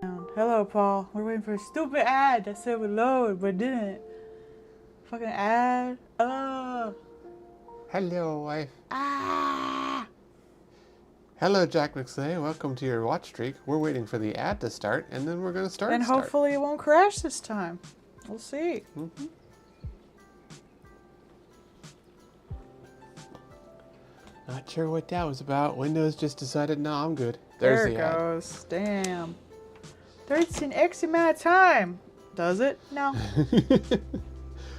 Hello, Paul. We're waiting for a stupid ad that said would load, but didn't. Fucking ad. Oh. Hello, wife. Ah. Hello, Jack McSlay. Welcome to your watch streak. We're waiting for the ad to start, and then we're going to start. And hopefully it won't crash this time. We'll see. Mm-hmm. Not sure what that was about. Windows just decided, no, I'm good. There's There it the ad. goes. Damn. There's an X amount of time. Does it? No.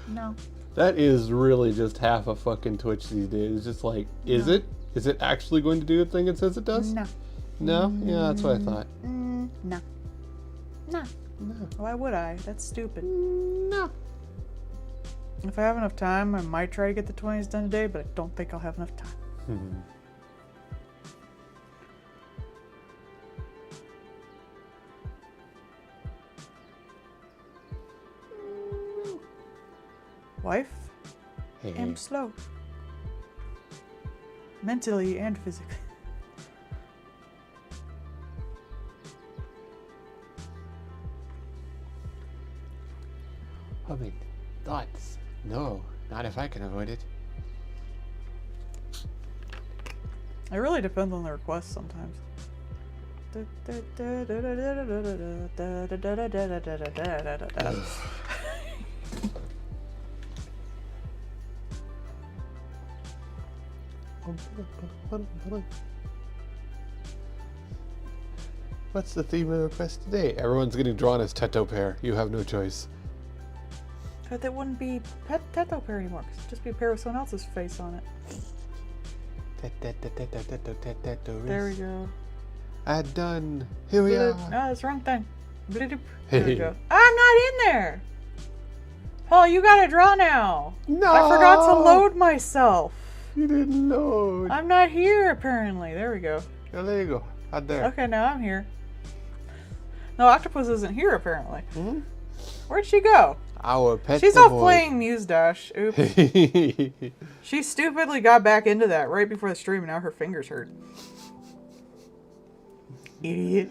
No. That is really just half a fucking Twitch these days. It's just like, is No. it? Is it actually going to do the thing it says it does? No. No? Yeah, that's what I thought. No. No. No. Why would I? That's stupid. No. If I have enough time, I might try to get the 20s done today, but I don't think I'll have enough time. Wife, Hey. am slow. Mentally and physically. Humming. Thoughts? No, not if I can avoid it. It really depends on the request sometimes. What's the theme of the request today? Everyone's getting drawn as Teto pair. You have no choice. But that wouldn't be Teto pair anymore, 'cause it'd just be a pair with someone else's face on it. There we go. Done. Here we No, are. that's the wrong thing. There we go. I'm not in there! Paul, you gotta draw now! No! I forgot to load myself! You didn't load. I'm not here, apparently. There we go. Oh, there you go. Out there. Okay, now I'm here. No, Octopus isn't here, apparently. Mm-hmm. Where'd she go? Our pet She's off boy. playing Muse Dash. Oops. She stupidly got back into that right before the stream, and now her fingers hurt. Idiot.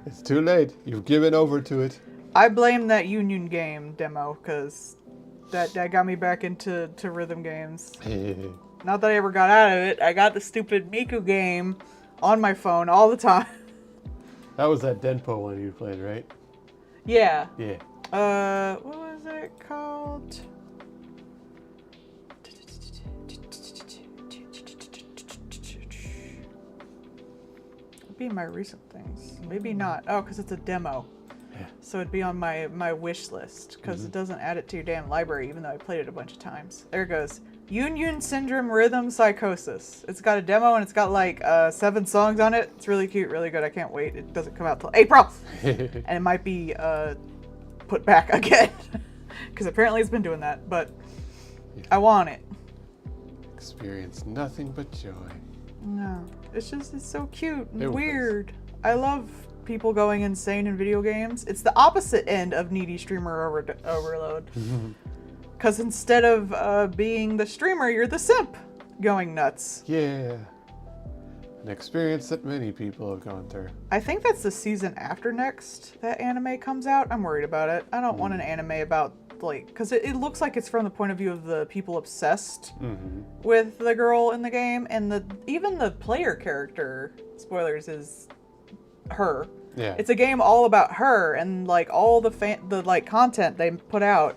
It's too late. You've given over to it. I blame that Union game demo, because that got me back into rhythm games. Not that I ever got out of it. I got the stupid Miku game on my phone all the time. That was that Denpo one you played, right? Yeah. Yeah. What was it called? It'd be my recent things. Maybe not. Oh, because it's a demo. Yeah. So it'd be on my wish list, because it doesn't add it to your damn library, even though I played it a bunch of times. There it goes. Union Syndrome Rhythm Psychosis. It's got a demo and it's got like 7 songs on it. It's really cute, really good. I can't wait. It doesn't come out till April. And it might be put back again. Because apparently it's been doing that, but I want it. Experience nothing but joy. No, it's so cute and It was. weird. I love people going insane in video games. It's the opposite end of needy streamer overload. Because instead of being the streamer, you're the simp going nuts. Yeah. An experience that many people have gone through. I think that's the season after next that anime comes out. I'm worried about it. I don't want an anime about, like, because it looks like it's from the point of view of the people obsessed with the girl in the game, and even the player character, spoilers, is her. Yeah. It's a game all about her, and like all the content they put out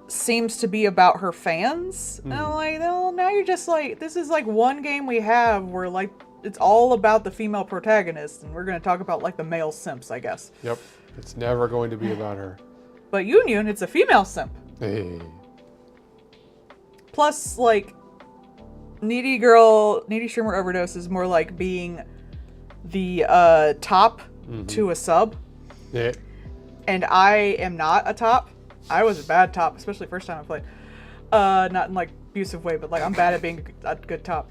seems to be about her fans. And I'm like, no, now you're just like, this is like one game we have where like it's all about the female protagonist, and we're gonna talk about like the male simps, I guess. Yep. It's never going to be about her. But Union, it's a female simp. Hey. Plus, like, Needy Streamer Overdose is more like being the top to a sub. Yeah. And I am not a top. I was a bad top, especially first time I played. Not in like abusive way, but like I'm bad at being a good top.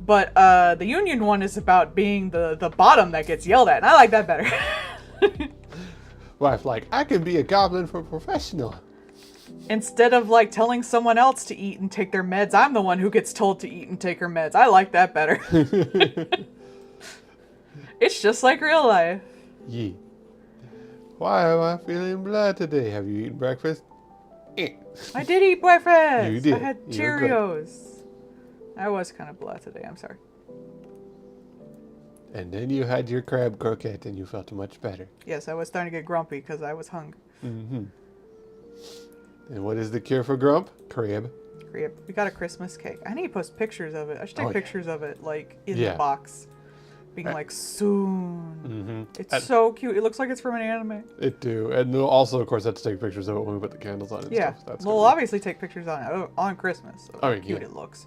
But the Union one is about being the bottom that gets yelled at, and I like that better. Wife, like, I can be a goblin for professional. Instead of like telling someone else to eat and take their meds, I'm the one who gets told to eat and take her meds. I like that better. It's just like real life. Yeah. Why am I feeling blah today? Have you eaten breakfast? I did eat breakfast. You did. I had You were good. Cheerios. I was kind of blah today. I'm sorry. And then you had your crab croquette and you felt much better. Yes, I was starting to get grumpy because I was hungry. Mm-hmm. And what is the cure for grump? Crab. We got a Christmas cake. I need to post pictures of it. I should take Oh, yeah. pictures of it, like, in Yeah. the box. Being like, soon. Mm-hmm. It's so cute. It looks like it's from an anime. It do. And we'll also, of course, have to take pictures of it when we put the candles on and Yeah. stuff. That's We'll gonna be- obviously take pictures on Christmas of Oh, how cute yeah. it looks.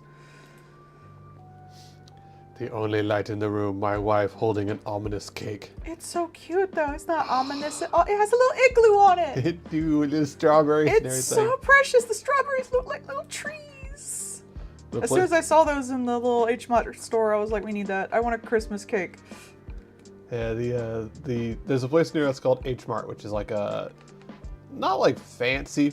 The only light in the room, my wife holding an ominous cake. It's so cute, though. It's not ominous at all. It has a little igloo on it. It do, with little strawberries and It's everything. so precious. The strawberries look like little trees. The As pla- soon as I saw those in the little H Mart store, I was like, we need that. I want a Christmas cake. Yeah, there's a place near us called H Mart, which is like a, not like fancy,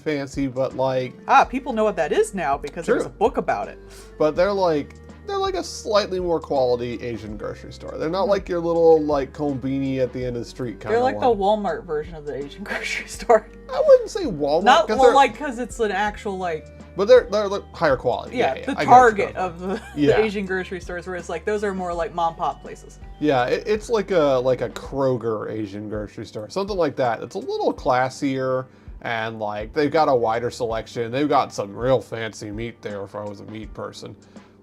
but like, People know what that is now because there's a True. book about it. but they're like a slightly more quality Asian grocery store. They're not like your little like Combini at the end of the street kind They're of like the one. Walmart version of the Asian grocery store. I wouldn't say Walmart, Not because well, like because it's an actual like but they're like higher quality. the I get what you're Target going of the Yeah. Asian grocery stores, where it's like those are more like mom pop places. Yeah, it's like a Kroger Asian grocery store, something like that. It's a little classier, and like they've got a wider selection. They've got some real fancy meat there if I was a meat person,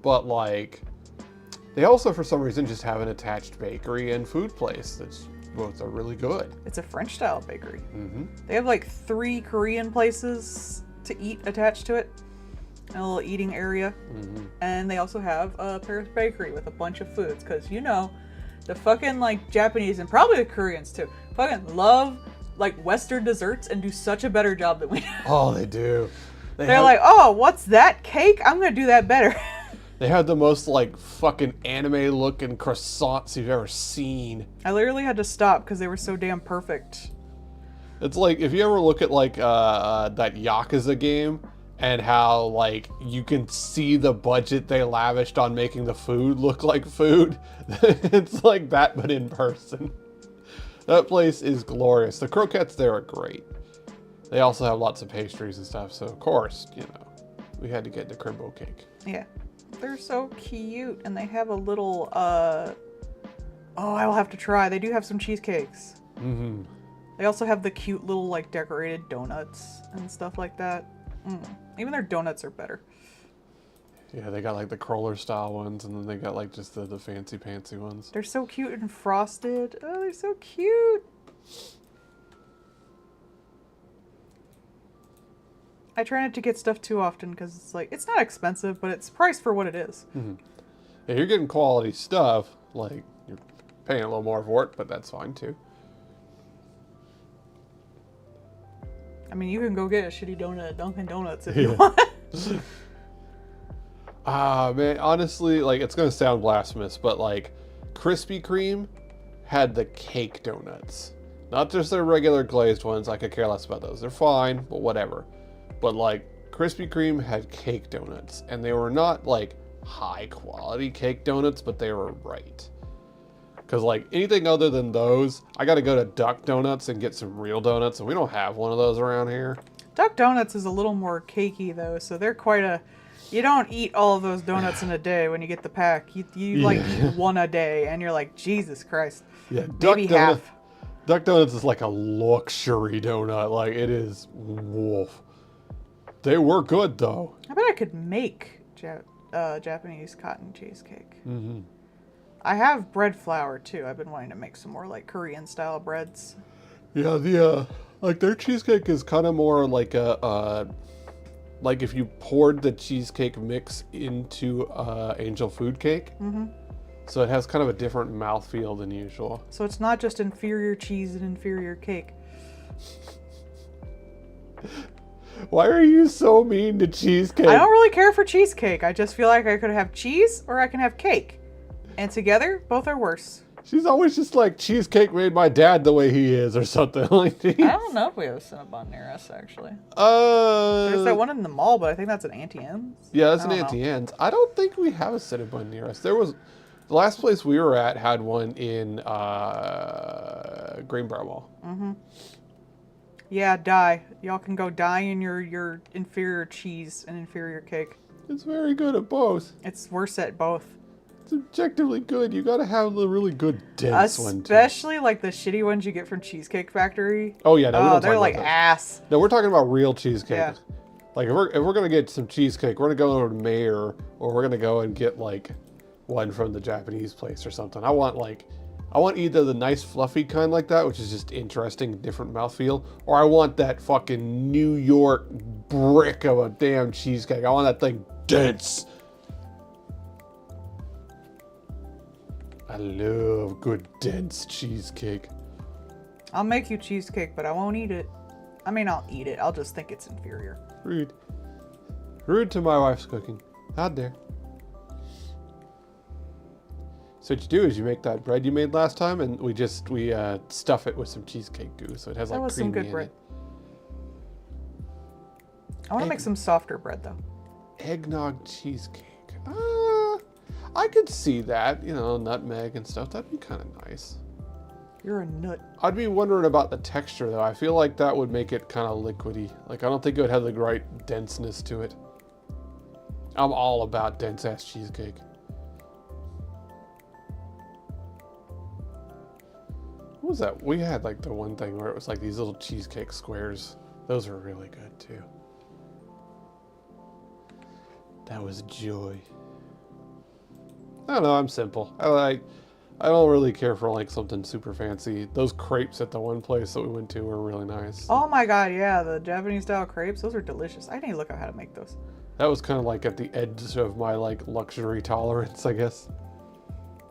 but like they also for some reason just have an attached bakery and food place that's both are really good. It's a French style bakery. Mm-hmm. They have like 3 Korean places to eat attached to it, and a little eating area. Mm-hmm. And they also have a Paris bakery with a bunch of foods, because the fucking like Japanese and probably the Koreans too fucking love like Western desserts and do such a better job than we do. Oh, they do. They're like, oh, what's that cake? I'm gonna do that better. they have the most like fucking anime looking croissants you've ever seen. I literally had to stop because they were so damn perfect. It's like if you ever look at like that Yakuza game and how like you can see the budget they lavished on making the food look like food. It's like that but in person. That place is glorious. The croquettes there are great. They also have lots of pastries and stuff, so of course, we had to get the Crimbo cake. Yeah, they're so cute, and they have a little oh, I will have to try. They do have some cheesecakes. Mm-hmm. They also have the cute little like decorated donuts and stuff like that. Even their donuts are better. Yeah, they got like the crawler style ones, and then they got like just the fancy pantsy ones. They're so cute and frosted. Oh, they're so cute. I try not to get stuff too often because it's like, it's not expensive, but it's priced for what it is. Mm-hmm. Yeah, you're getting quality stuff. Like, you're paying a little more for it, but that's fine too. I mean, you can go get a shitty donut at Dunkin' Donuts if you want. Man, honestly, like, it's gonna sound blasphemous, but like, Krispy Kreme had the cake donuts. Not just their regular glazed ones, I could care less about those. They're fine, but whatever. But like, Krispy Kreme had cake donuts, and they were not like high quality cake donuts, but they were right. Because like, anything other than those, I gotta go to Duck Donuts and get some real donuts, and we don't have one of those around here. Duck Donuts is a little more cakey though, so they're quite a... You don't eat all of those donuts in a day when you get the pack. You like eat one a day, and you're like, Jesus Christ. Yeah, Maybe half. Duck Donuts is like a luxury donut. Like, it is wolf. They were good though. I bet I could make Japanese cotton cheesecake. Mm-hmm. I have bread flour too. I've been wanting to make some more like Korean style breads. Yeah, like their cheesecake is kind of more like like if you poured the cheesecake mix into angel food cake. Mm-hmm. So it has kind of a different mouthfeel than usual. So it's not just inferior cheese and inferior cake. Why are you so mean to cheesecake? I don't really care for cheesecake. I just feel like I could have cheese or I can have cake. And together, both are worse. She's always just like, cheesecake made my dad the way he is or something like that. I don't know if we have a Cinnabon near us, actually. There's that one in the mall, but I think that's an Auntie Anne's. Yeah, that's I an don't know. Auntie Anne's. I don't think we have a Cinnabon near us. There The last place we were at had one in Greenbrier Mall. Mm-hmm. Yeah, die. Y'all can go die in your inferior cheese and inferior cake. It's very good at both. It's worse at both. It's objectively good. You gotta have the really good dense one too. Especially like the shitty ones you get from Cheesecake Factory. Oh yeah, no, we don't they're talk like about those. ass. No, we're talking about real cheesecake. Yeah. Like if we're gonna get some cheesecake, we're gonna go over to Mayor, or we're gonna go and get like one from the Japanese place or something. I want either the nice fluffy kind like that, which is just interesting, different mouthfeel, or I want that fucking New York brick of a damn cheesecake. I want that thing dense. I love good dense cheesecake. I'll make you cheesecake, but I won't eat it. I mean, I'll eat it. I'll just think it's inferior. Rude. Rude to my wife's cooking. How dare. So what you do is you make that bread you made last time, and we stuff it with some cheesecake goo, so it has That like was some creamy good in bread. it. I want to make some softer bread, though. Eggnog cheesecake. I could see that, nutmeg and stuff. That'd be kind of nice. You're a nut. I'd be wondering about the texture, though. I feel like that would make it kind of liquidy. Like, I don't think it would have the right denseness to it. I'm all about dense-ass cheesecake. What was that? We had, like, the one thing where it was, like, these little cheesecake squares. Those were really good, too. That was joy. I don't know, I'm simple. I don't really care for like something super fancy. Those crepes at the one place that we went to were really nice. Oh my god, yeah, the Japanese style crepes, those are delicious. I need to look up how to make those. That was kind of like at the edge of my like luxury tolerance, I guess.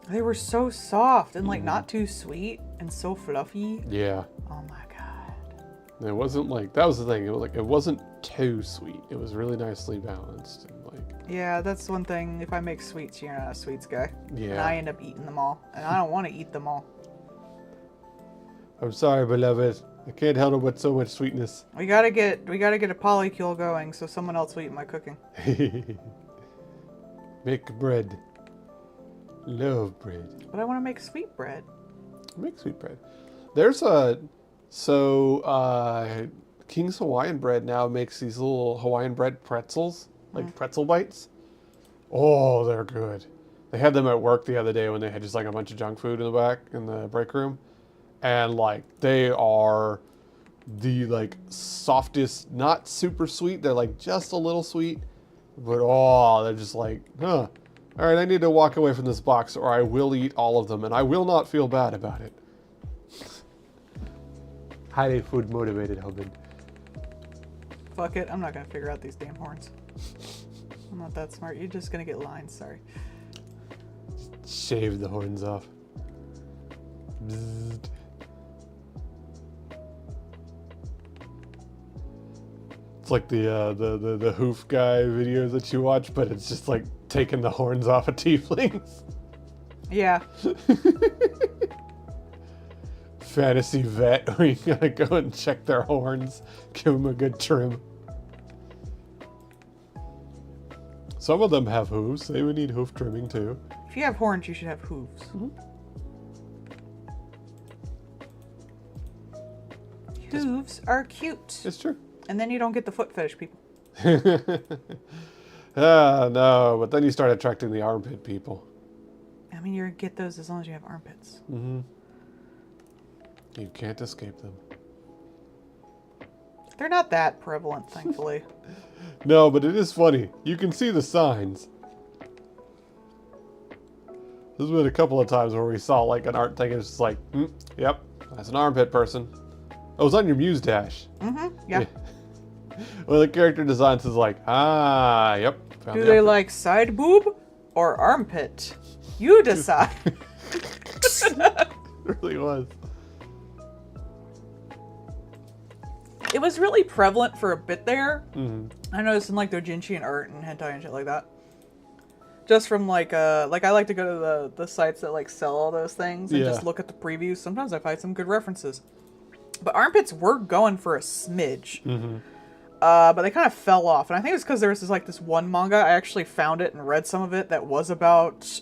They were so soft and like not too sweet and so fluffy. Yeah. Oh my god. It wasn't like, that was the thing. It was like, it wasn't too sweet. It was really nicely balanced and like. Yeah, that's one thing. If I make sweets, you're not a sweets guy. Yeah. And I end up eating them all. And I don't want to eat them all. I'm sorry, beloved. I can't handle with so much sweetness. We gotta get a polycule going so someone else will eat my cooking. Make bread. Love bread. But I want to make sweet bread. Make sweet bread. There's King's Hawaiian Bread now makes these little Hawaiian bread pretzels, like pretzel bites. Oh, they're good. They had them at work the other day when they had just like a bunch of junk food in the back in the break room. And like they are the like softest, not super sweet. They're like just a little sweet, but oh, they're just like, huh. All right, I need to walk away from this box or I will eat all of them and I will not feel bad about it. Highly food motivated, husband. Fuck it, I'm not gonna figure out these damn horns. I'm not that smart. You're just gonna get lines, sorry. Shave the horns off. Bzzzt. It's like the hoof guy videos that you watch, but it's just like taking the horns off of tieflings. Yeah. Fantasy vet where you gotta go and check their horns, give them a good trim. Some of them have hooves. They would need hoof trimming too. If you have horns, you should have hooves. Hooves are cute. It's true. And then you don't get the foot fetish people. No, but then you start attracting the armpit people. I mean, you get those as long as you have armpits. Mm-hmm. You can't escape them. They're not that prevalent, thankfully. No, but it is funny. You can see the signs. There's been a couple of times where we saw like an art thing and it's just like, yep, that's an armpit person. Oh, it was on your Muse Dash. Yeah. Well, the character designs is like, yep. found Do the they armpit. like side boob or armpit? You decide. It really was. It was really prevalent for a bit there. Mm-hmm. I noticed in like doujinshi and art and hentai and shit like that. Just from like I like to go to the sites that like sell all those things and just look at the previews. Sometimes I find some good references. But armpits were going for a smidge. But they kind of fell off. And I think it's because there was this one manga. I actually found it and read some of it that was about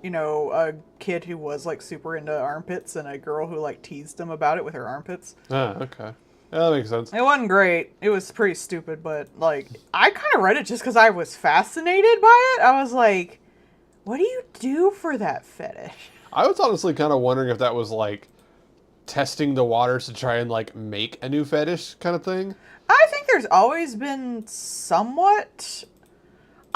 you know, a kid who was like super into armpits and a girl who like teased him about it with her armpits. Ah, okay. Yeah, that makes sense. It wasn't great. It was pretty stupid, but like I kind of read it just because I was fascinated by it. I was like, what do you do for that fetish? I was honestly kind of wondering if that was like testing the waters to try and like make a new fetish kind of thing. I think there's always been somewhat.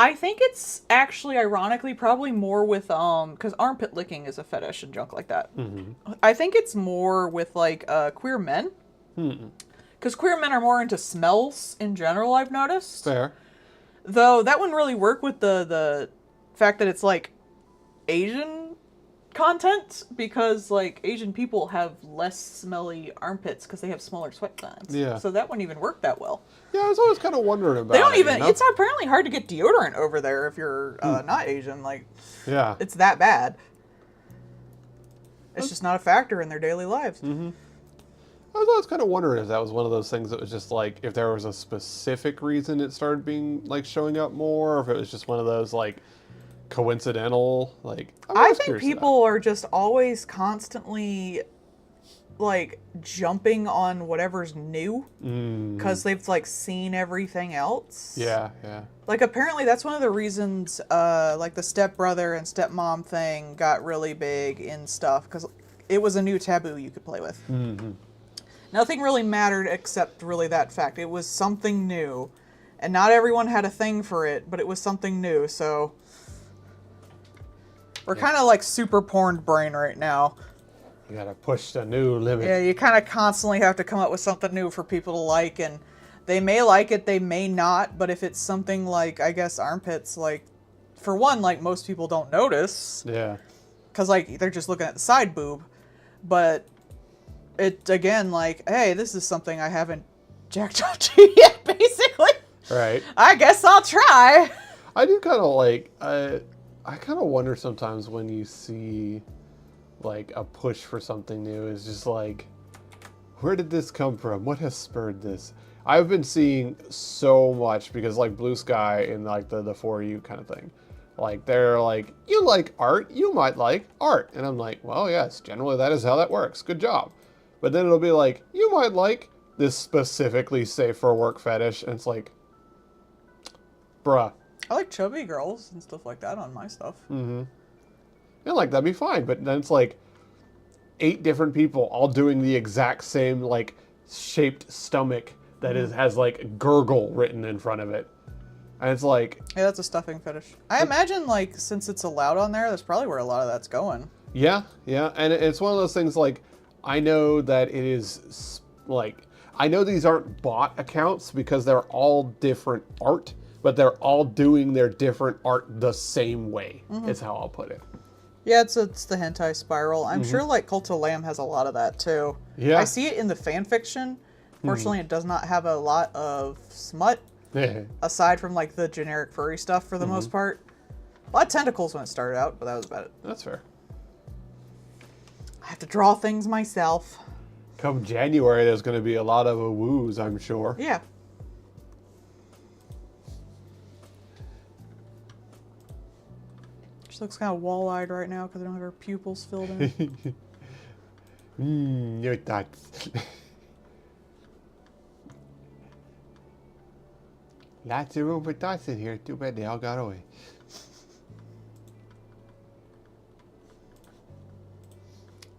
I think it's actually ironically probably more with because armpit licking is a fetish and junk like that. Mm-hmm. I think it's more with like queer men. Because queer men are more into smells in general, I've noticed. Fair. Though that wouldn't really work with the fact that it's like Asian content, because like Asian people have less smelly armpits because they have smaller sweat glands. Yeah. So that wouldn't even work that well. Yeah, I was always kind of wondering about They don't it, even. you know? It's apparently hard to get deodorant over there if you're not Asian. Like, Yeah. it's that bad. It's just not a factor in their daily lives. Mm-hmm. I was always kind of wondering if that was one of those things that was just like, if there was a specific reason it started being like showing up more, or if it was just one of those like coincidental, like. I think people are just always constantly like jumping on whatever's new because they've like seen everything else. Yeah, yeah. Like apparently that's one of the reasons like the stepbrother and stepmom thing got really big in stuff, because it was a new taboo you could play with. Mm-hmm. Nothing really mattered except really that fact. It was something new. And not everyone had a thing for it, but it was something new, so we're kind of like super porn brain right now. You gotta push the new limit. Yeah, you kind of constantly have to come up with something new for people to like, and they may like it, they may not, but if it's something like, I guess, armpits, like, for one, like, most people don't notice, Yeah. because, like, they're just looking at the side boob, but it, again, like, hey, this is something I haven't jacked off to yet, basically. Right. I guess I'll try. I do kind of like, I kind of wonder sometimes when you see like a push for something new, is just like, where did this come from? What has spurred this? I've been seeing so much because like Blue Sky and like the For You kind of thing. Like they're like, you like art, you might like art. And I'm like, well, yes, generally that is how that works. Good job. But then it'll be like, you might like this specifically safe for work fetish. And it's like, bruh. I like chubby girls and stuff like that on my stuff. Mm-hmm. And like, that'd be fine. But then it's like 8 different people all doing the exact same like shaped stomach that has like gurgle written in front of it. And it's like, Yeah, that's a stuffing fetish. I imagine, like, since it's allowed on there, that's probably where a lot of that's going. yeah. And it's one of those things like, I know that it is like, I know these aren't bot accounts because they're all different art, but they're all doing their different art the same way, is how I'll put it. Yeah, it's the hentai spiral. I'm sure, like, Cult of Lamb has a lot of that, too. Yeah. I see it in the fan fiction. Fortunately, it does not have a lot of smut, aside from, like, the generic furry stuff for the most part. A lot of tentacles when it started out, but that was about it. That's fair. I have to draw things myself. Come January, there's going to be a lot of woos, I'm sure. Yeah. She looks kind of wall-eyed right now because I don't have her pupils filled in. Your thoughts. Lots of room for thoughts in here. Too bad they all got away.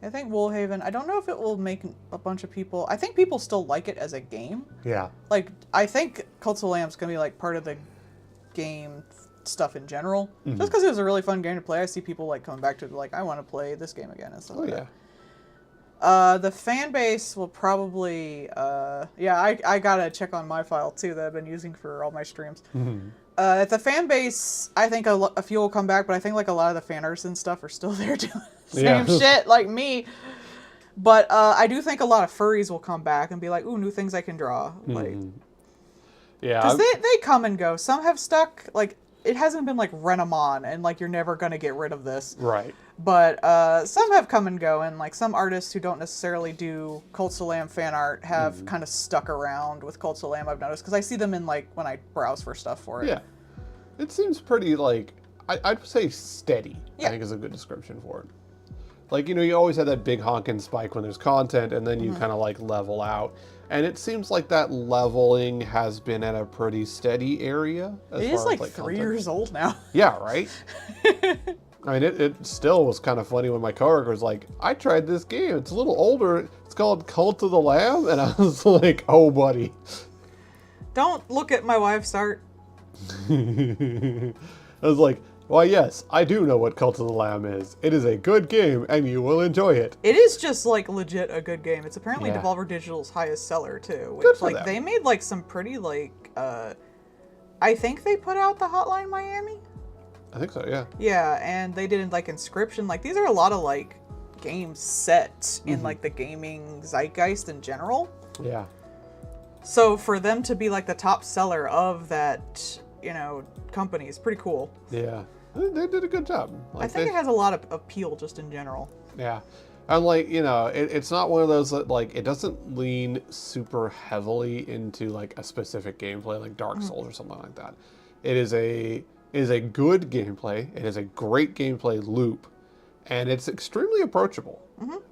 I think Woolhaven, I don't know if it will make a bunch of people... I think people still like it as a game. Yeah. Like, I think Cult of Lamb's going to be, like, part of the game stuff in general. Just because it was a really fun game to play. I see people, like, coming back to it, like, I want to play this game again and stuff like that. The fan base will probably... yeah, I got to check on my file, too, that I've been using for all my streams. At the fan base, I think a few will come back, but I think, like, a lot of the fan artists and stuff are still there doing the same shit, like me. But I do think a lot of furries will come back and be like, ooh, new things I can draw. Like, yeah. because they come and go. Some have stuck. Like, it hasn't been like Renamon, and like you're never gonna get rid of this. Right. But some have come and go, and like some artists who don't necessarily do Cult of Lamb fan art have kind of stuck around with Cult of Lamb. I've noticed because I see them in like when I browse for stuff for it. Yeah. It seems pretty like, I'd say steady. Yeah. I think is a good description for it. Like, you know, you always have that big honking spike when there's content, and then you kind of like level out. And it seems like that leveling has been at a pretty steady area. As It far is as, like 3 content. years old now. Yeah, right? I mean, it still was kind of funny when my coworker was like, I tried this game. It's a little older. It's called Cult of the Lamb. And I was like, oh, buddy. Don't look at my wife's art. I was like, why, yes, I do know what Cult of the Lamb is. It is a good game, and you will enjoy it. It is just like legit a good game. It's apparently Yeah. Devolver Digital's highest seller too. Which Good for like them. they made like some pretty like I think they put out the Hotline Miami. I think so, yeah. Yeah, and they did like Inscription. Like these are a lot of like games set in like the gaming zeitgeist in general. Yeah. So for them to be like the top seller of that, you know, company is pretty cool. Yeah. They did a good job. I think it has a lot of appeal just in general. Yeah. And like, you know, it's not one of those that like, it doesn't lean super heavily into like a specific gameplay like Dark Souls or something like that. It is a good gameplay. It is a great gameplay loop, and it's extremely approachable.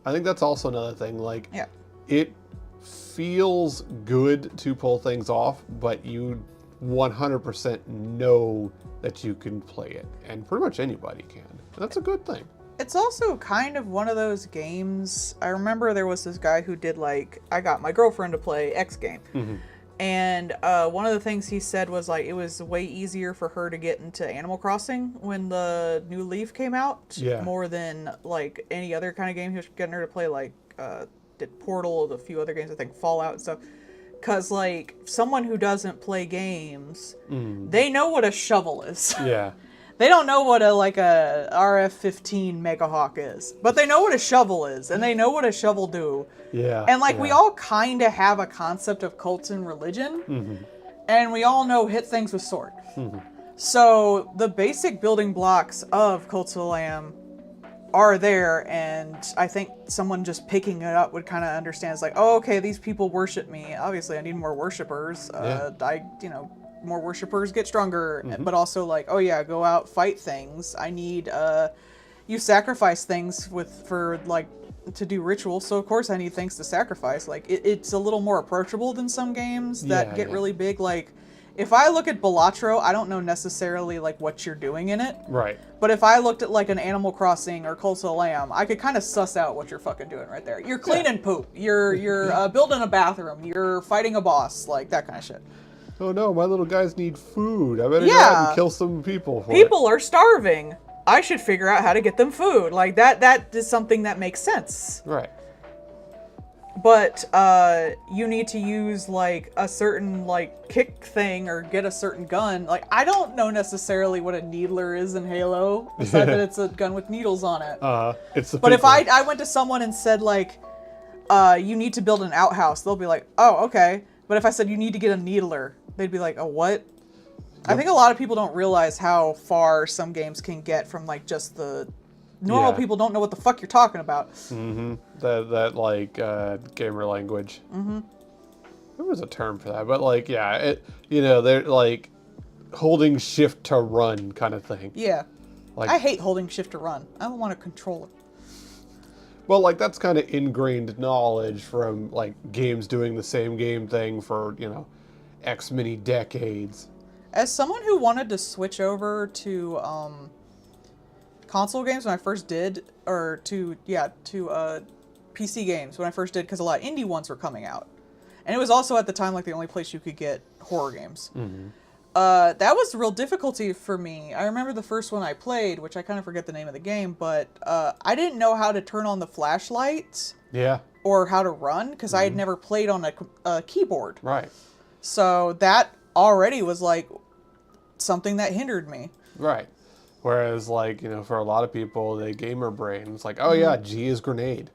I think that's also another thing. Like, Yeah. it feels good to pull things off, but you 100% know that you can play it, and pretty much anybody can. And that's a good thing. It's also kind of one of those games. I remember there was this guy who did like, I got my girlfriend to play X game. And one of the things he said was like, it was way easier for her to get into Animal Crossing when the new Leaf came out. Yeah. More than like any other kind of game. He was getting her to play like, did Portal, a few other games, I think Fallout and stuff. Cause like someone who doesn't play games, they know what a shovel is. Yeah. They don't know what a RF-15 Megahawk is, but they know what a shovel is, and they know what a shovel do. Yeah. And like we yeah. all kind of have a concept of cults and religion, and we all know hit things with sword. So the basic building blocks of Cult of the Lamb are there, and I think someone just picking it up would kind of understand. It's like, oh, okay, these people worship me. Obviously, I need more worshipers. More worshipers get stronger, but also like, oh yeah, go out, fight things. I need you sacrifice things for to do rituals, so of course I need things to sacrifice. Like it's a little more approachable than some games that get really big. Like if I look at Balatro, I don't know necessarily like what you're doing in it. Right. But if I looked at like an Animal Crossing or Cult of the Lamb, I could kind of suss out what you're fucking doing right there. You're cleaning poop. You're building a bathroom. You're fighting a boss. Like that kind of shit. Oh no, my little guys need food. I better go out and kill some people for People are starving. I should figure out how to get them food. Like that is something that makes sense. it. Right. But you need to use like a certain like kick thing or get a certain gun. Like I don't know necessarily what a needler is in Halo, besides that it's a gun with needles on it. It's the But if people. I went to someone and said like, you need to build an outhouse, they'll be like, oh, okay. But if I said you need to get a needler, they'd be like, oh, what? I think a lot of people don't realize how far some games can get from like just the normal people don't know what the fuck you're talking about. that like gamer language. There was a term for that, but like they're like holding shift to run kind of thing. Yeah. Like, I hate holding shift to run. I don't want to control it. well, like that's kind of ingrained knowledge from like games doing the same game thing for X many decades. As someone who wanted to switch over to console games when I first did, or to PC games when I first did, because a lot of indie ones were coming out, and it was also at the time like the only place you could get horror games. That was a real difficulty for me. I remember the first one I played, which I kind of forget the name of the game, but I didn't know how to turn on the flashlights Yeah. or how to run because I had never played on a keyboard. Right. So that already was like something that hindered me. Right. Whereas like for a lot of people, the gamer brain is like, oh yeah, G is grenade.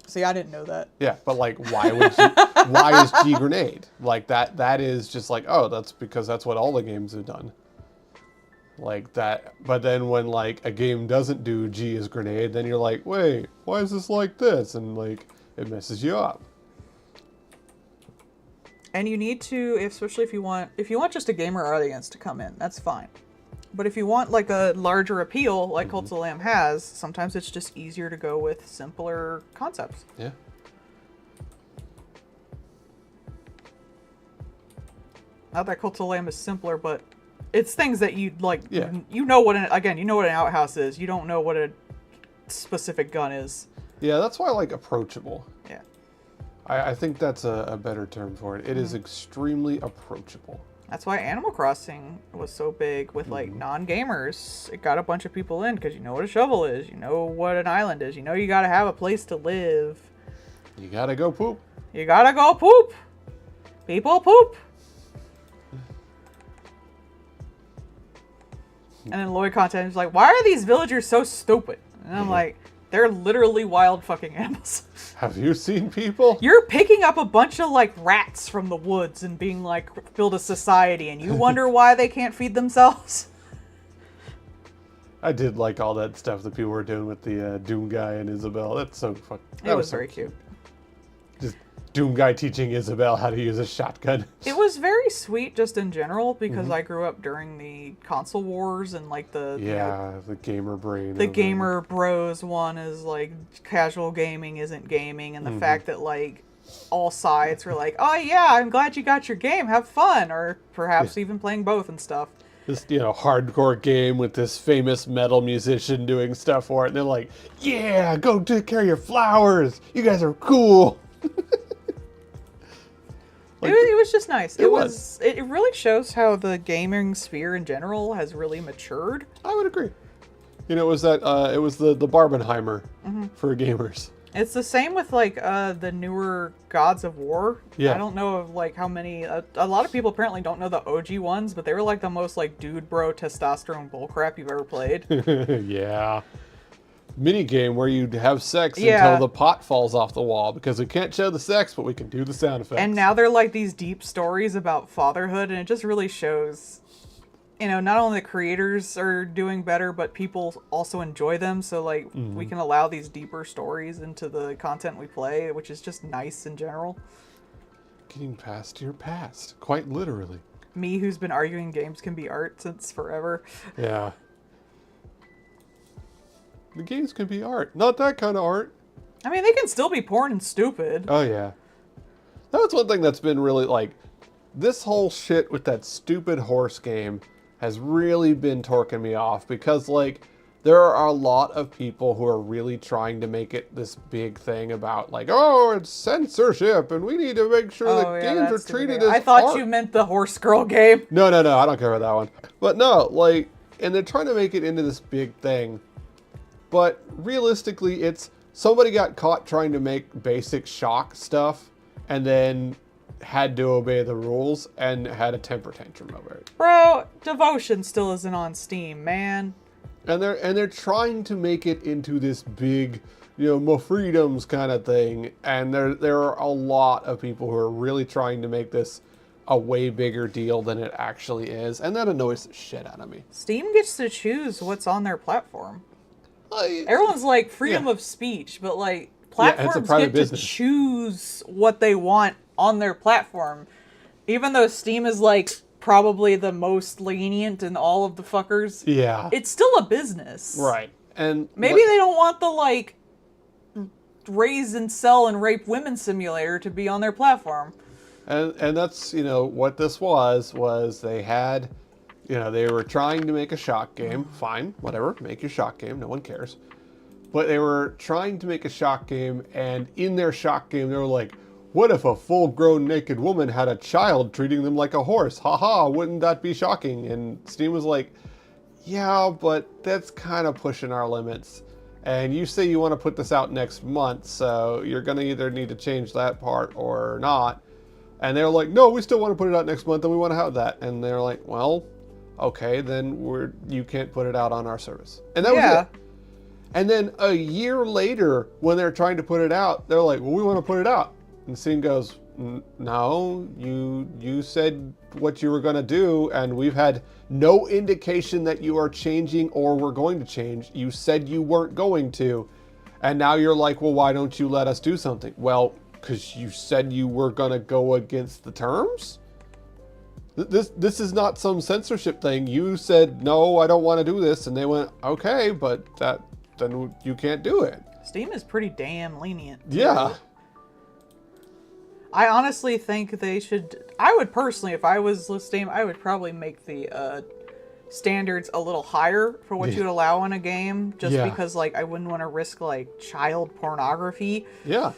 See, I didn't know that. Yeah, but like, why is G grenade? Like that is just like, oh, that's because that's what all the games have done. Like that, but then when like a game doesn't do G is grenade, then you're like, wait, why is this like this? And like, it messes you up. And you need to, especially if you want just a gamer audience to come in, that's fine. But if you want like a larger appeal, like Cult of the Lamb has, sometimes it's just easier to go with simpler concepts. Yeah. Not that Cult of the Lamb is simpler, but it's things that you like. Yeah. You know what you know what an outhouse is. You don't know what a specific gun is. Yeah, that's why I like approachable. Yeah. I think that's a better term for it. It is extremely approachable. That's why Animal Crossing was so big with like non-gamers. It got a bunch of people in because you know what a shovel is. You know what an island is. You know you got to have a place to live. You gotta go poop. You gotta go poop. People poop. And then Lloyd content is like, why are these villagers so stupid? And I'm like, they're literally wild fucking animals. Have you seen people? You're picking up a bunch of like rats from the woods and being like, build a society, and you wonder why they can't feed themselves? I did like all that stuff that people were doing with the Doom guy and Isabel. That's so fun. It was very cute. Just Doom guy teaching Isabel how to use a shotgun. It was very sweet just in general because I grew up during the console wars and like the you know, the gamer brain. the gamer bros one is like casual gaming isn't gaming, and the fact that like all sides were like, oh yeah, I'm glad you got your game, have fun, or perhaps even playing both and stuff. This, hardcore game with this famous metal musician doing stuff for it. And they're like, yeah, go take care of your flowers. You guys are cool. Like, it was just nice. It was. It really shows how the gaming sphere in general has really matured. I would agree. It was that it was the Barbenheimer for gamers. It's the same with like the newer Gods of War. Yeah. I don't know of like how many. A lot of people apparently don't know the OG ones, but they were like the most like dude bro testosterone bullcrap you've ever played. Yeah. Mini game where you have sex Yeah. until the pot falls off the wall because we can't show the sex, but we can do the sound effects. And now they're like these deep stories about fatherhood, and it just really shows, not only the creators are doing better, but people also enjoy them. So like we can allow these deeper stories into the content we play, which is just nice in general. Getting past your past, quite literally. Me, who's been arguing games can be art since forever. Yeah. The games can be art. Not that kind of art. I mean, they can still be porn and stupid. Oh, yeah. That was one thing that's been really, this whole shit with that stupid horse game has really been torquing me off because, there are a lot of people who are really trying to make it this big thing about, oh, it's censorship and we need to make sure that games are treated as I thought art. you meant the horse girl game. No, I don't care about that one. But no, and they're trying to make it into this big thing. But realistically, it's somebody got caught trying to make basic shock stuff and then had to obey the rules and had a temper tantrum over it. Bro, Devotion still isn't on Steam, man. And they're trying to make it into this big, more freedoms kind of thing. And there are a lot of people who are really trying to make this a way bigger deal than it actually is. And that annoys the shit out of me. Steam gets to choose what's on their platform. Like, Everyone's like freedom Yeah. of speech, but like it's a platforms private get business. to choose what they want on their platform. Even though Steam is like probably the most lenient in all of the fuckers, yeah. it's still a business. Right. And Maybe they don't want the like raise and sell and rape women simulator to be on their platform. And that's, what this was they had, they were trying to make a shock game. Fine, whatever, make your shock game, no one cares. But they were trying to make a shock game, and in their shock game, they were like, what if a full-grown naked woman had a child treating them like a horse? Haha, wouldn't that be shocking? And Steam was like, yeah, but that's kind of pushing our limits. And you say you want to put this out next month, so you're going to either need to change that part or not. And they're like, no, we still want to put it out next month and we want to have that. And they're like, well, okay, then you can't put it out on our service. And that was it. And then a year later, when they're trying to put it out, they're like, well, we want to put it out. And Steam goes, no, you said what you were going to do, and we've had no indication that you are changing or we're going to change. You said you weren't going to. And now you're like, well, why don't you let us do something? Well, because you said you were going to go against the terms? This is not some censorship thing. You said, no, I don't want to do this. And they went, okay, but then you can't do it. Steam is pretty damn lenient. Too. Yeah. I honestly think they should... I would personally, if I was with Steam, I would probably make the standards a little higher for what you'd allow in a game. Just because, like, I wouldn't want to risk, like, child pornography. Yeah.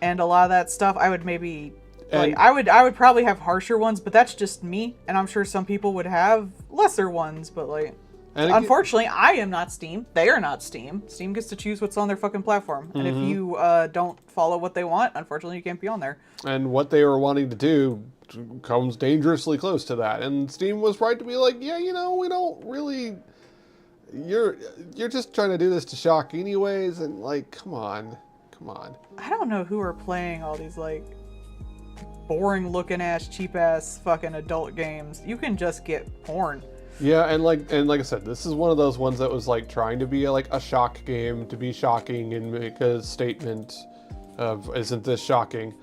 And a lot of that stuff, I would maybe... Like, I would probably have harsher ones, but that's just me. And I'm sure some people would have lesser ones, but, like... Unfortunately, I am not Steam. They are not Steam. Steam gets to choose what's on their fucking platform. And if you don't follow what they want, unfortunately, you can't be on there. And what they were wanting to do comes dangerously close to that. And Steam was right to be like, yeah, we don't really... You're just trying to do this to shock anyways. And, like, come on. I don't know who are playing all these, like, boring-looking-ass, cheap-ass fucking adult games. You can just get porn. Yeah, and like I said, this is one of those ones that was like trying to be like a shock game, to be shocking and make a statement of, isn't this shocking?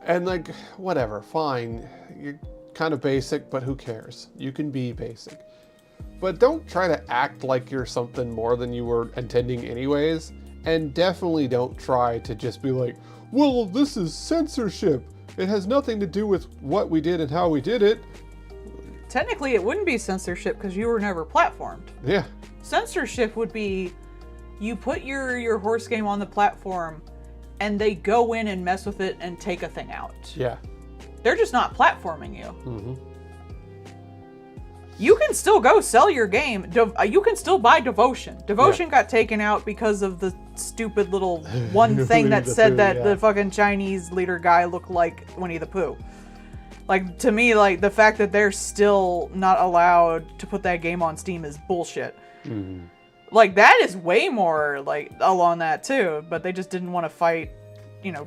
And like, whatever, fine. You're kind of basic, but who cares? You can be basic. But don't try to act like you're something more than you were intending anyways. And definitely don't try to just be like, well, this is censorship. It has nothing to do with what we did and how we did it. Technically, it wouldn't be censorship because you were never platformed. Yeah. Censorship would be you put your horse game on the platform and they go in and mess with it and take a thing out. Yeah. They're just not platforming you. Mm-hmm. You can still go sell your game. You can still buy Devotion. Devotion got taken out because of the stupid little one thing that said that the fucking Chinese leader guy looked like Winnie the Pooh. Like, to me, like, the fact that they're still not allowed to put that game on Steam is bullshit. Mm-hmm. Like, that is way more, like, along that, too. But they just didn't want to fight,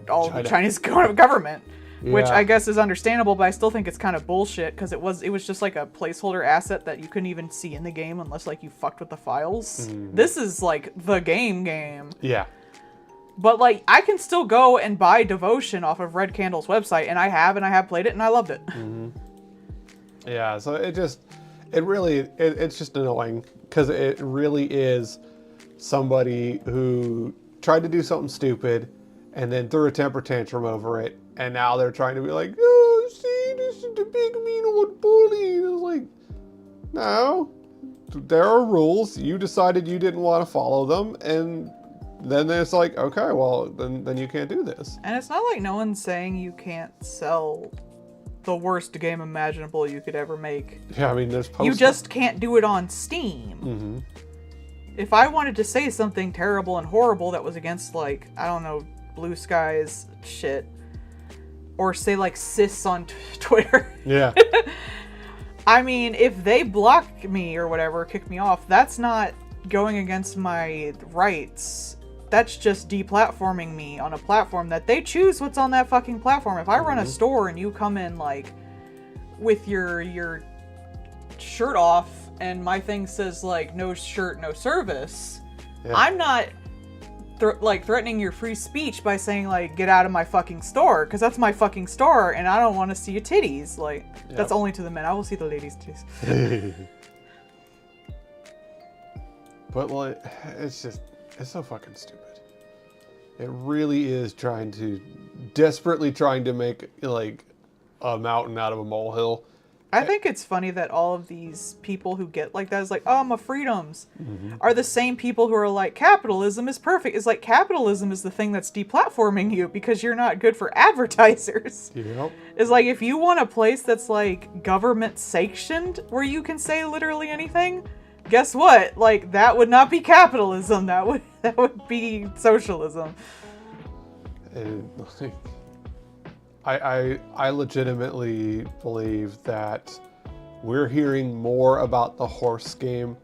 all the Chinese government. Yeah. Which I guess is understandable, but I still think it's kind of bullshit, because it was just, like, a placeholder asset that you couldn't even see in the game unless, like, you fucked with the files. Mm-hmm. This is, like, the game. Yeah. But, like, I can still go and buy Devotion off of Red Candle's website, and I have played it, and I loved it. Mm-hmm. Yeah, so it's just annoying, because it really is somebody who tried to do something stupid, and then threw a temper tantrum over it, and now they're trying to be like, oh, see, this is the big mean old bully. And it's like, no, there are rules. You decided you didn't want to follow them, and... then it's like, okay, well, then you can't do this. And it's not like no one's saying you can't sell the worst game imaginable you could ever make. Yeah, I mean, there's You just can't do it on Steam. Mm-hmm. If I wanted to say something terrible and horrible that was against, like, I don't know, Blue Sky's shit, or say, like, cis on Twitter. Yeah. I mean, if they block me or whatever, kick me off, that's not going against my rights. That's just deplatforming me on a platform that they choose what's on that fucking platform. If I run a store and you come in, like, with your shirt off and my thing says, like, no shirt, no service, I'm not threatening your free speech by saying, like, get out of my fucking store, because that's my fucking store and I don't want to see your titties. Like, that's only to the men. I will see the ladies' titties. But, like, it's so fucking stupid. It really is desperately trying to make, like, a mountain out of a molehill. I think it's funny that all of these people who get like that is like, oh, my freedoms, are the same people who are like, capitalism is perfect. It's like, capitalism is the thing that's deplatforming you because you're not good for advertisers. Yep. It's like, if you want a place that's, like, government sanctioned where you can say literally anything, guess what? Like, that would not be capitalism. That would be socialism. And, like, I legitimately believe that we're hearing more about the horse game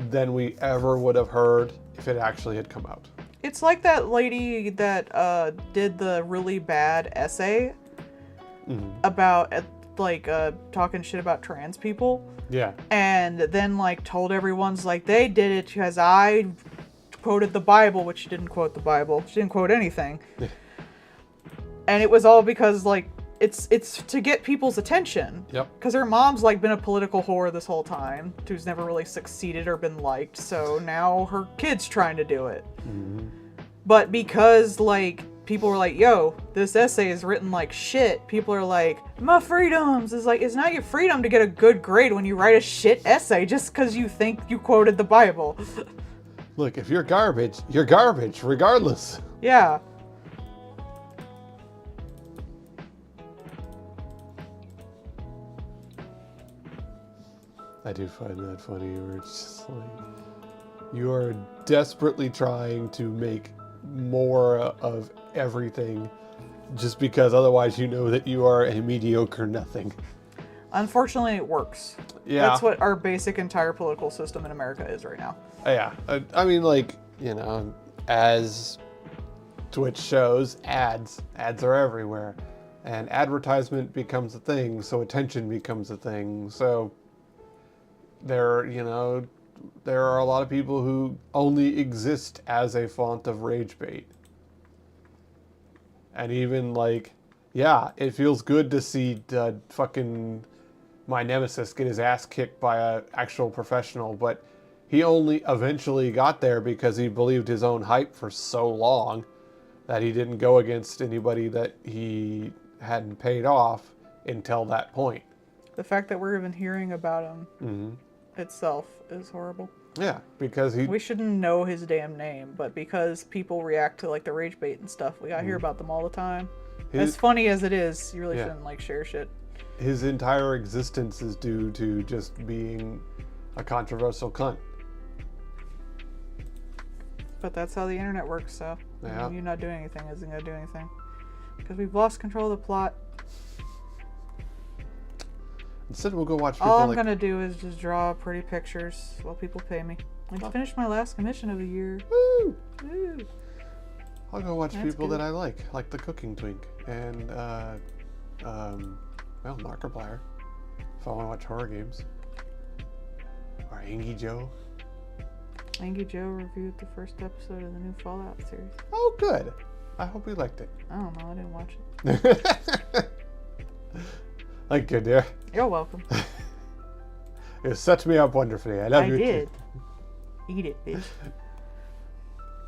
than we ever would have heard if it actually had come out. It's like that lady that did the really bad essay about, like, talking shit about trans people. Yeah. And then, like, told everyone's like, they did it because I quoted the Bible, which she didn't quote the Bible. She didn't quote anything. And it was all because, like, it's to get people's attention. Yep. Because her mom's like been a political whore this whole time, who's never really succeeded or been liked. So now her kid's trying to do it. Mm-hmm. But because like people were like, "Yo, this essay is written like shit," people are like, "My freedoms." Is like, it's not your freedom to get a good grade when you write a shit essay just because you think you quoted the Bible. Look, if you're garbage, regardless. Yeah. I do find that funny, where it's just like, you are desperately trying to make more of everything just because otherwise you know that you are a mediocre nothing. Unfortunately, it works. Yeah. That's what our basic entire political system in America is right now. Yeah. I mean, like, you know, as Twitch shows, ads are everywhere. And advertisement becomes a thing, so attention becomes a thing. So there are a lot of people who only exist as a font of rage bait. And even like, yeah, it feels good to see fucking my nemesis get his ass kicked by an actual professional, but he only eventually got there because he believed his own hype for so long that he didn't go against anybody that he hadn't paid off until that point. The fact that we're even hearing about him Mm-hmm. itself is horrible. Yeah, because We shouldn't know his damn name, but because people react to like the rage bait and stuff, we gotta hear about them all the time. As funny as it is, you really shouldn't like share shit. His entire existence is due to just being a controversial cunt. But that's how the internet works, so Yeah. you not doing anything isn't gonna do anything. Because we've lost control of the plot. Instead, we'll go watch people All I'm like... gonna do is just draw pretty pictures while people pay me. I finished my last commission of the year. Woo! Woo. I'll go watch That's people good. that I like the Cooking Twink and well, Markiplier. If I want to watch horror games, or Angie Joe. Angie Joe reviewed the first episode of the new Fallout series. Oh, good. I hope you liked it. I don't know, I didn't watch it. Thank you, dear. You're welcome. You set me up wonderfully. I love I you. did. Too. Eat it, bitch.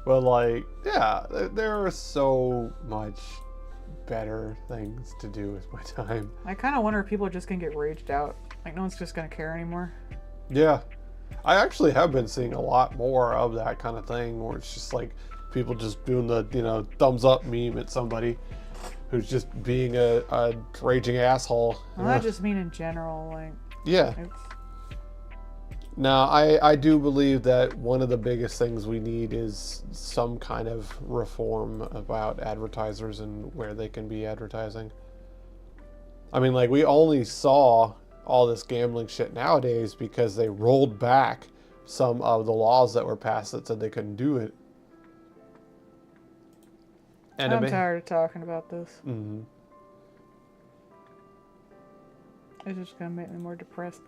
But like, yeah, there are so much better things to do with my time. I kind of wonder if people are just gonna get raged out. Like, no one's just gonna care anymore. Yeah. I actually have been seeing a lot more of that kind of thing where it's just like people just doing the, thumbs up meme at somebody who's just being a raging asshole. Well, I just mean in general, like, Yeah. it's... Now, I do believe that one of the biggest things we need is some kind of reform about advertisers and where they can be advertising. I mean, like, we only saw all this gambling shit nowadays because they rolled back some of the laws that were passed that said they couldn't do it. And I'm tired of talking about this. Mm-hmm. It's just gonna make me more depressed.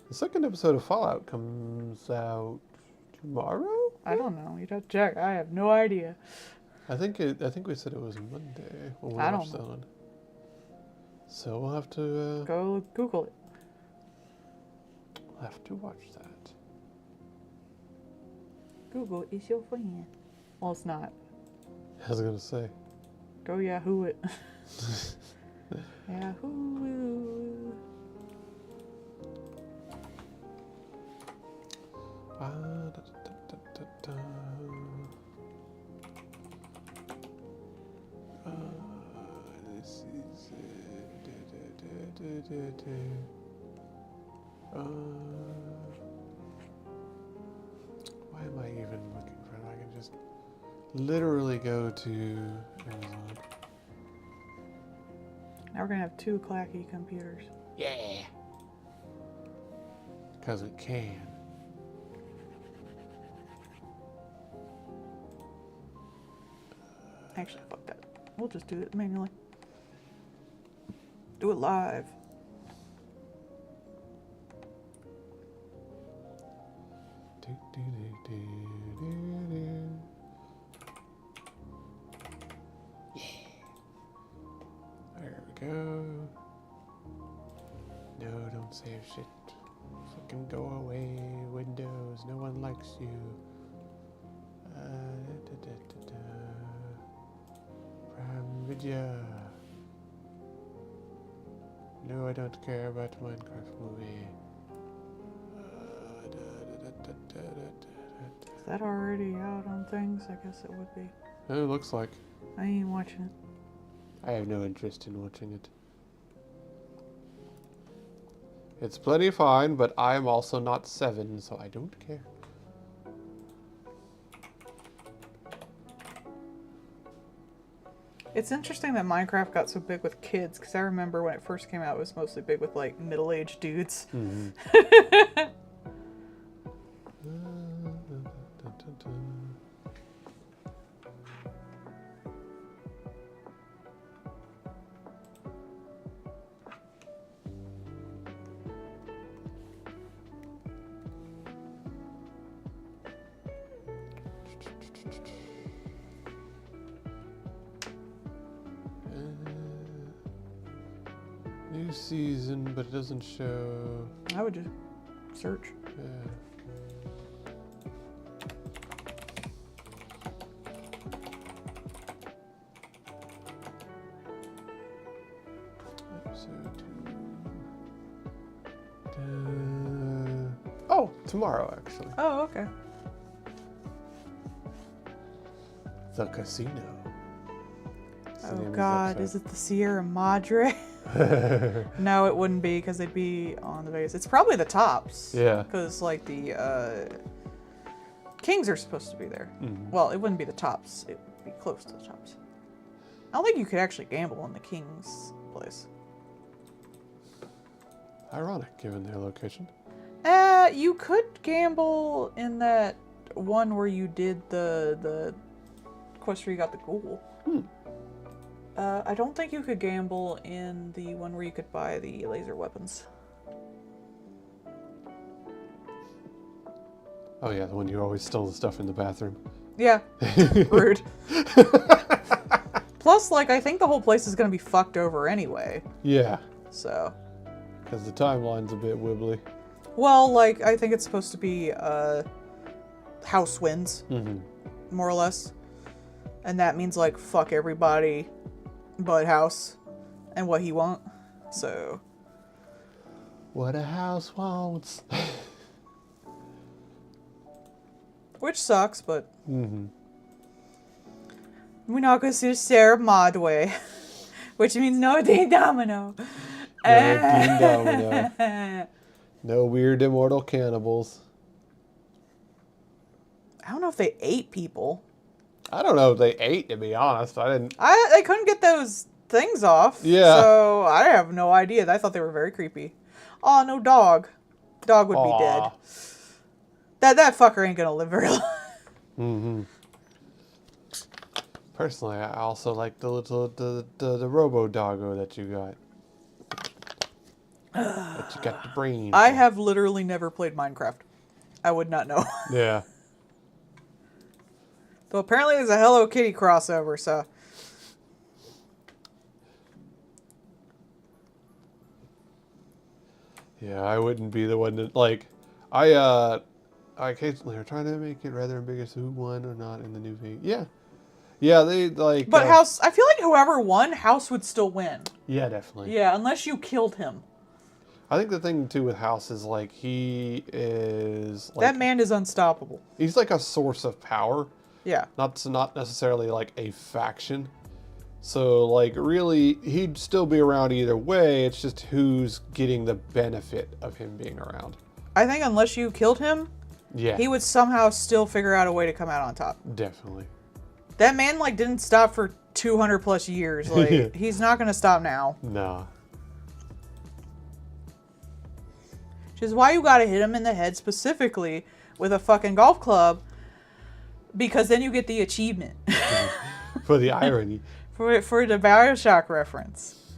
The second episode of Fallout comes out tomorrow? I don't know. You'd have to check. I have no idea. I think we said it was Monday when we I don't watched that know. one. So we'll have to Go Google it. watch that. Google is your friend. Well, it's not. I was gonna say. Go Yahoo it. Yahoo. This is why am I even looking for it? I can just literally go to Amazon. Now we're gonna have 2 clacky computers. Yeah. Because we can. Actually, fuck that. We'll just do it manually. Do it live. go. No, don't save shit. Fucking go away, Windows. No one likes you. Prime Video. No, I don't care about Minecraft movie. Is that already out on things? I guess it would be. It looks like. I ain't watching it. I have no interest in watching it. It's plenty fine, but I'm also not 7, so I don't care. It's interesting that Minecraft got so big with kids, because I remember when it first came out, it was mostly big with, like, middle-aged dudes. Mm-hmm. New season, but it doesn't show. I would just search. Yeah. Episode 2. Oh, tomorrow actually. Oh, okay. The Casino. Oh God, is it the Sierra Madre? No, it wouldn't be, because they'd be on the Vegas. It's probably the Tops. Yeah. Because, like, the Kings are supposed to be there. Mm-hmm. Well, it wouldn't be the Tops. It would be close to the Tops. I don't think you could actually gamble in the Kings place. Ironic, given their location. You could gamble in that one where you did the quest where you got the ghoul. Hmm. I don't think you could gamble in the one where you could buy the laser weapons. Oh yeah, the one you always stole the stuff in the bathroom. Yeah. Rude. Plus, like, I think the whole place is going to be fucked over anyway. Yeah, So. because the timeline's a bit wibbly. Well, like, I think it's supposed to be, house wins, Mm-hmm. more or less. And that means, like, fuck everybody but House and what he want. So. What a house wants. Which sucks, but. Mm-hmm. We're not going to see the Sierra Madre. Which means no Dean Domino. No Dean Domino. No weird immortal cannibals. I don't know if they ate people. I don't know if they ate, to be honest. I didn't. I couldn't get those things off. Yeah. So I have no idea. I thought they were very creepy. Oh, no dog. Dog would be dead. That fucker ain't gonna live very long. Mm-hmm. Personally, I also like the little the Robo Doggo that you got. That you got the brain. I have literally never played Minecraft. I would not know. Yeah. Though apparently there's a Hello Kitty crossover, so. Yeah, I wouldn't be the one that, like, I occasionally are trying to make it rather ambiguous who won or not in the new game. Yeah. Yeah, they, like... But House, I feel like whoever won, House would still win. Yeah, definitely. Yeah, unless you killed him. I think the thing, too, with House is, like, he is... Like, That man is unstoppable. he's, like, a source of power. Yeah. Not necessarily, like, a faction. So, like, really, he'd still be around either way. It's just who's getting the benefit of him being around. I think unless you killed him, Yeah. he would somehow still figure out a way to come out on top. Definitely. That man, like, didn't stop for 200 plus years. Like, he's not going to stop now. Nah. Which is why you got to hit him in the head specifically with a fucking golf club, because then you get the achievement. For the irony. for the Bioshock reference.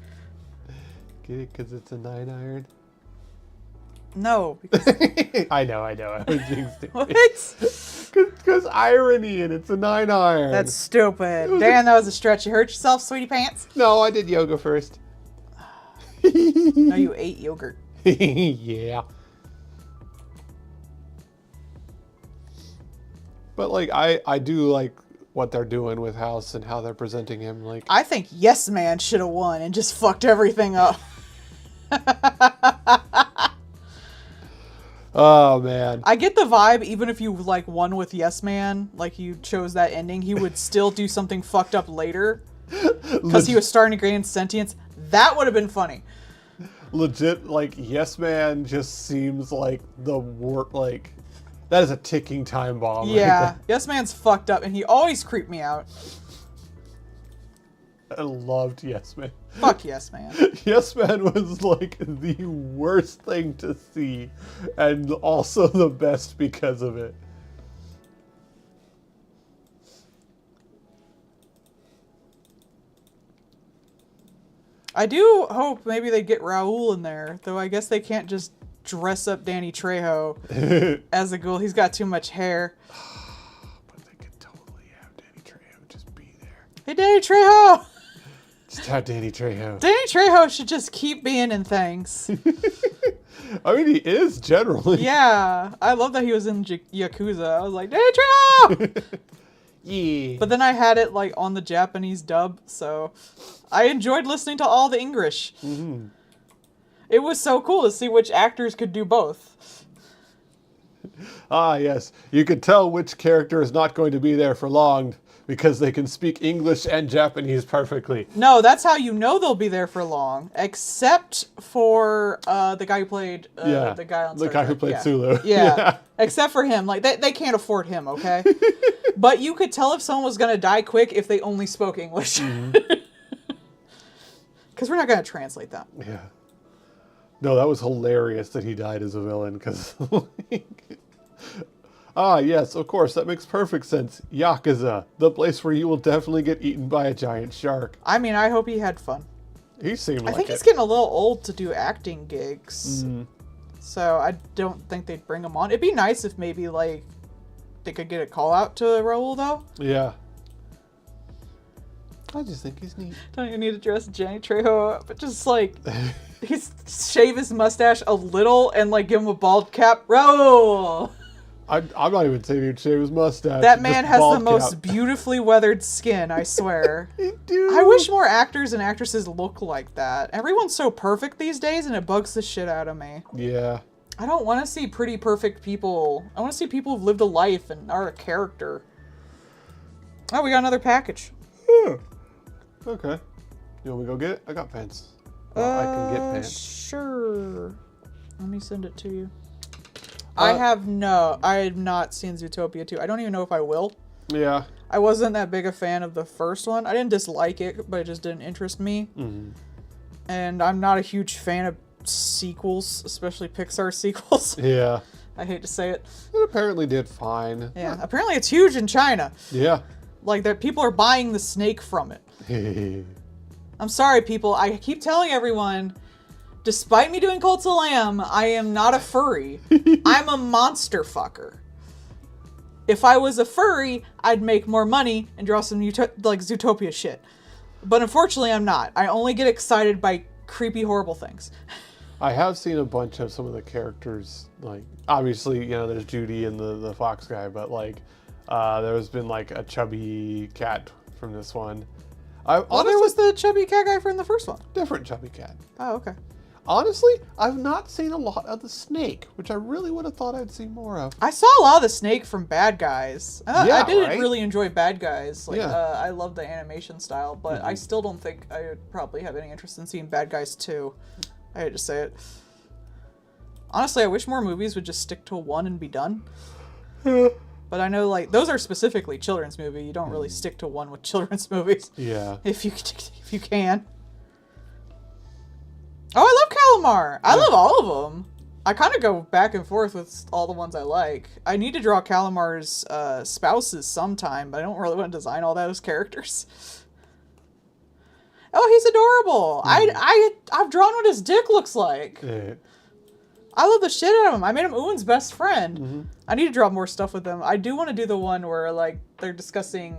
Get it? Because it's a 9-iron? No, because I know. I was being stupid. what? Because irony and it's a 9-iron. That's stupid. Dan, that was a stretch. You hurt yourself, sweetie pants? No, I did yoga first. No, you ate yogurt. Yeah. But like I do like what they're doing with House and how they're presenting him. Like I think Yes Man should have won and just fucked everything up. oh man. I get the vibe, even if you like won with Yes Man, like you chose that ending, he would still do something fucked up later because he was starting to gain sentience. That would have been funny. Legit, like Yes Man just seems like the worst. Like that is a ticking time bomb. Yeah, Yes Man's fucked up, and he always creeped me out. I loved Yes Man. Fuck Yes Man. Yes Man was like the worst thing to see, and also the best because of it. I do hope maybe they get Raul in there, though I guess they can't just dress up Danny Trejo as a ghoul. He's got too much hair. But they could totally have Danny Trejo just be there. Hey, Danny Trejo! Just have Danny Trejo. Danny Trejo should just keep being in things. I mean, he is generally. Yeah, I love that he was in Yakuza. I was like, Danny Trejo! Yeah. But then I had it like on the Japanese dub, so I enjoyed listening to all the English. Mm-hmm. It was so cool to see which actors could do both. Ah, yes. You could tell which character is not going to be there for long because they can speak English and Japanese perfectly. No, that's how you know they'll be there for long, except for the guy who played the guy on Star the guy who Trek. played Yeah. Sulu. Yeah. Except for him. Like, they can't afford him, okay? But you could tell if someone was going to die quick if they only spoke English. Because we're not going to translate them. Yeah. No, that was hilarious that he died as a villain because. Ah, yes, of course, that makes perfect sense. Yakuza, the place where you will definitely get eaten by a giant shark. I mean, I hope he had fun. He seemed like I think it. he's getting a little old to do acting gigs. So I don't think they'd bring him on. It'd be nice if maybe, like, they could get a call out to Raul, though. Yeah. I just think he's neat. Don't even need to dress Danny Trejo up, but just, like, he's shave his mustache a little and, like, give him a bald cap. Raul! I'm not even saying he'd shave his mustache. That man just has the bald most cap. beautifully weathered skin, I swear. Dude. I wish more actors and actresses look like that. Everyone's so perfect these days, and it bugs the shit out of me. Yeah. I don't want to see pretty perfect people. I want to see people who've lived a life and are a character. Oh, we got another package. Okay. You want me to go get it? I got pants. Well, I can get pants. Sure. Let me send it to you. Uh, I have not seen Zootopia 2. I don't even know if I will. Yeah. I wasn't that big a fan of the first one. I didn't dislike it, but it just didn't interest me. Mm-hmm. And I'm not a huge fan of sequels, especially Pixar sequels. Yeah. I hate to say it. It apparently did fine. Yeah, apparently it's huge in China. Yeah. Like, that people are buying the snake from it. I'm sorry, people. I keep telling everyone, despite me doing Cult of Lamb, I am not a furry. I'm a monster fucker. If I was a furry, I'd make more money and draw some Zootopia shit. But unfortunately, I'm not. I only get excited by creepy, horrible things. I have seen a bunch of some of the characters, like, obviously, you know, there's Judy and the fox guy, but, like, there's been, like, a chubby cat from this one. Well, there was the chubby cat guy from the first one. Different chubby cat. Oh, okay. Honestly, I've not seen a lot of the snake, which I really would have thought I'd see more of. I saw a lot of the snake from Bad Guys. I did right? really enjoy Bad Guys. Like, Yeah. I love the animation style, but I still don't think I would probably have any interest in seeing Bad Guys 2. I hate to say it. Honestly, I wish more movies would just stick to one and be done. But I know, like, those are specifically children's movie. You don't really stick to one with children's movies. Yeah. If you can. Oh, I love Calamar. I love all of them. I kind of go back and forth with all the ones I like. I need to draw Calamar's spouses sometime, but I don't really want to design all those characters. Oh, he's adorable. I've drawn what his dick looks like. I love the shit out of him. I made him Owen's best friend. I need to draw more stuff with him. I do want to do the one where, like, they're discussing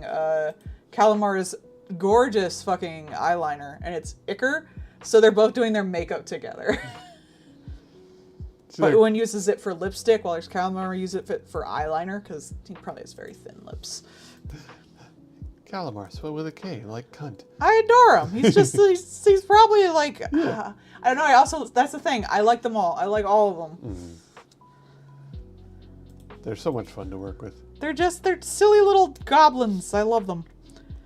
Calamar's gorgeous fucking eyeliner, and it's Icar, So they're both doing their makeup together. But Uin uses it for lipstick, while Calamar uses it for eyeliner, because he probably has very thin lips. Calamar, spelled with a K, like cunt. I adore him. He's just, he's probably like, I don't know, that's the thing, I like them all. I like all of them. Mm-hmm. They're so much fun to work with. They're silly little goblins. I love them.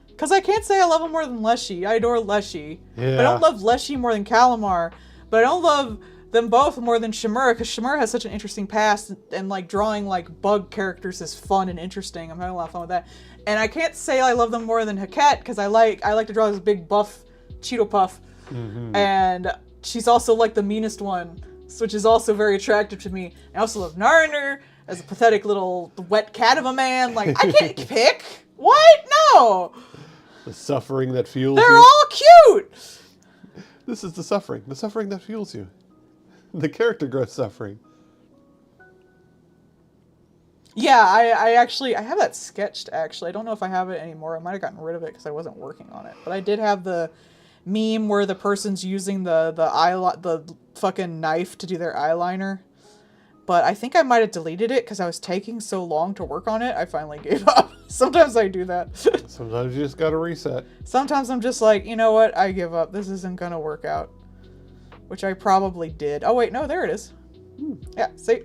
Because I can't say I love them more than Leshy. I adore Leshy. Yeah. I don't love Leshy more than Calamar. But I don't love them both more than Shimura, because Shimura has such an interesting past, and like drawing like bug characters is fun and interesting. I'm having a lot of fun with that. And I can't say I love them more than Haket, because I like to draw this big buff Cheeto Puff. Mm-hmm. And she's also like the meanest one, which is also very attractive to me. I also love Narner as a pathetic little wet cat of a man. Like, I can't pick. What? No. The suffering that fuels They're you. all cute. This is the suffering that fuels you. The character growth suffering. Yeah, I actually have that sketched, actually. I don't know if I have it anymore. I might have gotten rid of it because I wasn't working on it. But I did have the meme where the person's using the fucking knife to do their eyeliner. But I think I might have deleted it because I was taking so long to work on it, I finally gave up. Sometimes I do that. Sometimes you just gotta reset. Sometimes I'm just like, you know what? I give up. This isn't gonna work out. Which I probably did. Oh, wait, no, there it is. Yeah, see?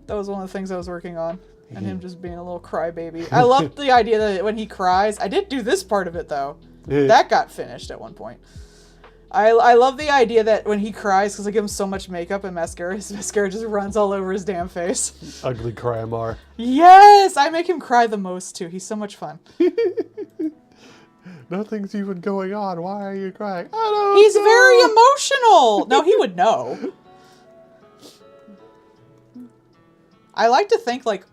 That was one of the things I was working on. And him just being a little crybaby. I love the idea that when he cries, I did do this part of it, though. That got finished at one point. I love the idea that when he cries, because I give him so much makeup and mascara, his mascara just runs all over his damn face. Ugly Cryamar. Yes! I make him cry the most, too. He's so much fun. Nothing's even going on. Why are you crying? I don't He's know. very emotional! No, he would know. I like to think, like,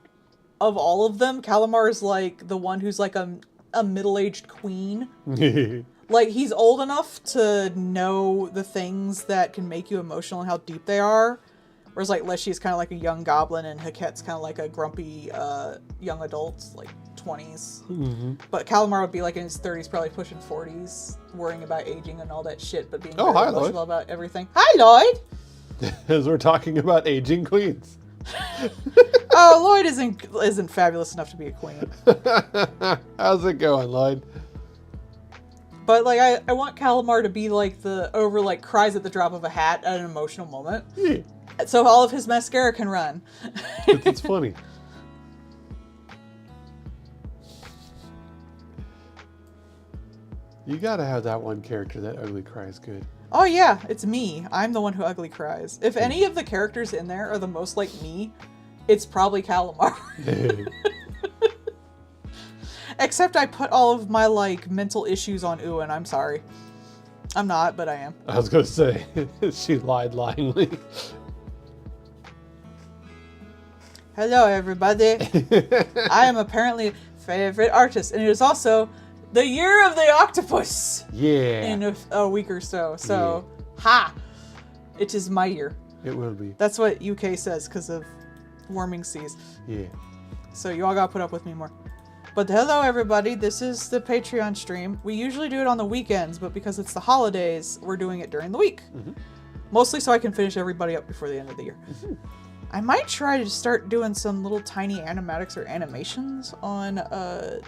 of all of them, Calamar is, like, the one who's, like, a middle-aged queen. Like, he's old enough to know the things that can make you emotional and how deep they are. Whereas, like, Leshy's kind of like a young goblin, and Haket's kind of like a grumpy young adult, like 20s. Mm-hmm. But Calamar would be, like, in his 30s, probably pushing 40s, worrying about aging and all that shit, but being very emotional about everything. Hi, Lloyd! As we're talking about aging queens. Oh, Lloyd isn't fabulous enough to be a queen. How's it going, Lloyd? But, like, I want Calamar to be, like, cries at the drop of a hat at an emotional moment. Yeah. So all of his mascara can run. It's funny. You gotta have that one character that ugly cries good. Oh, yeah, it's me. I'm the one who ugly cries. If any of the characters in there are the most like me, it's probably Calamar. Except I put all of my, like, mental issues on Uin. I'm sorry. I'm not, but I am. I was gonna say, she lied lyingly. Hello, everybody. I am apparently favorite artist, and it is also the year of the octopus. Yeah. In a week or so. So, ha! It is my year. It will be. That's what UK says because of warming seas. Yeah. So you all gotta put up with me more. But hello, everybody. This is the Patreon stream. We usually do it on the weekends, but because it's the holidays, we're doing it during the week. Mm-hmm. Mostly so I can finish everybody up before the end of the year. Mm-hmm. I might try to start doing some little tiny animatics or animations on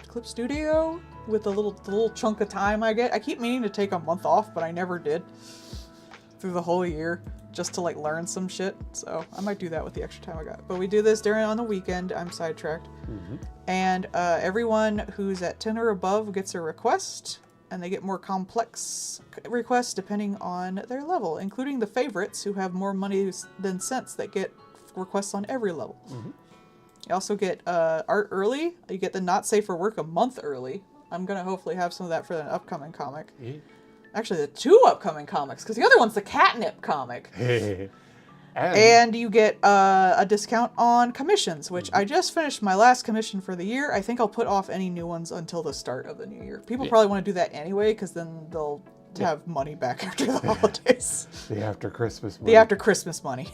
Clip Studio with the little chunk of time I get. I keep meaning to take a month off, but I never did through the whole year just to, like, learn some shit. So I might do that with the extra time I got. But we do this on the weekend. I'm sidetracked. Mm-hmm. And everyone who's at 10 or above gets a request, and they get more complex requests depending on their level, including the favorites who have more money than sense that get requests on every level. Mm-hmm. You also get art early. You get the not safe for work a month early. I'm gonna hopefully have some of that for an upcoming comic. Yeah. Actually, the 2 upcoming comics, because the other one's the Catnip comic. And And you get a discount on commissions, which I just finished my last commission for the year. I think I'll put off any new ones until the start of the new year. People probably want to do that anyway, because then they'll have money back after the holidays. the after Christmas money. The after Christmas money.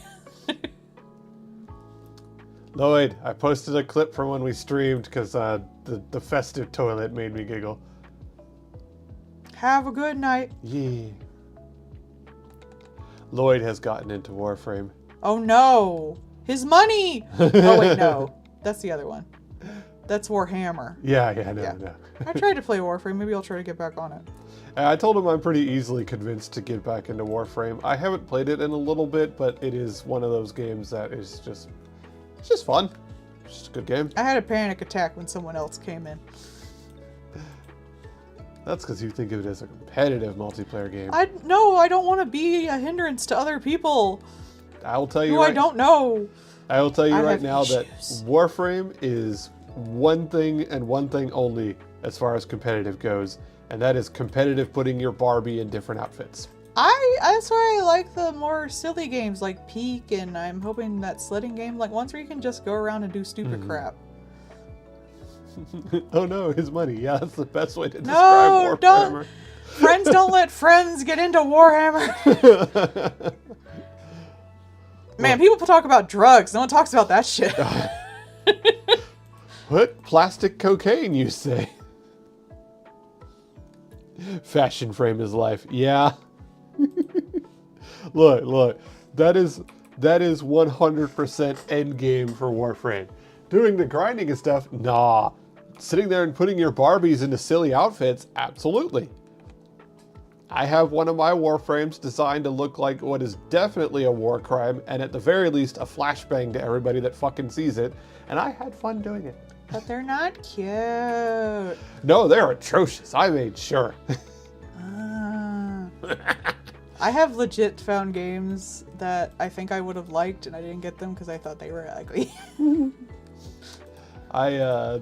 Lloyd, I posted a clip from when we streamed because the festive toilet made me giggle. Have a good night. Yeah. Lloyd has gotten into Warframe. Oh no! His money! Oh wait, no. That's the other one. That's Warhammer. No. I tried to play Warframe. Maybe I'll try to get back on it. I told him I'm pretty easily convinced to get back into Warframe. I haven't played it in a little bit, but it is one of those games that is just, it's just fun. Just a good game. I had a panic attack when someone else came in. That's because you think of it as a competitive multiplayer game. No, I don't want to be a hindrance to other people I will tell you who right I don't know. I will tell you I right have now that issues. Warframe is one thing and one thing only as far as competitive goes, and that is competitive putting your Barbie in different outfits. That's why I like the more silly games like Peak, and I'm hoping that sledding game, like ones where you can just go around and do stupid crap. Oh no, his money. Yeah, that's the best way to describe No, Warframer. don't. Friends don't let friends get into Warhammer. Man, people talk about drugs. No one talks about that shit. What? Plastic cocaine, you say? Fashion frame is life. Yeah. Look. That is 100% end game for Warframe. Doing the grinding and stuff, nah. Sitting there and putting your Barbies into silly outfits, absolutely. I have one of my Warframes designed to look like what is definitely a war crime, and at the very least a flashbang to everybody that fucking sees it, and I had fun doing it. But they're not cute. No, they're atrocious. I made sure. I have legit found games that I think I would have liked, and I didn't get them because I thought they were ugly. A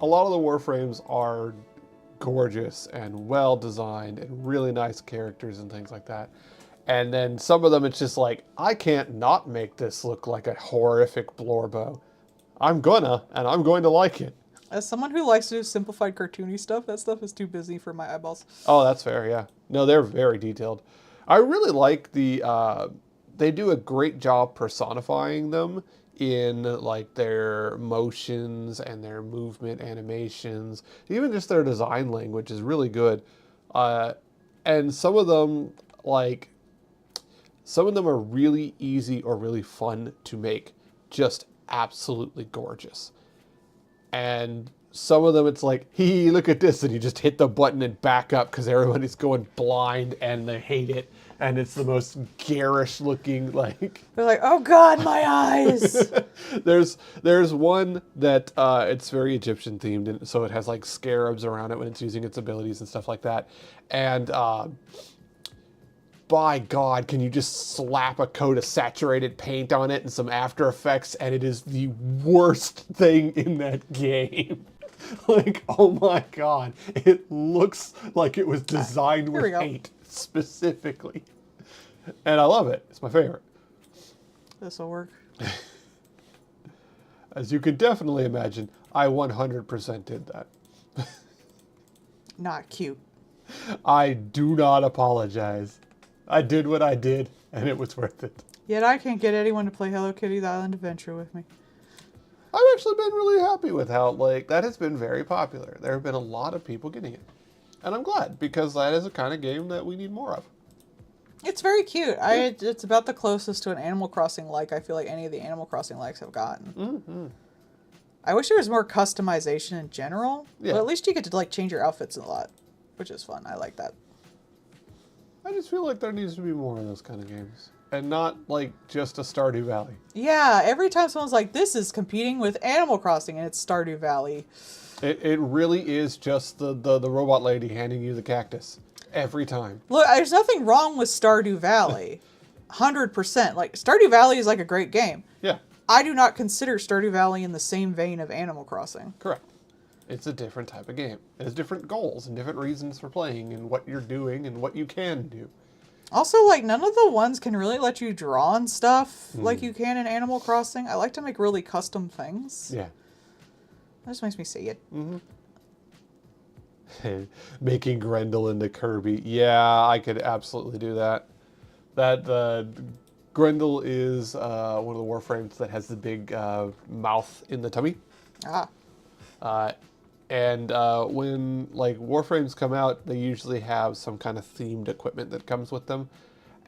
lot of the Warframes are gorgeous and well designed and really nice characters and things like that. And then some of them, it's just like, I can't not make this look like a horrific Blorbo. I'm going to like it. As someone who likes to do simplified cartoony stuff, that stuff is too busy for my eyeballs. Oh, that's fair, yeah. No, they're very detailed. I really like they do a great job personifying them in like their motions and their movement animations. Even just their design language is really good. And some of them are really easy or really fun to make. Just absolutely gorgeous. And some of them it's like, hee, look at this, and you just hit the button and back up because everybody's going blind and they hate it. And it's the most garish looking, like... They're like, oh god, my eyes! There's one that it's very Egyptian themed, and so it has like scarabs around it when it's using its abilities and stuff like that. And by God, can you just slap a coat of saturated paint on it and some After Effects, and it is the worst thing in that game. Like, oh my God, it looks like it was designed with paint specifically. And I love it. It's my favorite. This'll work. As you can definitely imagine, I 100% did that. Not cute. I do not apologize. I did what I did, and it was worth it. Yet I can't get anyone to play Hello Kitty's Island Adventure with me. I've actually been really happy with how, like, that has been very popular. There have been a lot of people getting it. And I'm glad, because that is a kind of game that we need more of. It's very cute. It's about the closest to an Animal Crossing like I feel like any of the Animal Crossing likes have gotten. Mm-hmm. I wish there was more customization in general, Yeah. but at least you get to like change your outfits a lot, which is fun. I like that. I just feel like there needs to be more of those kind of games. And not, like, just a Stardew Valley. Yeah, every time someone's like, this is competing with Animal Crossing, and it's Stardew Valley. It really is just the robot lady handing you the cactus. Every time. Look, there's nothing wrong with Stardew Valley. 100%. Like, Stardew Valley is like a great game. Yeah. I do not consider Stardew Valley in the same vein of Animal Crossing. Correct. It's a different type of game. It has different goals and different reasons for playing and what you're doing and what you can do. Also, like, none of the ones can really let you draw on stuff like you can in Animal Crossing. I like to make really custom things. Yeah. That just makes me see it. Mm-hmm. Making Grendel into Kirby. Yeah, I could absolutely do that. Grendel is one of the Warframes that has the big mouth in the tummy. Ah. When like Warframes come out, they usually have some kind of themed equipment that comes with them.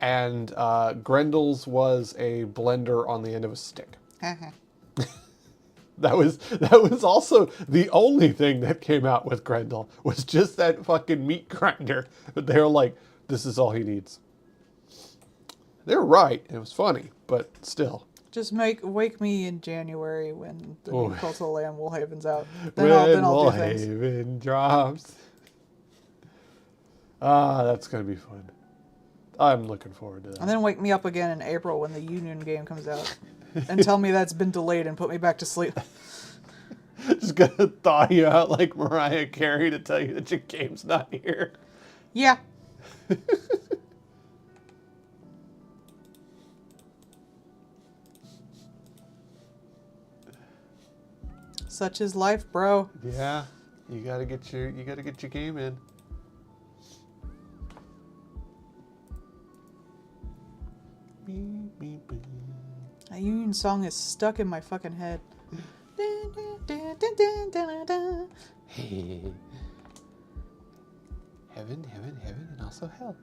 and Grendel's was a blender on the end of a stick. That was also the only thing that came out with Grendel, was just that fucking meat grinder. But they were like, this is all he needs. They were right. It was funny, but still. Just wake me in January when the new Cult of the Lamb Woolhaven's out. When I'll do things. Woolhaven drops. That's gonna be fun. I'm looking forward to that. And then wake me up again in April when the Union game comes out. And tell me that's been delayed and put me back to sleep. Just gonna thaw you out like Mariah Carey to tell you that your game's not here. Yeah. Such is life, bro. Yeah, you gotta get your game in. That Union song is stuck in my fucking head. Heaven, and also hell.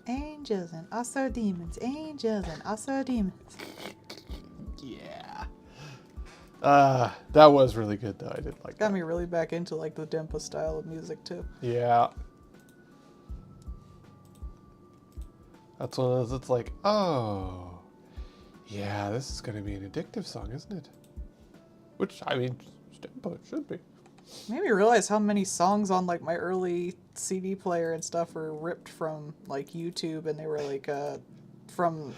Angels and also demons. Angels and also demons. Yeah. That was really good though. I did like that. Got me really back into like the Dempa style of music too. Yeah. That's one of those, it's like, oh, yeah, this is going to be an addictive song, isn't it? Which, I mean, Dempa should be. Made me realize how many songs on like my early CD player and stuff were ripped from like YouTube, and they were like from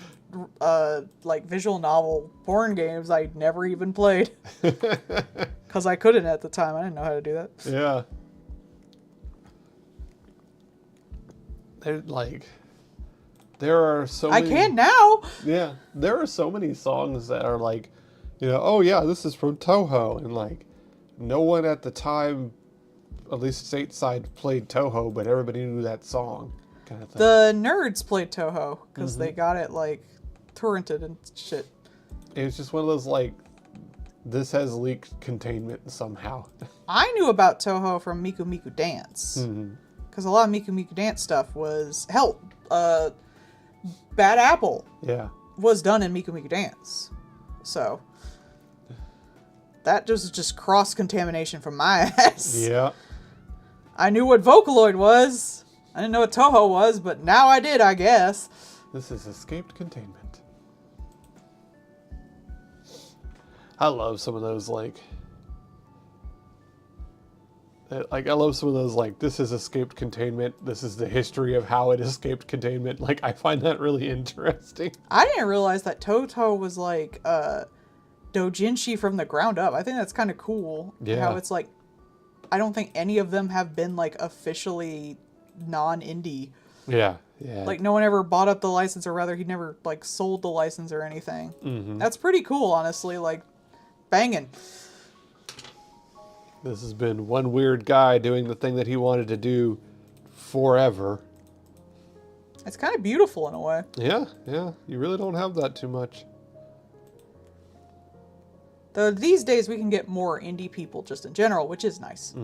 like visual novel porn games I'd never even played. Because I couldn't at the time. I didn't know how to do that. Yeah. They're like... There are so many... I can now! Yeah. There are so many songs that are like, you know, oh yeah, this is from Toho. And like, no one at the time, at least stateside, played Toho, but everybody knew that song. Kind of thing. The nerds played Toho, because they got it like torrented and shit. It was just one of those like, this has leaked containment somehow. I knew about Toho from Miku Miku Dance. Because a lot of Miku Miku Dance stuff was... Hell, Bad Apple was done in Miku Miku Dance. So, that was just cross-contamination from my ass. Yeah. I knew what Vocaloid was. I didn't know what Toho was, but now I did, I guess. This is escaped containment. I love some of those, like, I love some of those, like, this is escaped containment. This is the history of how it escaped containment. Like, I find that really interesting. I didn't realize that Toto was, like, doujinshi from the ground up. I think that's kind of cool. Yeah. How it's, like, I don't think any of them have been, like, officially non-indie. Yeah, yeah. Like, no one ever bought up the license, or rather, he never, like, sold the license or anything. That's pretty cool, honestly. Like, banging. This has been one weird guy doing the thing that he wanted to do forever. It's kind of beautiful in a way. Yeah, yeah. You really don't have that too much. Though these days we can get more indie people just in general, which is nice.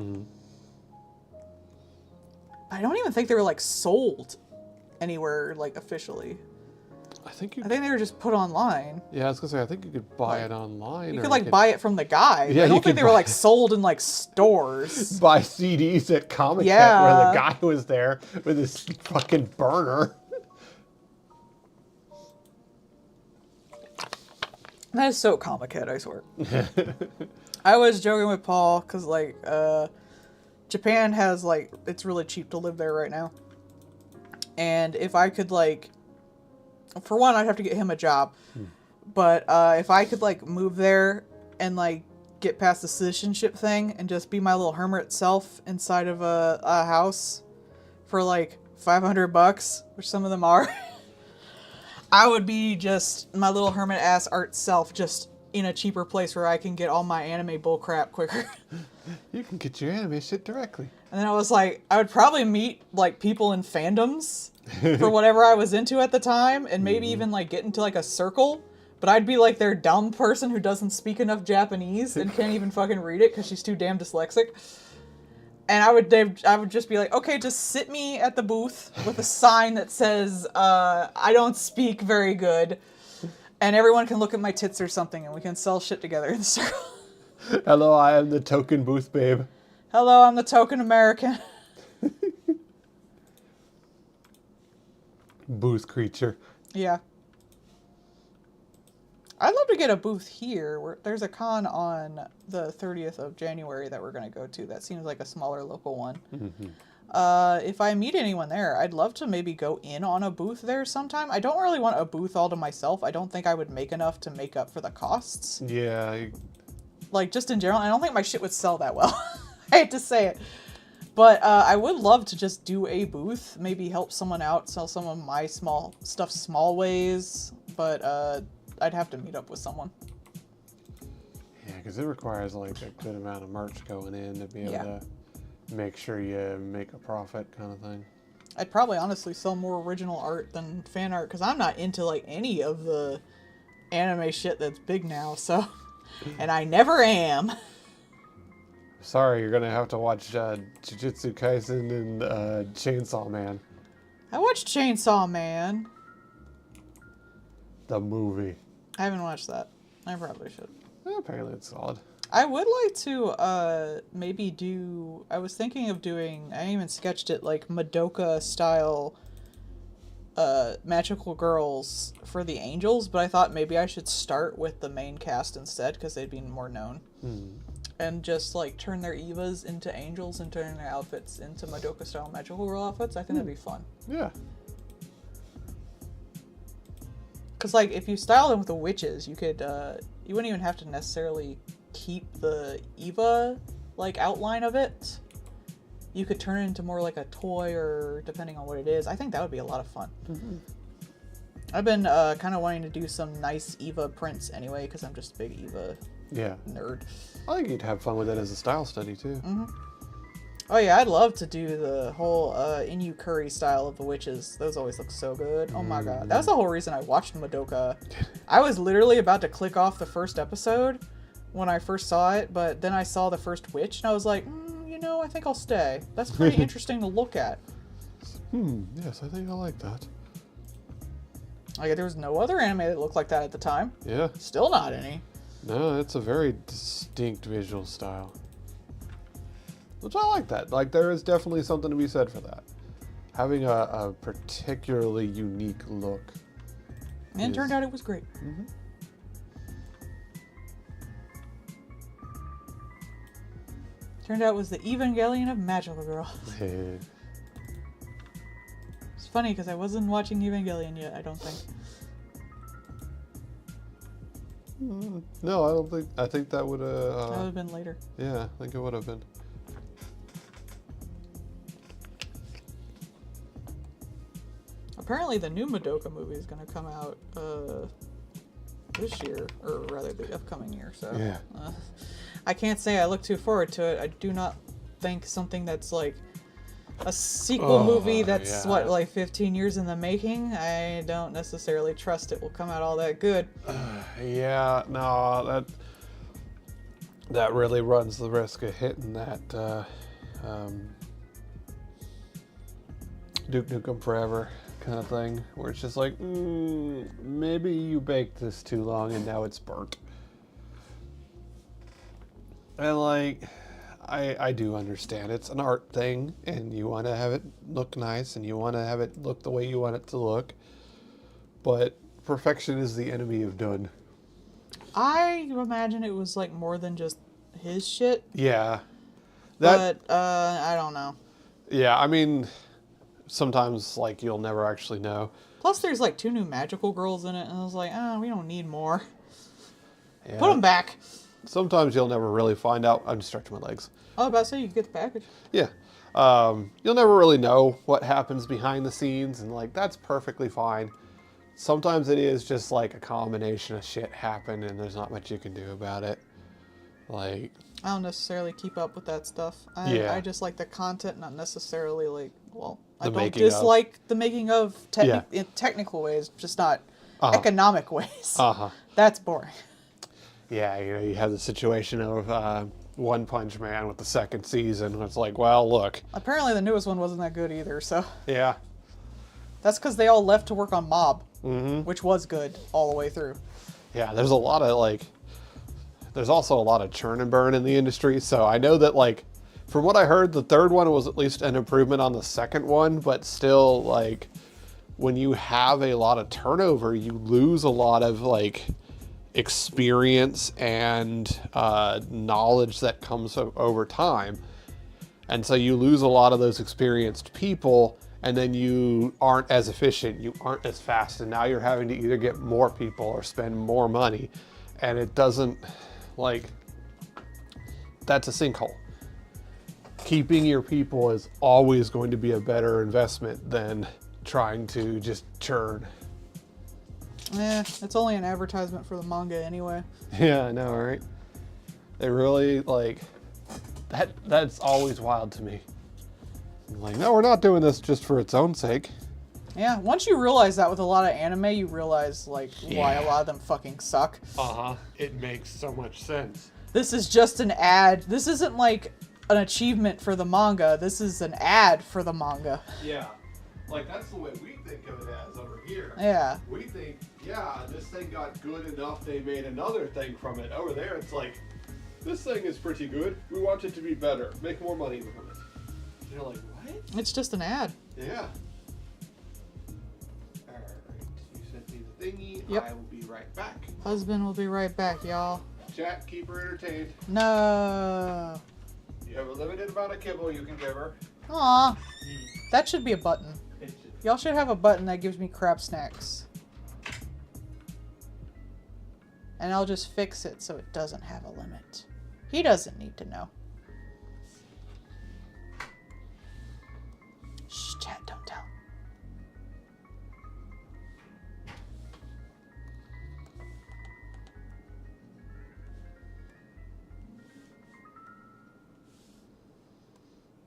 I don't even think they were like sold anywhere like officially. I think they were just put online. Yeah, I was gonna say I think you could buy it online. You could like buy it from the guy. Yeah, I don't think they were like sold in like stores. Buy CDs at Comic Con where the guy was there with his fucking burner. That is so Comic Head, I swear. I was joking with Paul because like Japan has like, it's really cheap to live there right now. And if I could like, for one, I'd have to get him a job. But if I could like move there and like get past the citizenship thing and just be my little hermit self inside of a house for like $500, which some of them are, I would be just my little hermit ass art self just in a cheaper place where I can get all my anime bullcrap quicker. You can get your anime shit directly. And then I was like, I would probably meet like people in fandoms for whatever I was into at the time, and maybe even like get into like a circle, but I'd be like their dumb person who doesn't speak enough Japanese and can't even fucking read it because she's too damn dyslexic. And I would just be like, okay, just sit me at the booth with a sign that says, I don't speak very good. And everyone can look at my tits or something and we can sell shit together in the circle. Hello, I am the token booth babe. Hello, I'm the token American. Booth creature. Yeah. I'd love to get a booth here. There's a con on the 30th of January that we're going to go to. That seems like a smaller local one. Mm-hmm. If I meet anyone there, I'd love to maybe go in on a booth there sometime. I don't really want a booth all to myself. I don't think I would make enough to make up for the costs. Yeah. Like, just in general, I don't think my shit would sell that well. I hate to say it. But I would love to just do a booth. Maybe help someone out, sell some of my stuff small ways. But I'd have to meet up with someone. Yeah, because it requires like a good amount of merch going in to be able to make sure you make a profit kind of thing. I'd probably honestly sell more original art than fan art because I'm not into like any of the anime shit that's big now, so and I never am. Sorry, you're gonna have to watch Jujutsu Kaisen and Chainsaw Man. I watched Chainsaw Man. The movie. I haven't watched that. I probably should. Apparently it's solid. I would like to maybe do... I was thinking of doing... I even sketched it like Madoka style magical girls for the angels, but I thought maybe I should start with the main cast instead because they'd be more known. And just like turn their Evas into angels and turn their outfits into Madoka style magical girl outfits. I think that'd be fun. Yeah. Because like if you style them with the witches, you could you wouldn't even have to necessarily keep the Eva like outline of it. You could turn it into more like a toy, or depending on what it is. I think that would be a lot of fun. I've been kind of wanting to do some nice Eva prints anyway, because I'm just a big Eva nerd. I think you'd have fun with it as a style study too. Oh yeah, I'd love to do the whole Inu Curry style of the witches. Those always look so good. Oh my god. That's the whole reason I watched Madoka. I was literally about to click off the first episode when I first saw it, but then I saw the first witch and I was like, you know, I think I'll stay. That's pretty interesting to look at. Yes, I think I like that. Like, there was no other anime that looked like that at the time. Yeah. Still not any. No, it's a very distinct visual style. Which I like that. Like, there is definitely something to be said for that. Having a particularly unique look. And it turned out it was great. Turned out it was the Evangelion of magical girl. It's funny because I wasn't watching Evangelion yet, I don't think. No, I don't think. I think that would have. That would have been later. Yeah, I think it would have been. Apparently, the new Madoka movie is going to come out this year, or rather, the upcoming year. So Yeah. I can't say I look too forward to it. I do not think something that's like a sequel movie that's like 15 years in the making. I don't necessarily trust it will come out all that good. Yeah, no, that really runs the risk of hitting that Duke Nukem Forever kind of thing, where it's just like, maybe you baked this too long and now it's burnt. And like, I do understand it's an art thing and you want to have it look nice and you want to have it look the way you want it to look, but perfection is the enemy of done. I imagine it was like more than just his shit. Yeah. But I don't know. Yeah, I mean, sometimes like you'll never actually know. Plus there's like 2 new magical girls in it and I was like, we don't need more. Yeah. Put them back. Sometimes you'll never really find out. I'm just stretching my legs. I was about to say you could get the package. Yeah. You'll never really know what happens behind the scenes, and like that's perfectly fine. Sometimes it is just like a combination of shit happened and there's not much you can do about it. Like, I don't necessarily keep up with that stuff. I just like the content, not necessarily like, I don't dislike the making of in technical ways, just not economic ways. That's boring. Yeah, you know, you have the situation of One Punch Man with the second season. It's like, well, look. Apparently the newest one wasn't that good either, so. Yeah. That's because they all left to work on Mob, which was good all the way through. Yeah, there's a lot of, like, there's also a lot of churn and burn in the industry. So I know that, like, from what I heard, the third one was at least an improvement on the second one, but still, like, when you have a lot of turnover, you lose a lot of, like, experience and knowledge that comes over time. And so you lose a lot of those experienced people, and then you aren't as efficient, you aren't as fast, and now you're having to either get more people or spend more money. And it doesn't, like, that's a sinkhole. Keeping your people is always going to be a better investment than trying to just churn. It's only an advertisement for the manga anyway. Yeah, I know, right? They really, like, that's always wild to me. Like, no, we're not doing this just for its own sake. Yeah, once you realize that with a lot of anime, you realize, like, why a lot of them fucking suck. It makes so much sense. This is just an ad. This isn't, like, an achievement for the manga. This is an ad for the manga. Yeah. Like, that's the way we think of it as over here. Yeah. We think, yeah, this thing got good enough, they made another thing from it. Over there, it's like, this thing is pretty good. We want it to be better. Make more money from it. You're like, what? It's just an ad. Yeah. Alright, you sent me the thingy. Yep. I will be right back. Husband will be right back, y'all. Chat, keep her entertained. No. You have a limited amount of kibble you can give her. Aw. That should be a button. It should. Y'all should have a button that gives me crab snacks. And I'll just fix it so it doesn't have a limit. He doesn't need to know. Shh, chat, don't tell.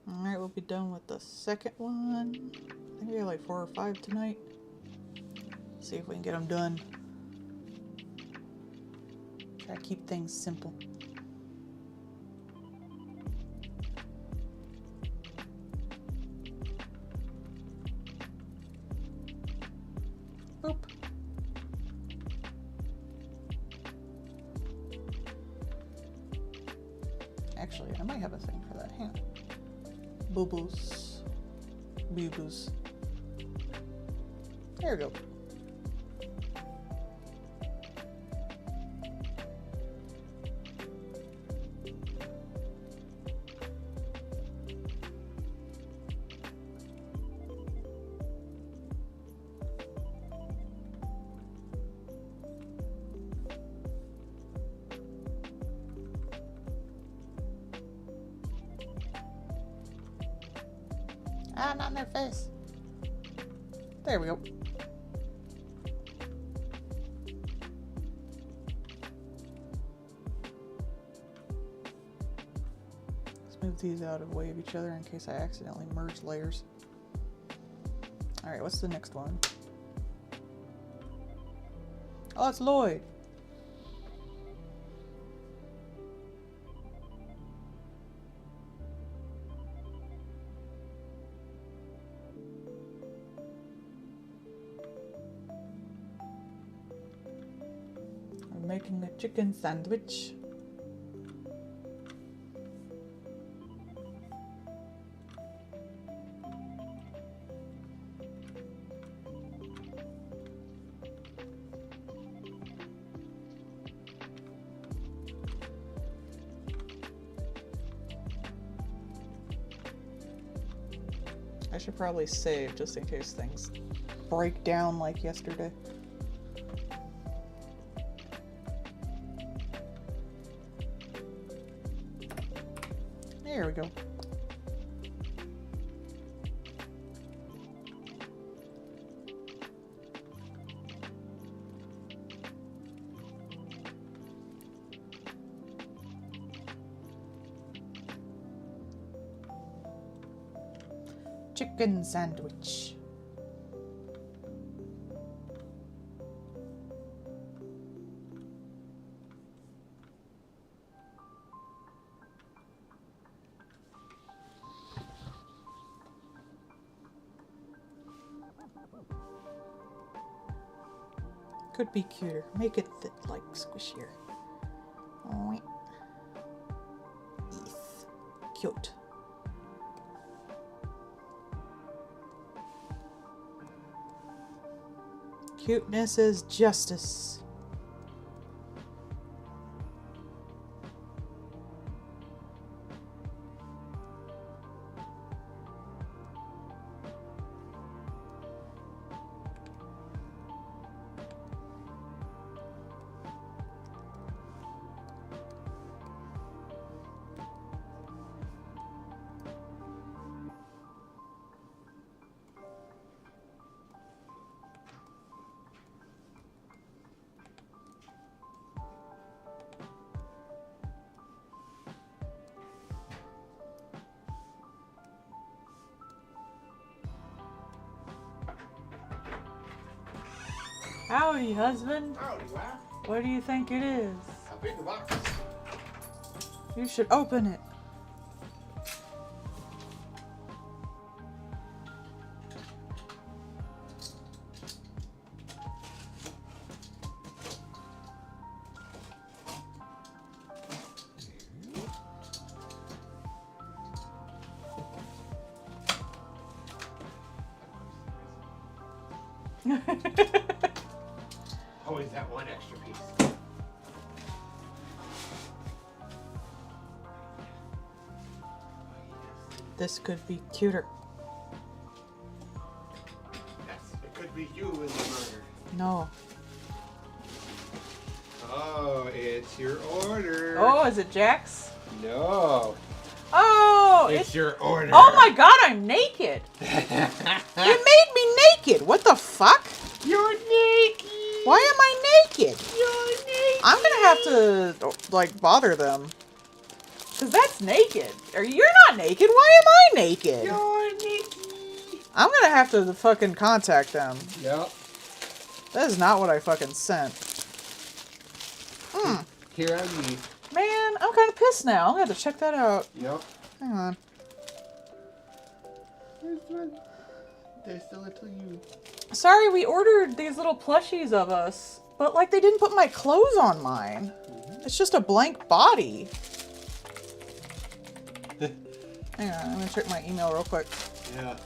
Alright, we'll be done with the second one. I think we have like 4 or 5 tonight. See if we can get them done. Try to keep things simple. Boop. Actually, I might have a thing for that. Hang on. Boo-boos. Boo-boos. There we go. Ah, not in their face. There we go. Let's move these out of the way of each other in case I accidentally merge layers. Alright, what's the next one? Oh, it's Lloyd. Making a chicken sandwich. I should probably save just in case things break down like yesterday. There we go. Chicken sandwich. Could be cuter. Make it like squishier. Yes. Cute. Cuteness is justice. Howdy, husband. Howdy, wife. What do you think it is? A big box. You should open it. Always that one extra piece. This could be cuter. Yes, it could be you in the murder. No. Oh, it's your order. Oh, is it Jax? No. Oh, It's your order. Oh my god, I'm naked. You made me naked. What the fuck? You're naked. Why am I naked? You're naked. I'm gonna have to, like, bother them. Because that's naked. You're not naked. Why am I naked? You're naked. I'm gonna have to fucking contact them. Yep. That is not what I fucking sent. Here on me. Man, I'm kind of pissed now. I'm gonna have to check that out. Yep. Hang on. There's one. There's the little you. Sorry, we ordered these little plushies of us, but like they didn't put my clothes on mine. It's just a blank body. Hang on, I'm gonna check my email real quick. Yeah.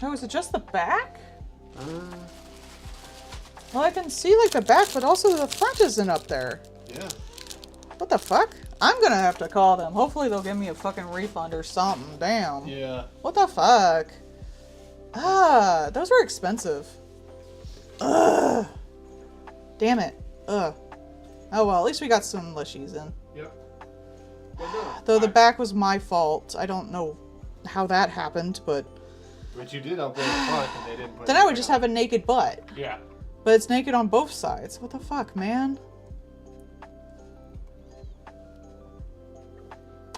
Oh, is it just the back? Well, I can see like the back, but also the front isn't up there. Yeah. What the fuck? I'm gonna have to call them. Hopefully they'll give me a fucking refund or something. Damn. Yeah. What the fuck? Ah, those were expensive. Ugh. Damn it. Ugh. Oh well, at least we got some lishies in. Yep. Well, no. Though the back was my fault. I don't know how that happened, but But you did upload the front and they didn't put then I would just have a naked butt. Yeah. But it's naked on both sides. What the fuck, man?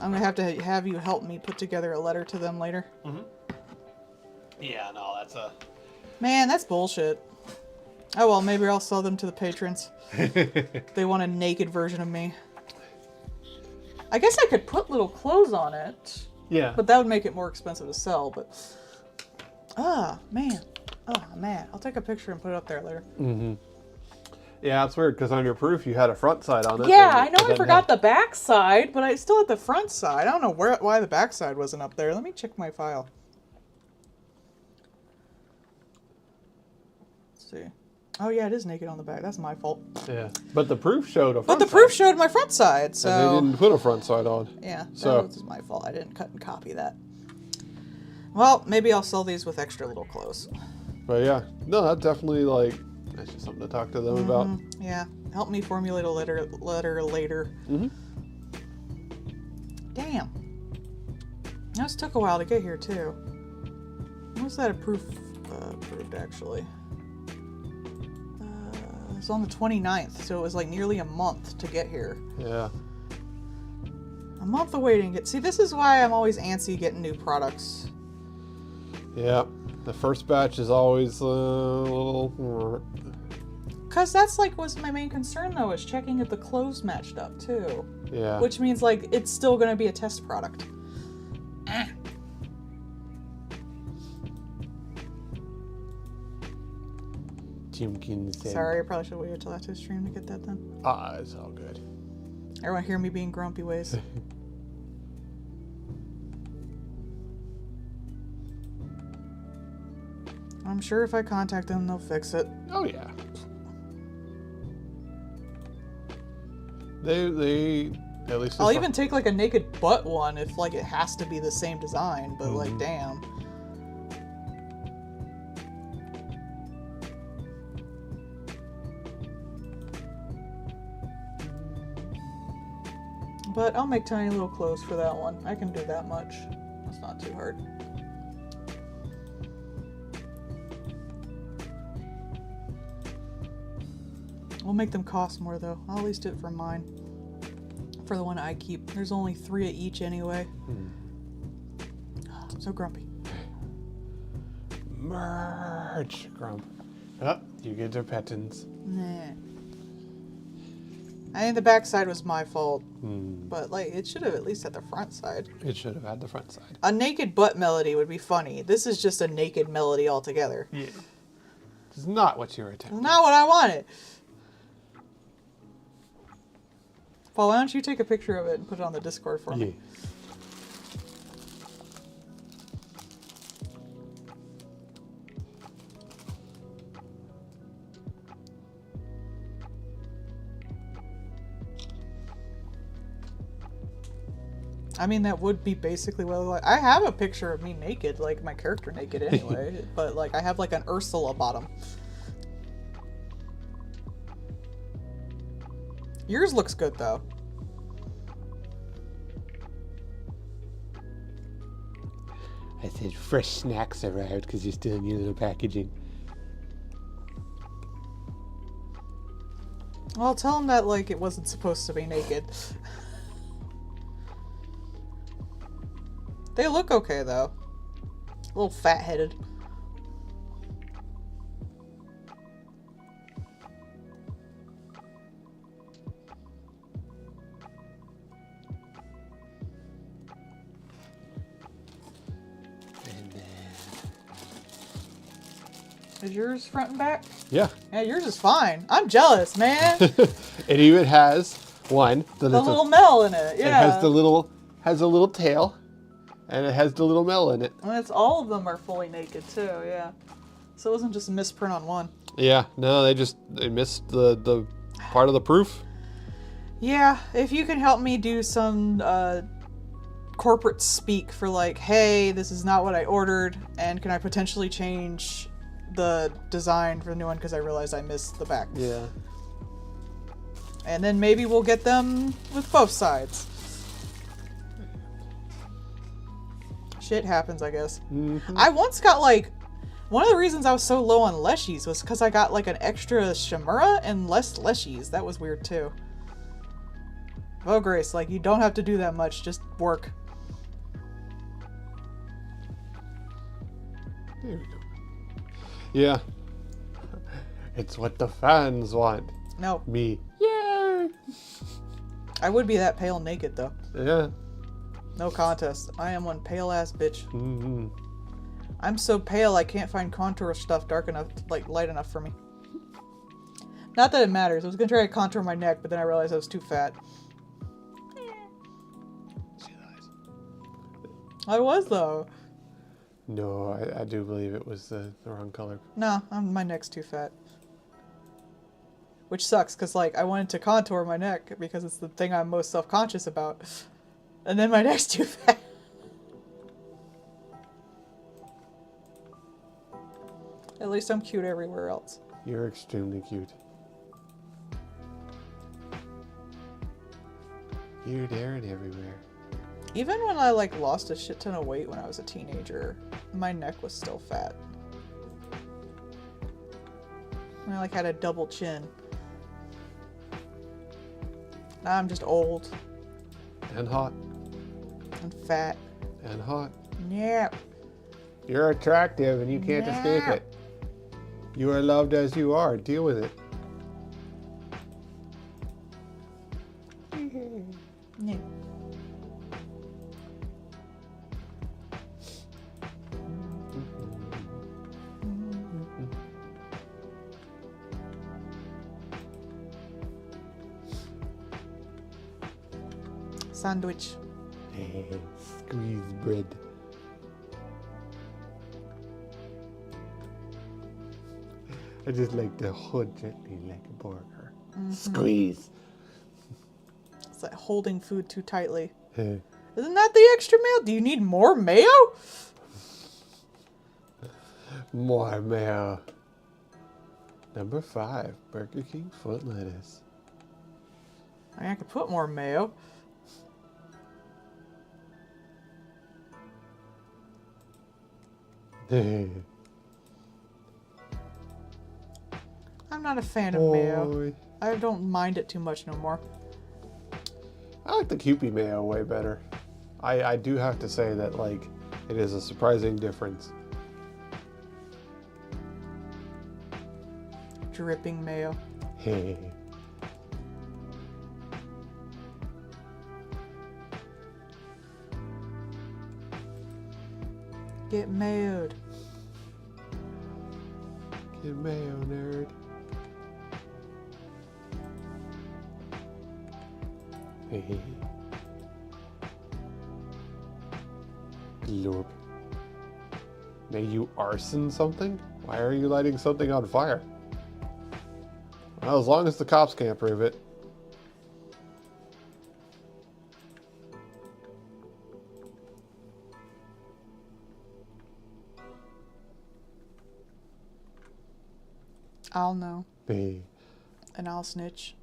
I'm gonna have to have you help me put together a letter to them later. Mm-hmm. Yeah, no, that's a... Man, that's bullshit. Oh well, maybe I'll sell them to the patrons. They want a naked version of me. I guess I could put little clothes on it. Yeah. But that would make it more expensive to sell, but... Ah, man. Oh, man. I'll take a picture and put it up there later. Mm-hmm. Yeah, it's weird because on your proof you had a front side on it. Yeah, and I it know I didn't forgot have- the back side, but I still had the front side. I don't know why the back side wasn't up there. Let me check my file. Let's see. Oh, yeah, it is naked on the back. That's my fault. Yeah, but the proof showed a But front the side, proof showed my front side, so... and they didn't put a front side on. Yeah, So- that was my fault. I didn't cut and copy that. Well, maybe I'll sell these with extra little clothes. But yeah, no, that definitely that's just something to talk to them about. Yeah, help me formulate a letter later. Mhm. Damn. This took a while to get here, too. When was that approved, actually? It was on the 29th, so it was like nearly a month to get here. Yeah. A month of waiting. See, this is why I'm always antsy getting new products. Yeah, the first batch is always a little. Cause that's like was my main concern though, is checking if the clothes matched up too. Yeah. Which means like it's still gonna be a test product. Sorry, I probably should wait until after the stream to get that done. It's all good. Everyone hear me being grumpy ways. I'm sure if I contact them, they'll fix it. Oh yeah. They at least. I'll even take like a naked butt one if like it has to be the same design, but like damn. But I'll make tiny little clothes for that one. I can do that much. It's not too hard. We'll make them cost more though. I'll at least do it for mine. For the one I keep. There's only 3 of each anyway. I'm so grumpy. Merch, Grump. Oh, you get their pettins. Nah. I think the back side was my fault. But like it should have at least had the front side. It should have had the front side. A naked butt melody would be funny. This is just a naked melody altogether. Yeah. It's not what you were attempting. Not what I wanted. Paul, why don't you take a picture of it and put it on the Discord for me? I mean, that would be basically what I look like. I have a picture of me naked, like my character naked anyway, but like I have like an Ursula bottom. Yours looks good though. I said fresh snacks arrived because you're still in your little packaging. Well, tell him that like it wasn't supposed to be naked. They look okay though. A little fat-headed. Is yours front and back? Yeah. Yeah, yours is fine. I'm jealous, man. It even has one. The little Mel in it. Yeah. It has a little tail, and it has the little Mel in it. And it's all of them are fully naked too. Yeah. So it wasn't just a misprint on one. Yeah. No, they missed the part of the proof. Yeah. If you can help me do some corporate speak for like, hey, this is not what I ordered, and can I potentially change the design for the new one because I realized I missed the back. Yeah. And then maybe we'll get them with both sides. Shit happens, I guess. Mm-hmm. I once got like, one of the reasons I was so low on Leshies was because I got like an extra Shimura and less Leshies. That was weird too. Oh, Grace, like you don't have to do that much, just work. There we go. Yeah. It's what the fans want. No. Me. Yay! I would be that pale naked though. Yeah. No contest. I am one pale ass bitch. Mm-hmm. I'm so pale I can't find contour stuff dark enough, like light enough for me. Not that it matters. I was gonna try to contour my neck, but then I realized I was too fat. See the eyes? I was though. No, I do believe it was the wrong color. No, my neck's too fat. Which sucks, because like I wanted to contour my neck because it's the thing I'm most self-conscious about. And then my neck's too fat. At least I'm cute everywhere else. You're extremely cute. Here, there, and everywhere. Even when I like lost a shit ton of weight when I was a teenager, my neck was still fat. And I like had a double chin. Now I'm just old. And hot. And fat. And hot. Yep. You're attractive and you can't escape Yeah. it. You are loved as you are. Deal with it. Yeah. Sandwich. Squeeze bread. I just like to hold gently like a burger. Squeeze. It's like holding food too tightly. Hey. Isn't that the extra mayo? Do you need more mayo? More mayo. Number 5, Burger King foot lettuce. I mean, I could put more mayo. I'm not a fan of mayo. Boy. I don't mind it too much no more. I like the Kewpie mayo way better. I do have to say that, like, it is a surprising difference. Dripping mayo. Get mayoed. Get mayo, nerd. Glorp. May you arson something? Why are you lighting something on fire? Well, as long as the cops can't prove it. I'll know. Hey. And I'll snitch.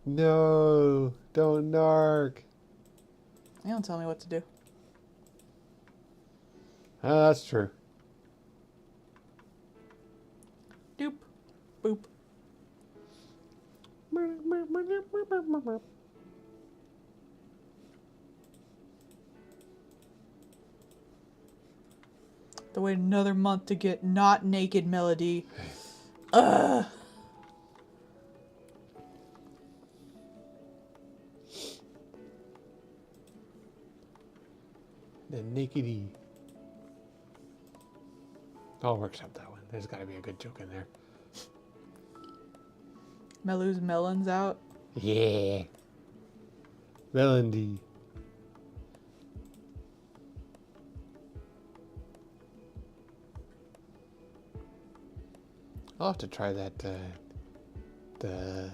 No, don't narc. You don't tell me what to do. Ah, that's true. Doop. Boop. To wait another month to get not naked Melody. Ugh. The nakedy. I'll workshop that one. There's got to be a good joke in there. Melu's melons out. Yeah. Melody. I'll have to try that, the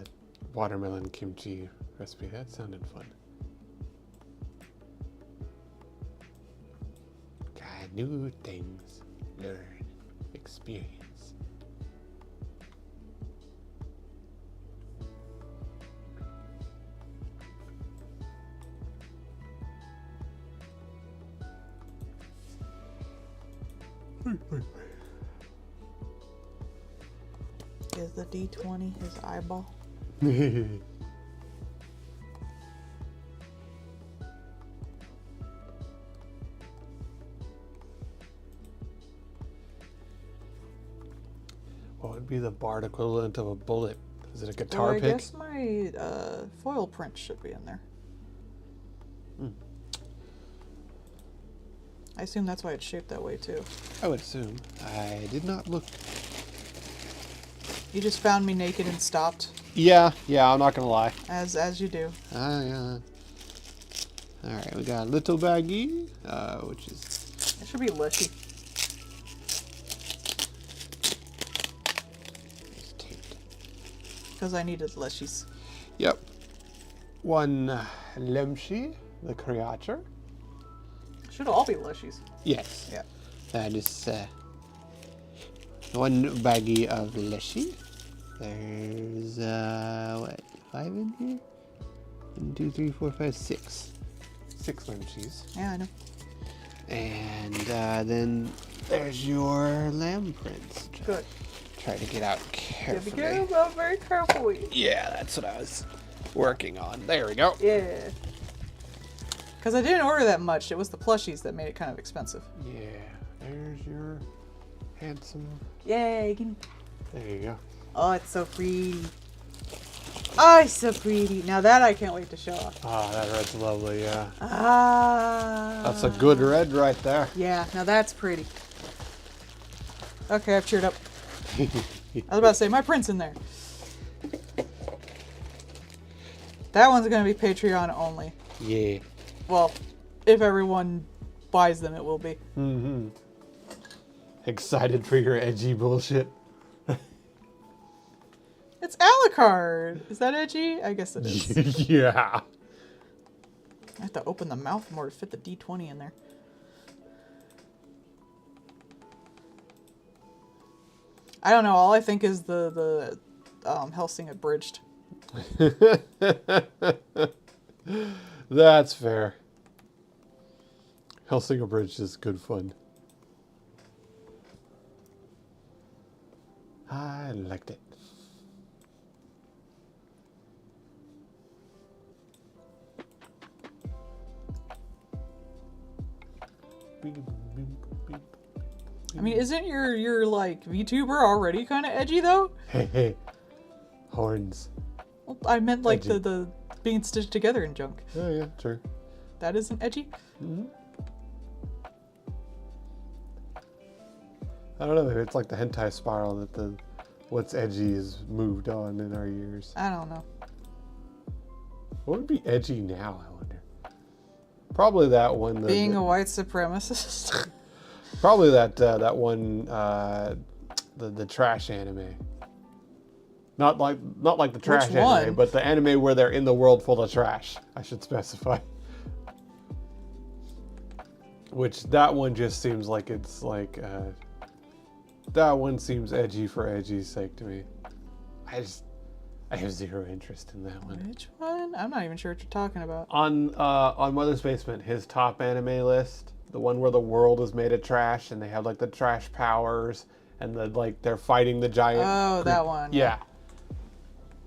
watermelon kimchi recipe. That sounded fun. Try new things. Learn. Experience. Is the D20 his eyeball? What would be the bard equivalent of a bullet? Is it a guitar Well, I pick? guess my foil print should be in there. I assume that's why it's shaped that way too. I would assume. I did not look. You just found me naked and stopped, Yeah, I'm not gonna lie. as you do. Yeah. Alright, we got a little baggie, which is It should be Leshy. it's taped. Because I needed Leshies. Yep. One lemshi, the creature. Should all be Leshies. Yes. Yeah. That is one baggie of leshy. There's what, 5 in here? 1, 2, 3, 4, 5, 6. 6 lemshis. Yeah, I know. And then there's your lamb prints. Good. Try to get out Be carefully. careful, very carefully. Yeah, that's what I was working on. There we go. Yeah. Because I didn't order that much. It was the plushies that made it kind of expensive. Yeah, there's your handsome. Yay. There you go. Oh, it's so pretty. Oh, it's so pretty. Now that I can't wait to show off. Ah, that red's lovely, yeah. Ah. That's a good red right there. Yeah, now that's pretty. Okay, I've cheered up. I was about to say, my print's in there. That one's going to be Patreon only. Yeah. Well, if everyone buys them, it will be. Mm-hmm. Excited for your edgy bullshit. It's Alucard. Is that edgy? I guess it is. Yeah. I have to open the mouth more to fit the D20 in there. I don't know. All I think is the Helsing abridged. That's fair. Hellsinger Bridge is good fun. I liked it. I mean, isn't your like VTuber already kind of edgy though? Hey, hey. Horns. Well, I meant like Edgy. the being stitched together in junk. Oh, yeah, sure. That isn't edgy? Mm-hmm. I don't know, maybe it's like the hentai spiral that the what's edgy has moved on in our years. I don't know. What would be edgy now, I wonder? Probably that one. Being a white supremacist. Probably that one, the trash anime. Not like the trash Which anime, one? but the anime where they're in the world full of trash. I should specify. Which that one just seems like it's like that one seems edgy for edgy's sake to me. I have zero interest in that one. Which one? I'm not even sure what you're talking about. On Mother's Basement, his top anime list, the one where the world is made of trash and they have like the trash powers and they're fighting the giant. Oh, that one. Yeah.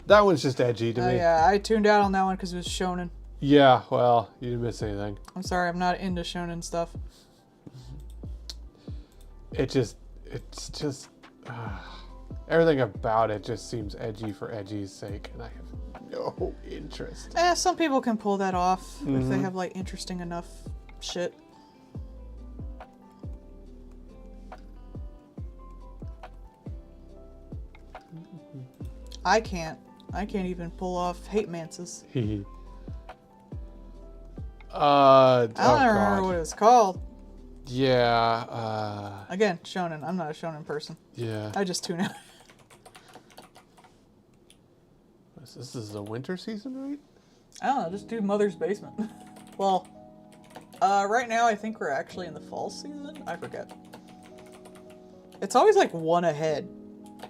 That one's just edgy to me. Yeah, I tuned out on that one because it was shonen. Yeah, well, you didn't miss anything. I'm sorry, I'm not into shonen stuff. It's just everything about it just seems edgy for edgy's sake, and I have no interest. Some people can pull that off if they Mhm. have like interesting enough shit. I can't. I can't even pull off hate mances. I don't remember what it was called. Yeah, Again, shonen. I'm not a shonen person. yeah. I just tune out. This is the winter season, right? I don't know. Just do Mother's Basement. Well, right now I think we're actually in the fall season. I forget. It's always like one ahead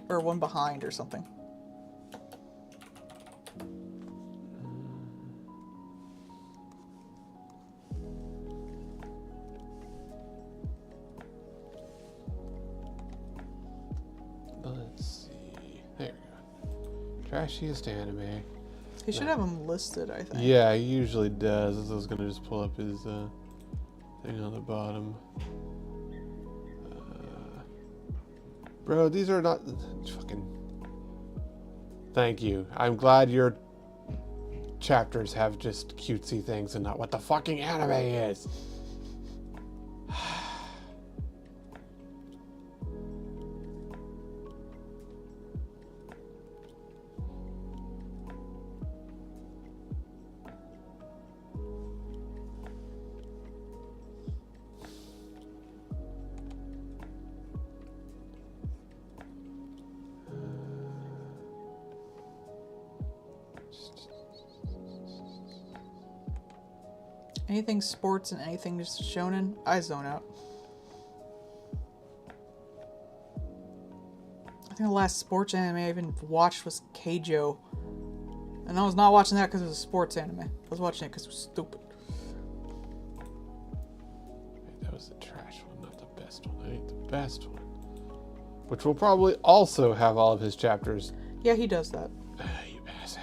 or one behind or something. Let's see. There we go. Trashiest anime. He should have them listed, I think. Yeah, he usually does. I was gonna just pull up his thing on the bottom. Bro, these are not fucking. Thank you. I'm glad your chapters have just cutesy things and not what the fucking anime is. Anything sports and anything just shonen, I zone out. I think the last sports anime I even watched was Keijo. And I was not watching that because it was a sports anime. I was watching it because it was stupid. That was the trash one, not the best one. I ate the best one. Which will probably also have all of his chapters. Yeah, he does that. You asshat.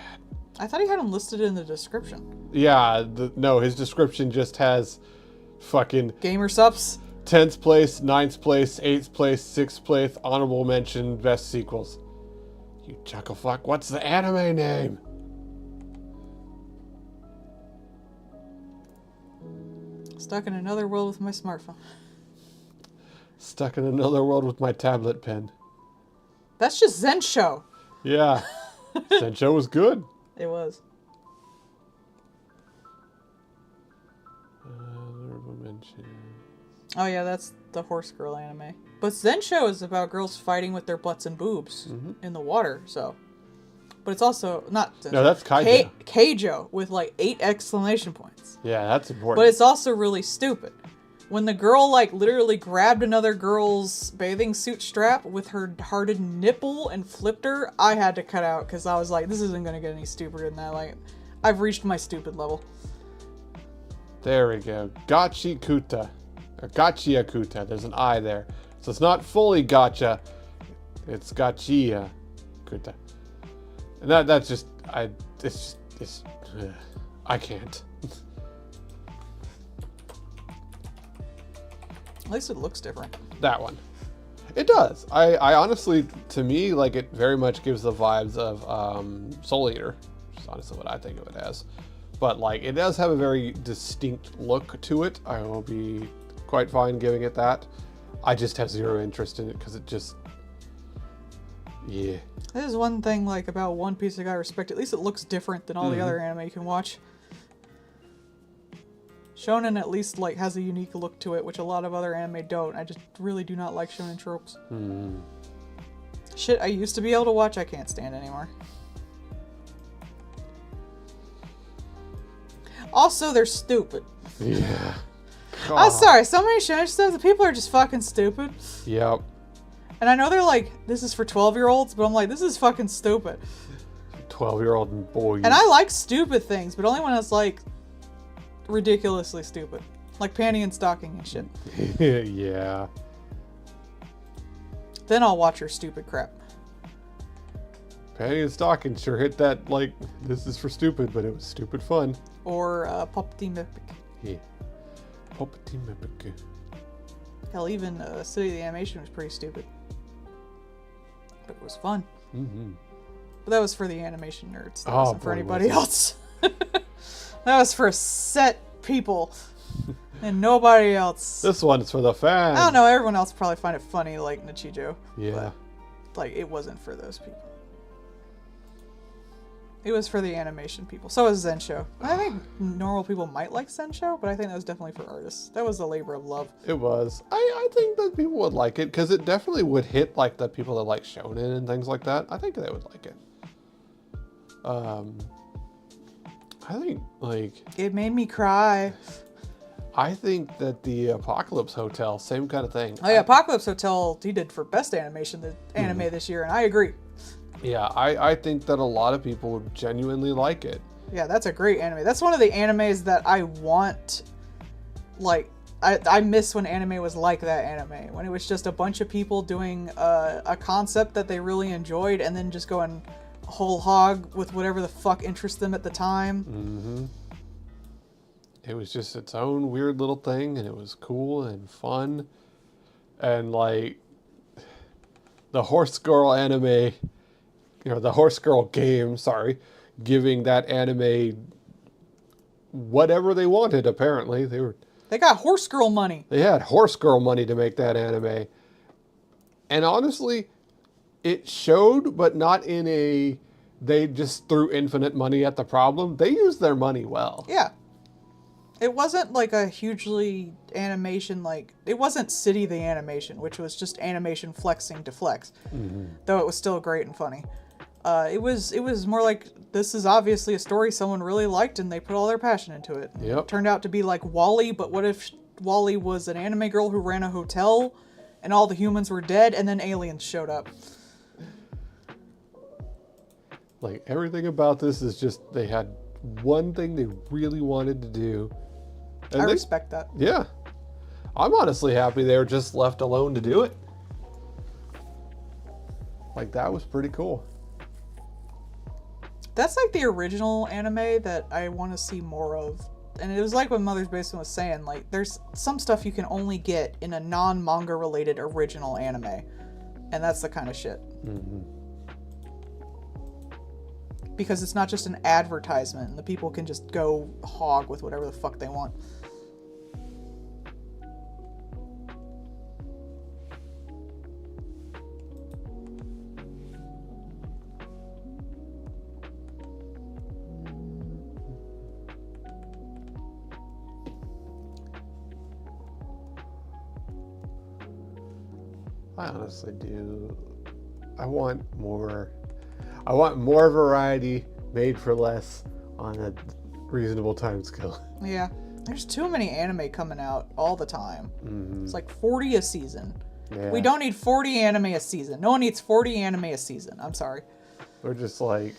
I thought he had him listed in the description. Yeah, no, his description just has fucking Gamer subs. 10th place, 9th place, 8th place, 6th place, honorable mention, best sequels. You chucklefuck, what's the anime name? Stuck in another world with my smartphone. Stuck in another world with my tablet pen. That's just Zensho. Yeah. Sensho was good. It was. Honorable mention. Oh yeah, that's the horse girl anime. But Zensho is about girls fighting with their butts and boobs in the water, so. But it's also not Zensho. No, that's Kaijo. Keijo with like 8 exclamation points. Yeah, that's important. But it's also really stupid. When the girl like literally grabbed another girl's bathing suit strap with her hearted nipple and flipped her, I had to cut out because I was like, this isn't gonna get any stupider than that. Like, I've reached my stupid level. There we go. Gachikuta. Or Gachiakuta. There's an I there. So it's not fully gotcha. It's Gachiakuta. And that's just I can't. At least it looks different. That one. It does. I honestly, to me, like, it very much gives the vibes of Soul Eater, which is honestly what I think of it as. But, like, it does have a very distinct look to it. I will be quite fine giving it that. I just have zero interest in it because it just... Yeah. That is one thing, like, about One Piece I gotta respect. At least it looks different than all the other anime you can watch. Shonen at least, like, has a unique look to it, which a lot of other anime don't. I just really do not like shonen tropes. Shit I used to be able to watch, I can't stand anymore. Also, they're stupid. Yeah. I'm sorry, so many shonen stuff, the people are just fucking stupid. Yep. And I know they're like, this is for 12-year-olds, but I'm like, this is fucking stupid. 12-year-old boys. And I like stupid things, but only when it's like ridiculously stupid. Like panty and stocking and shit. Yeah. Then I'll watch your stupid crap. Panty and Stocking sure hit that, like, this is for stupid, but it was stupid fun. Or Pop Team Epic. Yeah. Pop Team Epic. Hell, even City of the Animation was pretty stupid. But it was fun. But that was for the animation nerds. That wasn't for anybody else. That was for set people. And nobody else. This one's for the fans. I don't know, everyone else probably find it funny like Nichijou. Yeah. But, like, it wasn't for those people. It was for the animation people. So was Zensho. I think normal people might like Zensho, but I think that was definitely for artists. That was a labor of love. It was. I think that people would like it because it definitely would hit, like, the people that like shonen and things like that. I think they would like it. I think, like... It made me cry. I think that the Apocalypse Hotel, same kind of thing. Oh yeah, Apocalypse Hotel, he did for best animation, the anime this year, and I agree. Yeah, I think that a lot of people would genuinely like it. Yeah, that's a great anime. That's one of the animes that I want, like, I miss when anime was like that anime. When it was just a bunch of people doing a concept that they really enjoyed and then just going whole hog with whatever the fuck interests them at the time. It was just its own weird little thing, and it was cool and fun. And, like, the Horse Girl anime, the Horse Girl game, sorry, giving that anime whatever they wanted, apparently. They got Horse Girl money. They had Horse Girl money to make that anime. And honestly, it showed, but not in a, they just threw infinite money at the problem. They used their money well. Yeah. It wasn't like a hugely animation, like, it wasn't City the Animation, which was just animation flexing to flex. Though it was still great and funny. It was more like, this is obviously a story someone really liked and they put all their passion into it. Yep. It turned out to be like WALL-E, but what if WALL-E was an anime girl who ran a hotel and all the humans were dead and then aliens showed up? Like, everything about this is just, they had one thing they really wanted to do. And I respect that. Yeah. I'm honestly happy they were just left alone to do it. Like, that was pretty cool. That's like the original anime that I want to see more of. And it was like what Mother's Basement was saying, like, there's some stuff you can only get in a non-manga related original anime. And that's the kind of shit. Mm-hmm. Because it's not just an advertisement, and the people can just go hog with whatever the fuck they want. I honestly do. I want more variety made for less on a reasonable time scale. Yeah. There's too many anime coming out all the time. Mm-hmm. It's like 40 a season. Yeah. We don't need 40 anime a season. No one needs 40 anime a season. I'm sorry. We're just like,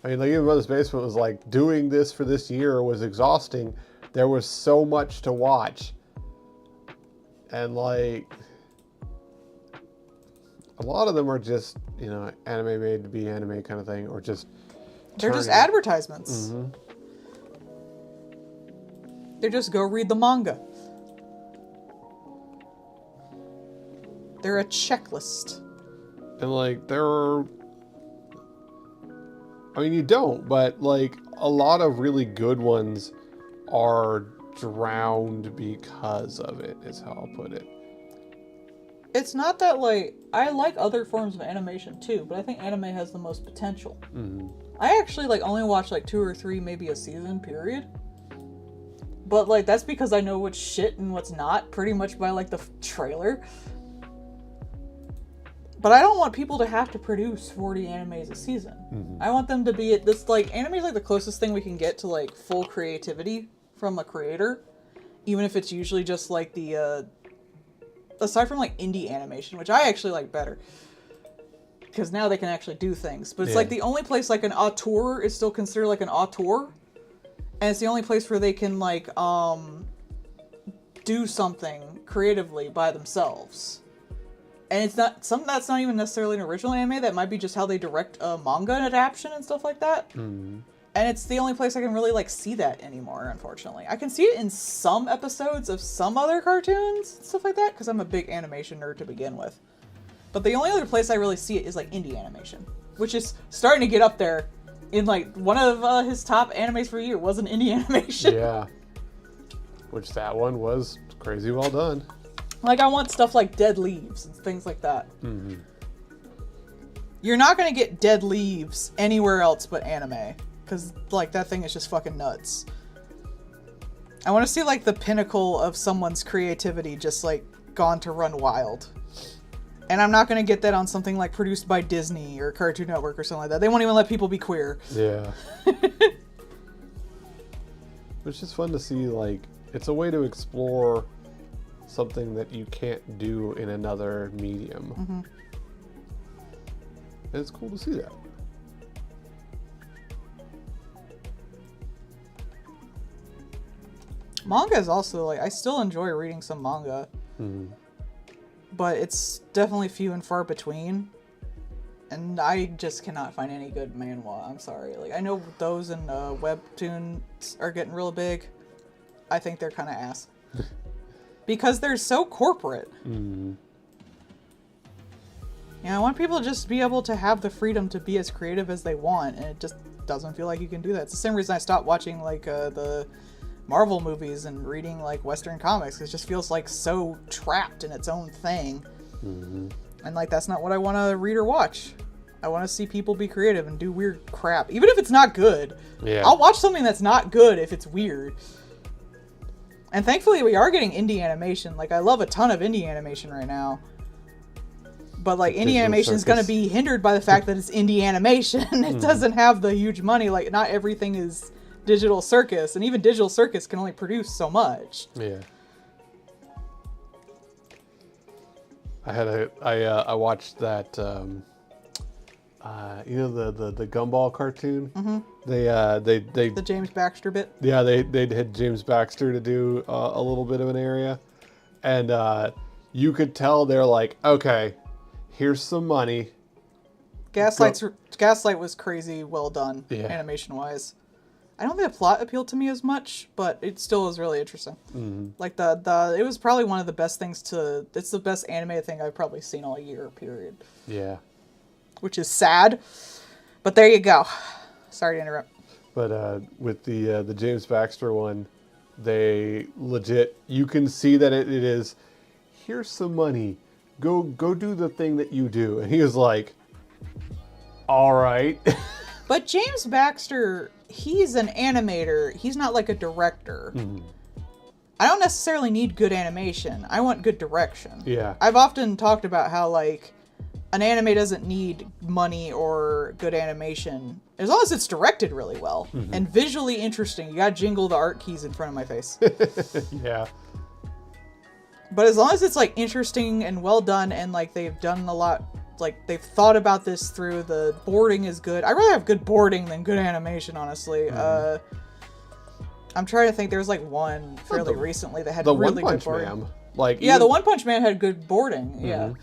I mean, like even Mother's Basement was like, doing this for this year was exhausting. There was so much to watch. And like, a lot of them are just, you know, anime made to be anime kind of thing, or just They're just turning- advertisements. Mhm. They're just go read the manga. They're a checklist. And like there are, I mean, you don't, but like a lot of really good ones are drowned because of it, is how I'll put it. It's not that, like, I like other forms of animation too, but I think anime has the most potential. Mm-hmm. I actually like only watch like 2 or 3 maybe a season period. But like that's because I know what's shit and what's not pretty much by like the trailer. But I don't want people to have to produce 40 animes a season. Mm-hmm. I want them to be at this, like, anime is like the closest thing we can get to like full creativity from a creator, even if it's usually just like the aside from like indie animation, which I actually like better because now they can actually do things. But it's like the only place like an auteur is still considered like an auteur, and it's the only place where they can like do something creatively by themselves. And it's not something that's not even necessarily an original anime. That might be just how they direct a manga adaptation and stuff like that. Mm-hmm. And it's the only place I can really like see that anymore, unfortunately. I can see it in some episodes of some other cartoons and stuff like that, because I'm a big animation nerd to begin with. But the only other place I really see it is like indie animation, which is starting to get up there. In like one of his top animes for a year was an indie animation. Yeah. Which that one was crazy well done. Like I want stuff like Dead Leaves and things like that. Mm-hmm. You're not gonna get Dead Leaves anywhere else but anime. Because, like, that thing is just fucking nuts. I want to see, like, the pinnacle of someone's creativity just, like, gone to run wild. And I'm not going to get that on something, like, produced by Disney or Cartoon Network or something like that. They won't even let people be queer. Yeah. Which is fun to see, like, it's a way to explore something that you can't do in another medium. Mm-hmm. And it's cool to see that. Manga is also, like, I still enjoy reading some manga. Mm-hmm. But it's definitely few and far between. And I just cannot find any good manhwa. I'm sorry. Like, I know those in webtoons are getting real big. I think they're kind of ass. Because they're so corporate. Mm-hmm. Yeah, I want people to just be able to have the freedom to be as creative as they want. And it just doesn't feel like you can do that. It's the same reason I stopped watching, like, the Marvel movies and reading like Western comics. It just feels like so trapped in its own thing. Mm-hmm. And like that's not what I want to read or watch. I want to see people be creative and do weird crap, even if it's not good. Yeah. I'll watch something that's not good if it's weird. And thankfully we are getting indie animation. Like I love a ton of indie animation right now. But like indie Digital animation is going to Circus. be hindered by the fact that it's indie animation. It doesn't have the huge money. Like not everything is Digital Circus, and even Digital Circus can only produce so much. Yeah. I watched that you know the Gumball cartoon. Mm-hmm. They The James Baxter bit. yeah they had James Baxter to do a little bit of an area, and you could tell they're like, okay, here's some money, Gaslight was crazy well done, Yeah. animation-wise. I don't think the plot appealed to me as much, but it still was really interesting. Mm-hmm. Like, it was probably one of the best things it's the best animated thing I've probably seen all year, period. Yeah. Which is sad, but there you go. Sorry to interrupt. But with the James Baxter one, they legit, you can see that it is, here's some money, go do the thing that you do. And he was like, all right. But James Baxter, he's an animator. He's not like a director. Mhm. I don't necessarily need good animation. I want good direction. Yeah. I've often talked about how, like, an anime doesn't need money or good animation as long as it's directed really well and visually interesting. You gotta jingle the art keys in front of my face. Yeah. But as long as it's, like, interesting and well done and, like, they've done a lot, like, they've thought about this through, the boarding is good. I'd rather have good boarding than good animation, honestly. I'm trying to think. There was, like, one fairly recently that had The really One good Punch boarding. Man. Like, Yeah, even, the One Punch Man had good boarding. Yeah.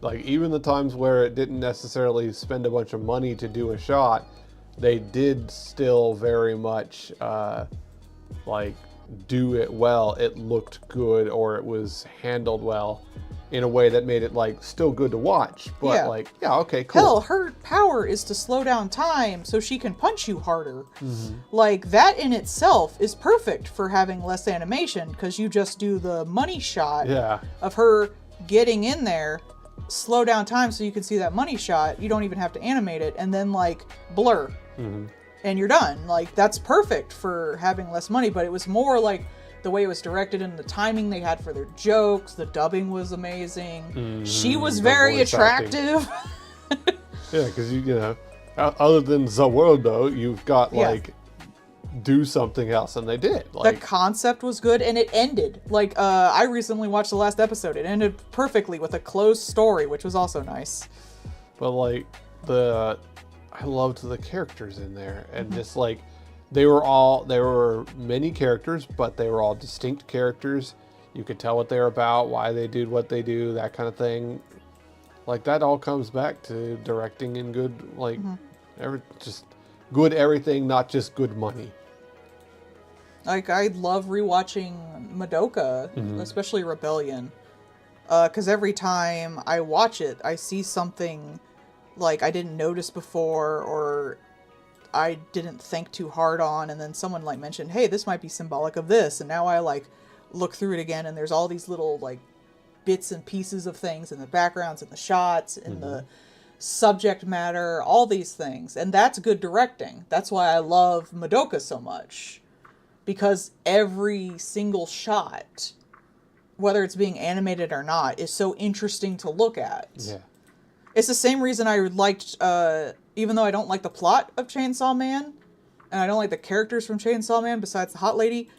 like even the times where it didn't necessarily spend a bunch of money to do a shot, they did still very much like do it well. It looked good, or it was handled well in a way that made it like still good to watch. But Yeah. like, yeah, okay, cool. Hell, her power is to slow down time so she can punch you harder. Like, that in itself is perfect for having less animation, because you just do the money shot Yeah. of her getting in there, slow down time so you can see that money shot. You don't even have to animate it, and then, like, blur. And you're done. Like, that's perfect for having less money, but it was more like the way it was directed and the timing they had for their jokes. The dubbing was amazing. She was the very voice acting. attractive. Yeah, because you know, other than the world though, you've got Yeah. like do something else, and they did. The Like, concept was good, and it ended. Like, I recently watched the last episode. It ended perfectly with a closed story, which was also nice. but like I loved the characters in there, and just like there were many characters, but they were all distinct characters. You could tell what they're about, why they do what they do, that kind of thing. Like, that all comes back to directing and good, like, just good everything, not just good money. Like, I love rewatching Madoka, especially Rebellion. Because every time I watch it, I see something, like, I didn't notice before, or I didn't think too hard on, and then someone, like, mentioned, hey, this might be symbolic of this, and now I, like, look through it again, and there's all these little, like, bits and pieces of things in the backgrounds and the shots and the subject matter, all these things. And that's good directing. That's why I love Madoka so much. Because every single shot, whether it's being animated or not, is so interesting to look at. Yeah. It's the same reason I liked, even though I don't like the plot of Chainsaw Man, and I don't like the characters from Chainsaw Man besides the hot lady,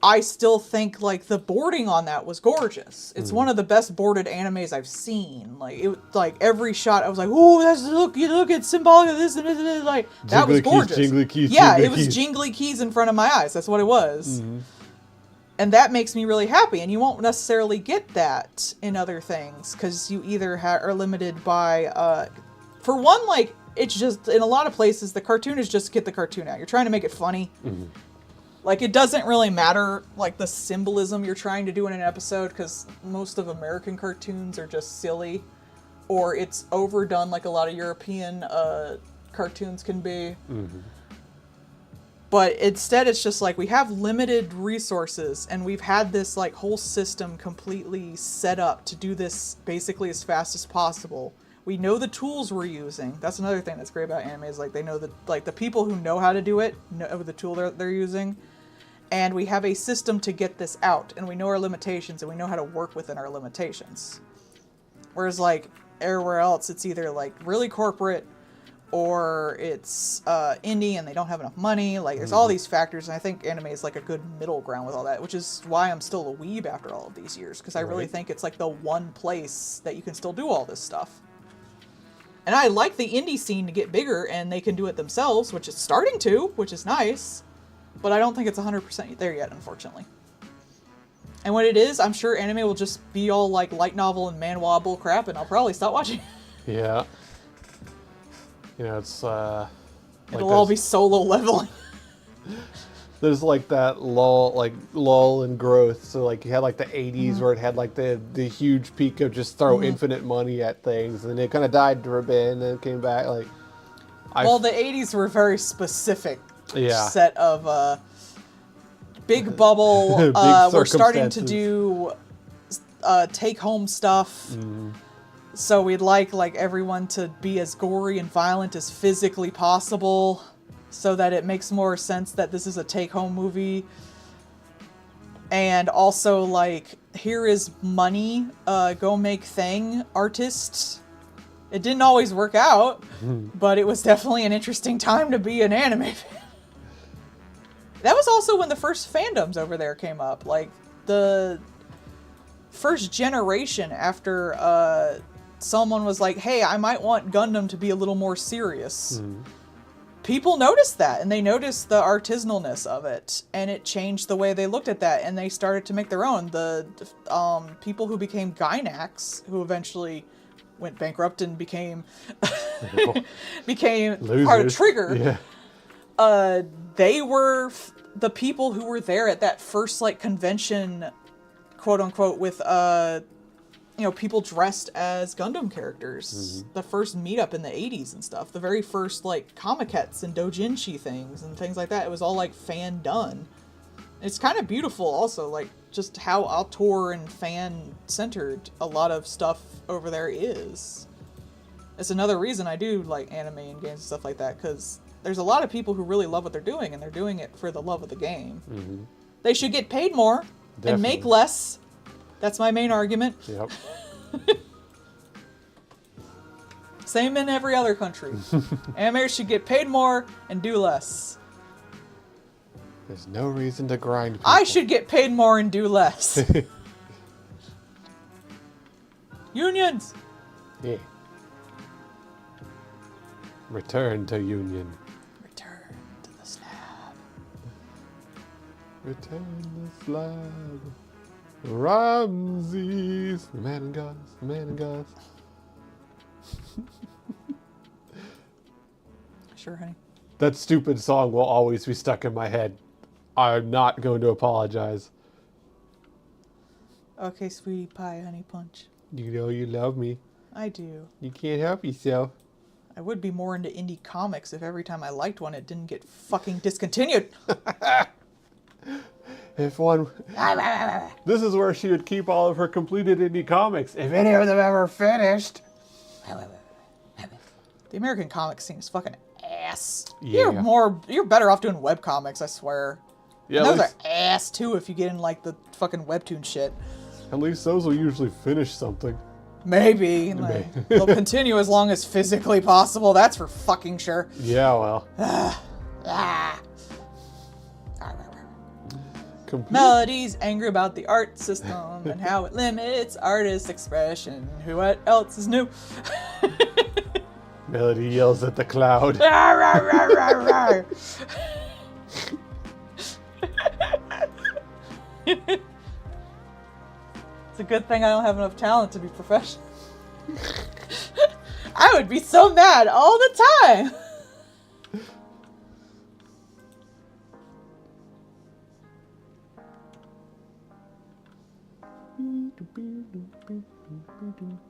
I still think, like, the boarding on that was gorgeous. It's one of the best boarded animes I've seen. Like, every shot, I was like, "Ooh, that's look! It's symbolic of this and this and this." Like, that was Jingly keys, gorgeous. jingly keys, yeah, jingly it was keys. jingly keys in front of my eyes. That's what it was. And that makes me really happy. And you won't necessarily get that in other things, because you either are limited by, for one, like, it's just, in a lot of places, the cartoon is just get the cartoon out. You're trying to make it funny. Like, it doesn't really matter, like, the symbolism you're trying to do in an episode, because most of American cartoons are just silly, or it's overdone like a lot of European cartoons can be. But instead, it's just like, we have limited resources, and we've had this, like, whole system completely set up to do this basically as fast as possible. We know the tools we're using. That's another thing that's great about anime, is, like, they know that, like, the people who know how to do it know the tool they're using. And we have a system to get this out, and we know our limitations, and we know how to work within our limitations. Whereas, like, everywhere else, it's either, like, really corporate, or it's indie and they don't have enough money. Like, there's all these factors, and I think anime is, like, a good middle ground with all that, which is why I'm still a weeb after all of these years, because I really think it's, like, the one place that you can still do all this stuff. And I like the indie scene to get bigger, and they can do it themselves, which is starting to, which is nice. But I don't think it's 100% there yet, unfortunately. And when it is, I'm sure anime will just be all like light novel and manhwa bull crap, and I'll probably stop watching. Yeah. You know, it's like It'll all be solo leveling. there's like that lull in growth. So like you had like the 80s where it had like the huge peak of just throw infinite money at things, and then it kind of died for a bit and then came back. Like, Well, the 80s were very specific Yeah. set of big bubble. Big We're starting to circumstances. do take home stuff. So we'd like everyone to be as gory and violent as physically possible, so that it makes more sense that this is a take home movie. And also like, here is money, go make thing, artists. It didn't always work out, but it was definitely an interesting time to be an anime fan. That was also when the first fandoms over there came up. Like, the first generation after someone was like, hey, I might want Gundam to be a little more serious. People noticed that, and they noticed the artisanalness of it, and it changed the way they looked at that, and they started to make their own. The people who became Gainax, who eventually went bankrupt and became part of Losers. Trigger, Yeah. they were the people who were there at that first like convention, quote unquote, with people dressed as Gundam characters. The first meetup in the 80s and stuff. The very first like Comiquettes and doujinshi things and things like that. It was all like fan done. It's kind of beautiful also, like just how auteur and fan centered a lot of stuff over there is. It's another reason I do like anime and games and stuff like that, because there's a lot of people who really love what they're doing, and they're doing it for the love of the game. They should get paid more and make Definitely. less. That's my main argument. Yep. Same in every other country. Animators should get paid more and do less. There's no reason to grind people. I should get paid more and do less. Unions! Yeah. Return to Union. Return to the slab. Return the slab. Ramses. The man and gods. The man and gods. Sure, honey. That stupid song will always be stuck in my head. I'm not going to apologize. Okay, sweetie pie, honey punch. You know you love me. I do. You can't help yourself. I would be more into indie comics if every time I liked one it didn't get fucking discontinued. If one... This is where she would keep all of her completed indie comics. If any of them ever finished. The American comic scene is fucking ass. Yeah. You're better off doing webcomics, I swear. Yeah, And at those are least, ass too if you get in like the fucking webtoon shit. at least those will usually finish something. Maybe. Like, they'll continue as long as physically possible, that's for fucking sure. Yeah, well. Ah. Complete. Melody's angry about the art system and how it limits artist expression. What else is new? Melody yells at the cloud. Rawr, rawr, rawr, rawr, rawr. It's a good thing I don't have enough talent to be professional. I would be so mad all the time.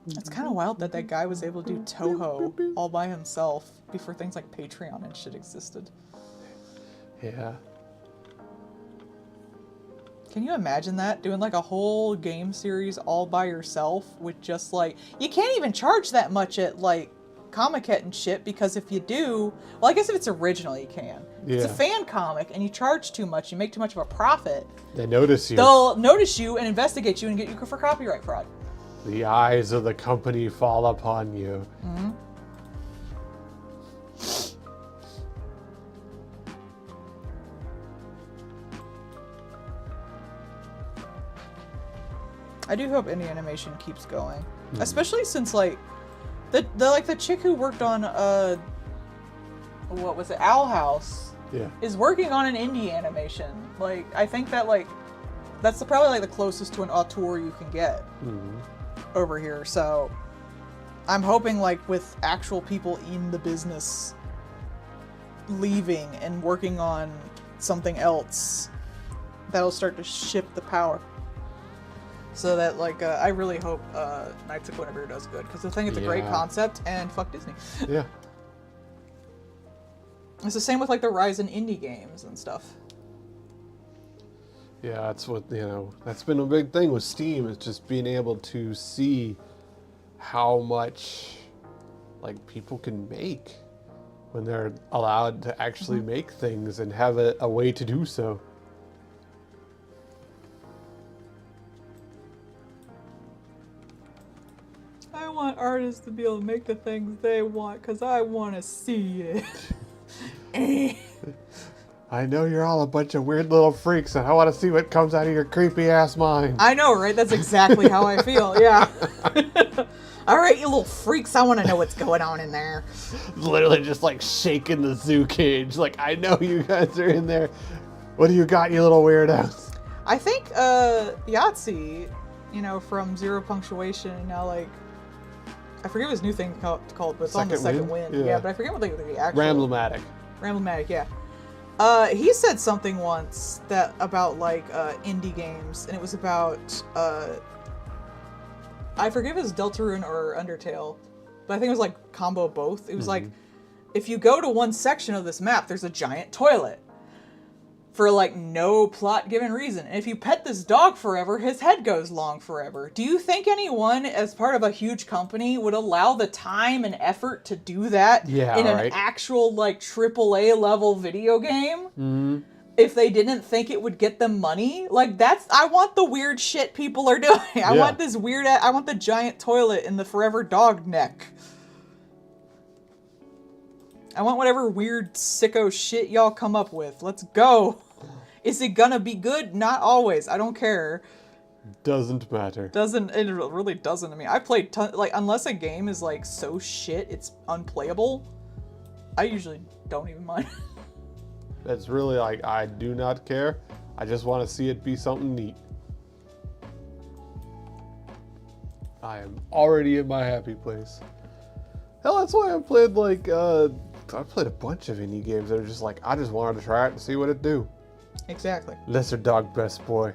It's kind of wild that that guy was able to do Toho all by himself before things like Patreon and shit existed. Yeah. Can you imagine that? Doing like a whole game series all by yourself with just like... You can't even charge that much at like Comiket and shit, because if you do... Well, I guess if it's original you can. If it's a Yeah. fan comic and you charge too much, you make too much of a profit, They notice you. they'll notice you and investigate you and get you for copyright fraud. The eyes of the company fall upon you. I do hope indie animation keeps going, especially since like the chick who worked on what was it, Owl House, Yeah. is working on an indie animation. Like I think that like That's probably like the closest to an auteur you can get over here. So I'm hoping like with actual people in the business leaving and working on something else, that'll start to shift the power. So that like I really hope Knights of Guinevere does good, because I think it's a great concept, and fuck Disney. Yeah. It's the same with like the rise in indie games and stuff. Yeah, that's what, that's been a big thing with Steam, is just being able to see how much like people can make when they're allowed to actually make things and have a way to do so. I want artists to be able to make the things they want, because I want to see it. I know you're all a bunch of weird little freaks, and I want to see what comes out of your creepy ass mind. I know, right? That's exactly how I feel, yeah. All right, you little freaks, I want to know what's going on in there. Literally just like shaking the zoo cage. Like, I know you guys are in there. What do you got, you little weirdos? I think Yahtzee, from Zero Punctuation, now like, I forget what his new thing called, but it's on the Second Wind. Yeah, but I forget what the actual... Ramblomatic, yeah. He said something once about like indie games, and it was about I forget if it was Deltarune or Undertale, but I think it was like combo both. It was like, if you go to one section of this map, there's a giant toilet for like no plot given reason. And if you pet this dog forever, his head goes long forever. Do you think anyone, as part of a huge company, would allow the time and effort to do that in an actual like AAA level video game? If they didn't think it would get them money? Like, I want the weird shit people are doing. I want this I want the giant toilet in the forever dog neck. I want whatever weird sicko shit y'all come up with. Let's go. Is it gonna be good? Not always. I don't care. Doesn't matter. It really doesn't to me. I played unless a game is like so shit it's unplayable, I usually don't even mind. That's really like, I do not care. I just want to see it be something neat. I am already in my happy place. Hell, that's why I played like, I played a bunch of indie games that are just like, I just wanted to try it and see what it do. Exactly. Lesser Dog Best Boy.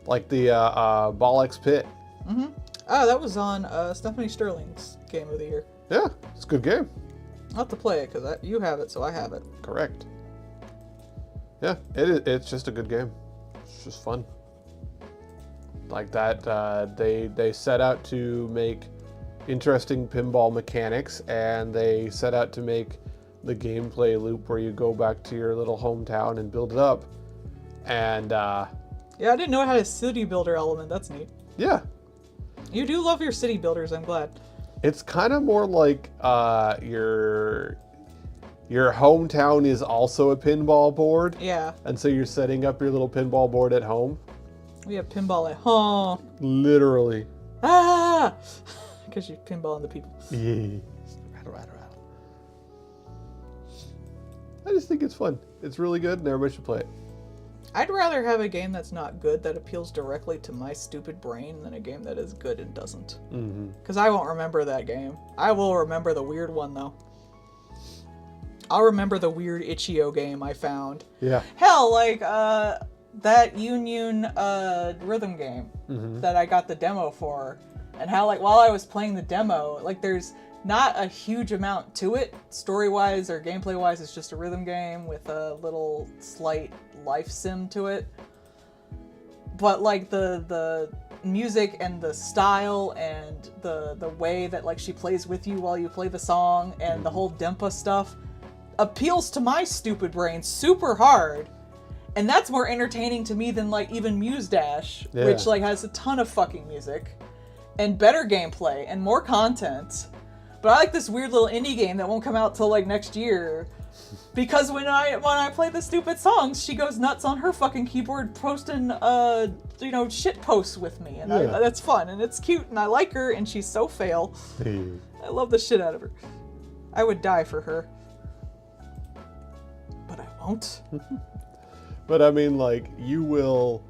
Like the Bollocks Pit. Oh, that was on Stephanie Sterling's Game of the Year. Yeah, it's a good game. I'll have to play it, because you have it, so I have it. Correct. Yeah, it's just a good game. It's just fun. Like that, they set out to make interesting pinball mechanics, and they set out to make the gameplay loop where you go back to your little hometown and build it up. And yeah, I didn't know it had a city builder element. That's neat. Yeah. You do love your city builders, I'm glad. It's kind of more like your hometown is also a pinball board. Yeah. And so you're setting up your little pinball board at home. We have pinball at home. Literally. Ah! Because you pinball into people. Yeah. Rattle. I just think it's fun. It's really good, and everybody should play it. I'd rather have a game that's not good that appeals directly to my stupid brain than a game that is good and doesn't. Because I won't remember that game. I will remember the weird one, though. I'll remember the weird Itch.io game I found. Yeah. Hell, like, that Union rhythm game that I got the demo for. And how, like, while I was playing the demo, like, there's not a huge amount to it, story-wise or gameplay-wise. It's just a rhythm game with a little slight life sim to it. But, like, the music and the style and the way that, like, she plays with you while you play the song and the whole Dempa stuff appeals to my stupid brain super hard. And that's more entertaining to me than, like, even Muse Dash, which, like, has a ton of fucking music and better gameplay and more content. But I like this weird little indie game that won't come out till, like, next year. Because when I play the stupid songs, she goes nuts on her fucking keyboard posting, shit posts with me. And that's fun, and it's cute, and I like her, and she's so fail. I love the shit out of her. I would die for her. But I won't. But I mean, like, you will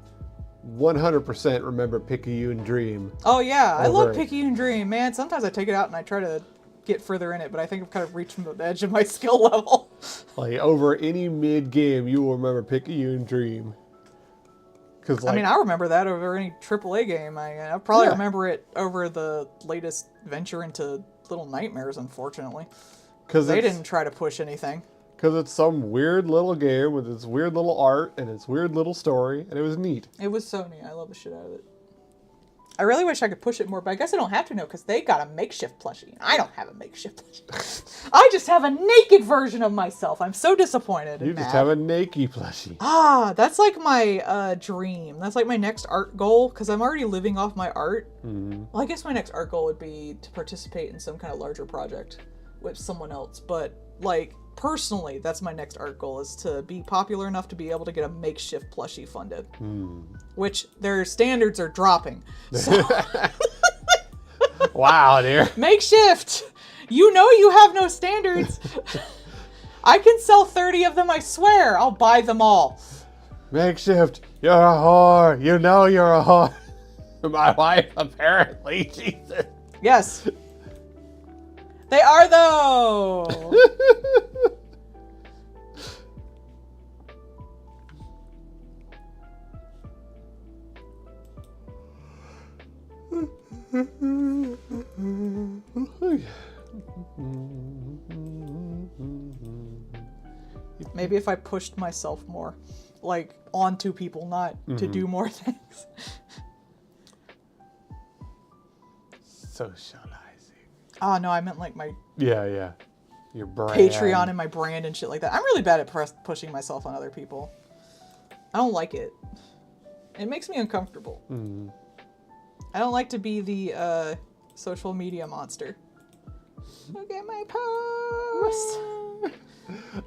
100% remember Picayune Dream. Oh yeah, I love Over it. Picayune Dream, man. Sometimes I take it out and I try to get further in it, but I think I've kind of reached the edge of my skill level. Like, over any mid-game, you will remember Picayune Dream. Because, like, I mean, I remember that over any AAA game. I probably Yeah. remember it over the latest venture into Little Nightmares, unfortunately. Cause They it's, didn't try to push anything. Because it's some weird little game with its weird little art and its weird little story, and it was neat. It was Sony. I love the shit out of it. I really wish I could push it more, but I guess I don't have to now because they got a makeshift plushie. I don't have a makeshift plushie. I just have a naked version of myself. I'm so disappointed. You and just mad. have a Nike plushie. Ah, that's like my dream. That's like my next art goal because I'm already living off my art. Mm-hmm. Well, I guess my next art goal would be to participate in some kind of larger project with someone else. But like personally, that's my next art goal is to be popular enough to be able to get a makeshift plushie funded. Which their standards are dropping. So Wow, dear. makeshift! You know you have no standards. I can sell 30 of them, I swear. I'll buy them all. Makeshift, you're a whore. You know you're a whore. My wife, apparently. Jesus. Yes. They are though. Maybe if I pushed myself more, like onto people, not to do more things. Socializing. Oh no, I meant like my Yeah. Your brand. Patreon and my brand and shit like that. I'm really bad at pushing myself on other people. I don't like it. It makes me uncomfortable. I don't like to be the social media monster. Look at my post.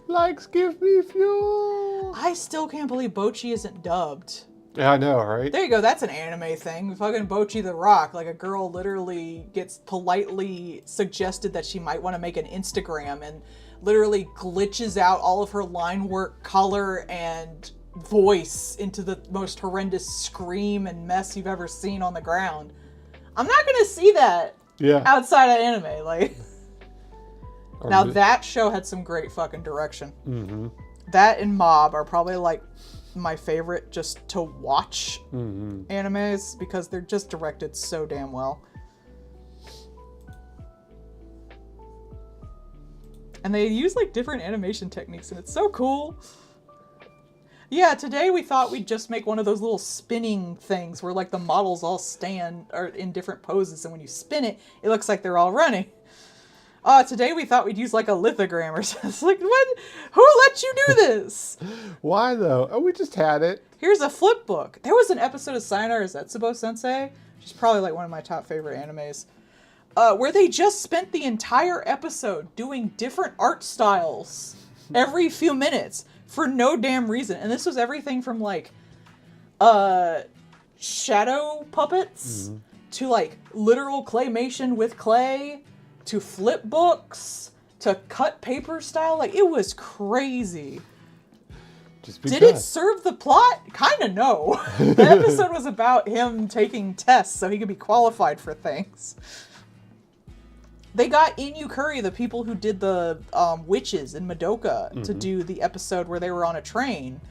Likes give me fuel. I still can't believe Bochi isn't dubbed. Yeah, I know, right? There you go. That's an anime thing. Fucking Bochi the Rock. Like a girl literally gets politely suggested that she might want to make an Instagram and literally glitches out all of her line work, color, and voice into the most horrendous scream and mess you've ever seen on the ground. I'm not gonna see that Yeah. outside of anime. Like Or now mi- that show had some great fucking direction. Mm-hmm. That and Mob are probably like my favorite just to watch Mm-hmm. animes because they're just directed so damn well. And they use like different animation techniques and it's so cool. Yeah, today we thought we'd just make one of those little spinning things where like the models all stand or in different poses and when you spin it, it looks like they're all running. Today we thought we'd use like a lithogram or something. It's like, what? Who let you do this? Why though? Oh, we just had it. Here's a flip book. There was an episode of Sayonara Zetsubo Sensei, which is probably like one of my top favorite animes, where they just spent the entire episode doing different art styles every few minutes for no damn reason. And this was everything from like shadow puppets to like literal claymation with clay to flip books to cut paper style. Like it was crazy. Just Did it because. serve the plot? Kinda no. The episode was about him taking tests so he could be qualified for things. They got Inu Curry, the people who did the witches in Madoka, to do the episode where they were on a train.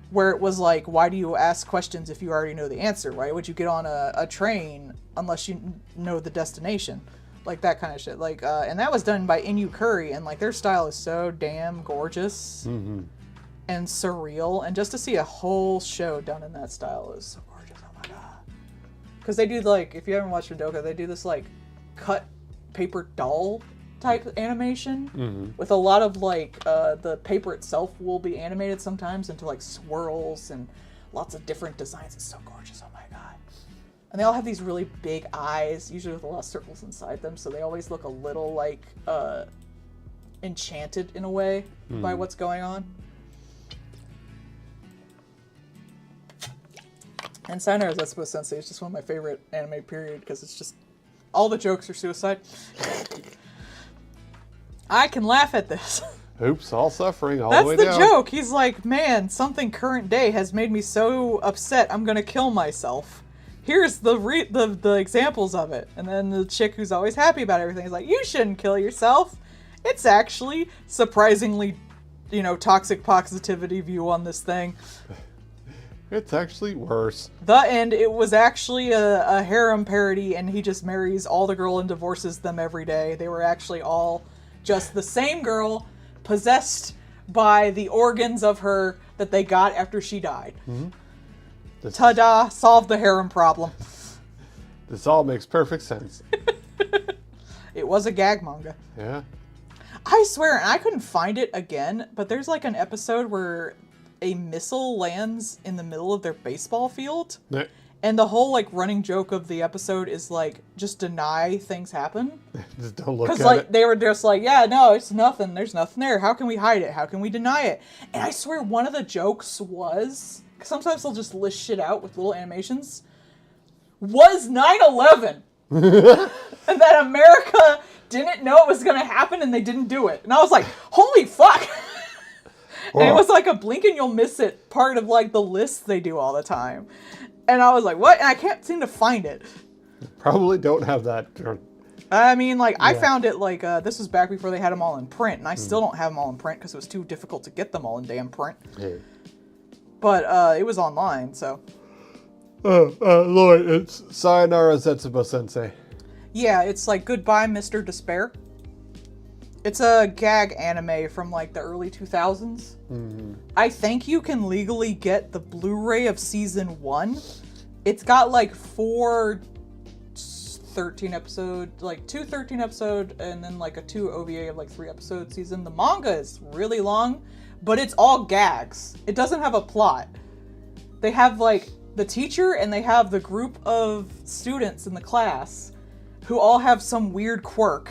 Where it was like, why do you ask questions if you already know the answer? Why would you get on a train unless you know the destination? Like that kind of shit. Like, and that was done by Inu Curry, and like their style is so damn gorgeous and surreal, and just to see a whole show done in that style is so gorgeous. Oh my god! Because they do like, if you haven't watched Madoka, they do this like cut paper doll type animation with a lot of like the paper itself will be animated sometimes into like swirls and lots of different designs. It's so gorgeous. Oh my god! And they all have these really big eyes, usually with a lot of circles inside them, so they always look a little like enchanted in a way by what's going on. And Sayonara Zetsubo Sensei is just one of my favorite anime, period, because it's just all the jokes are suicide. I can laugh at this. Oops, all suffering all That's the way the down. joke. He's like, man, something current day has made me so upset, I'm gonna kill myself. Here's the examples of it. And then the chick who's always happy about everything is like, you shouldn't kill yourself. It's actually surprisingly, toxic positivity view on this thing. It's actually worse. The end, it was actually a harem parody, and he just marries all the girl and divorces them every day. They were actually all just the same girl, possessed by the organs of her that they got after she died. Ta-da! Solved the harem problem. This all makes perfect sense. It was a gag manga. Yeah. I swear, and I couldn't find it again, but there's like an episode where a missile lands in the middle of their baseball field. Ne- And the whole like running joke of the episode is like, just deny things happen. Just don't look Because at like it. they were just like, yeah, no, it's nothing. There's nothing there. How can we hide it? How can we deny it? And I swear one of the jokes was, cause sometimes they'll just list shit out with little animations, was 9/11. And that America didn't know it was going to happen and they didn't do it. And I was like, holy fuck. And it was like a blink and you'll miss it part of like the list they do all the time. And I was like, what? And I can't seem to find it. Probably don't have that. I mean, like, I Yeah. found it, like, this was back before they had them all in print, and I still don't have them all in print because it was too difficult to get them all in damn print. Hey. But, it was online, so. Lloyd, it's Sayonara Zetsubo Sensei. Yeah, it's like Goodbye, Mr. Despair. It's a gag anime from, like, the early 2000s. I think you can legally get the Blu-ray of Season 1. It's got, like, 4 13-episode, like, 2 13-episode, and then, like, a 2 OVA of, like, 3-episode season. The manga is really long, but it's all gags. It doesn't have a plot. They have, like, the teacher, and they have the group of students in the class who all have some weird quirk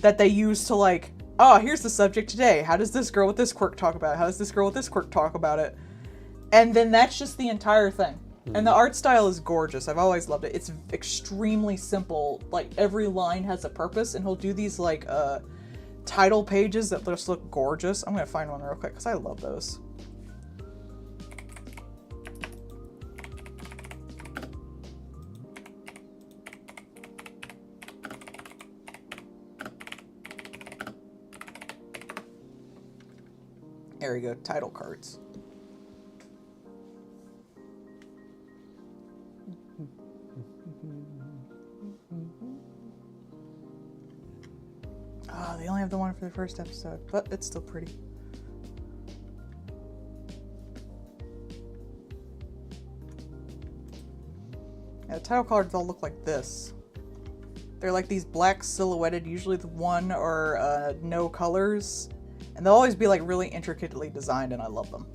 that they use to, like, oh, here's the subject today. How does this girl with this quirk talk about it? How does this girl with this quirk talk about it? And then that's just the entire thing. And the art style is gorgeous. I've always loved it. It's extremely simple. Like, every line has a purpose, and he'll do these, like, title pages that just look gorgeous. I'm gonna find one real quick, because I love those. There we go, title cards. Oh, they only have the one for the first episode, but it's still pretty. Yeah, the title cards all look like this. They're like these black silhouetted, usually the one or no colors. And they'll always be like really intricately designed, and I love them.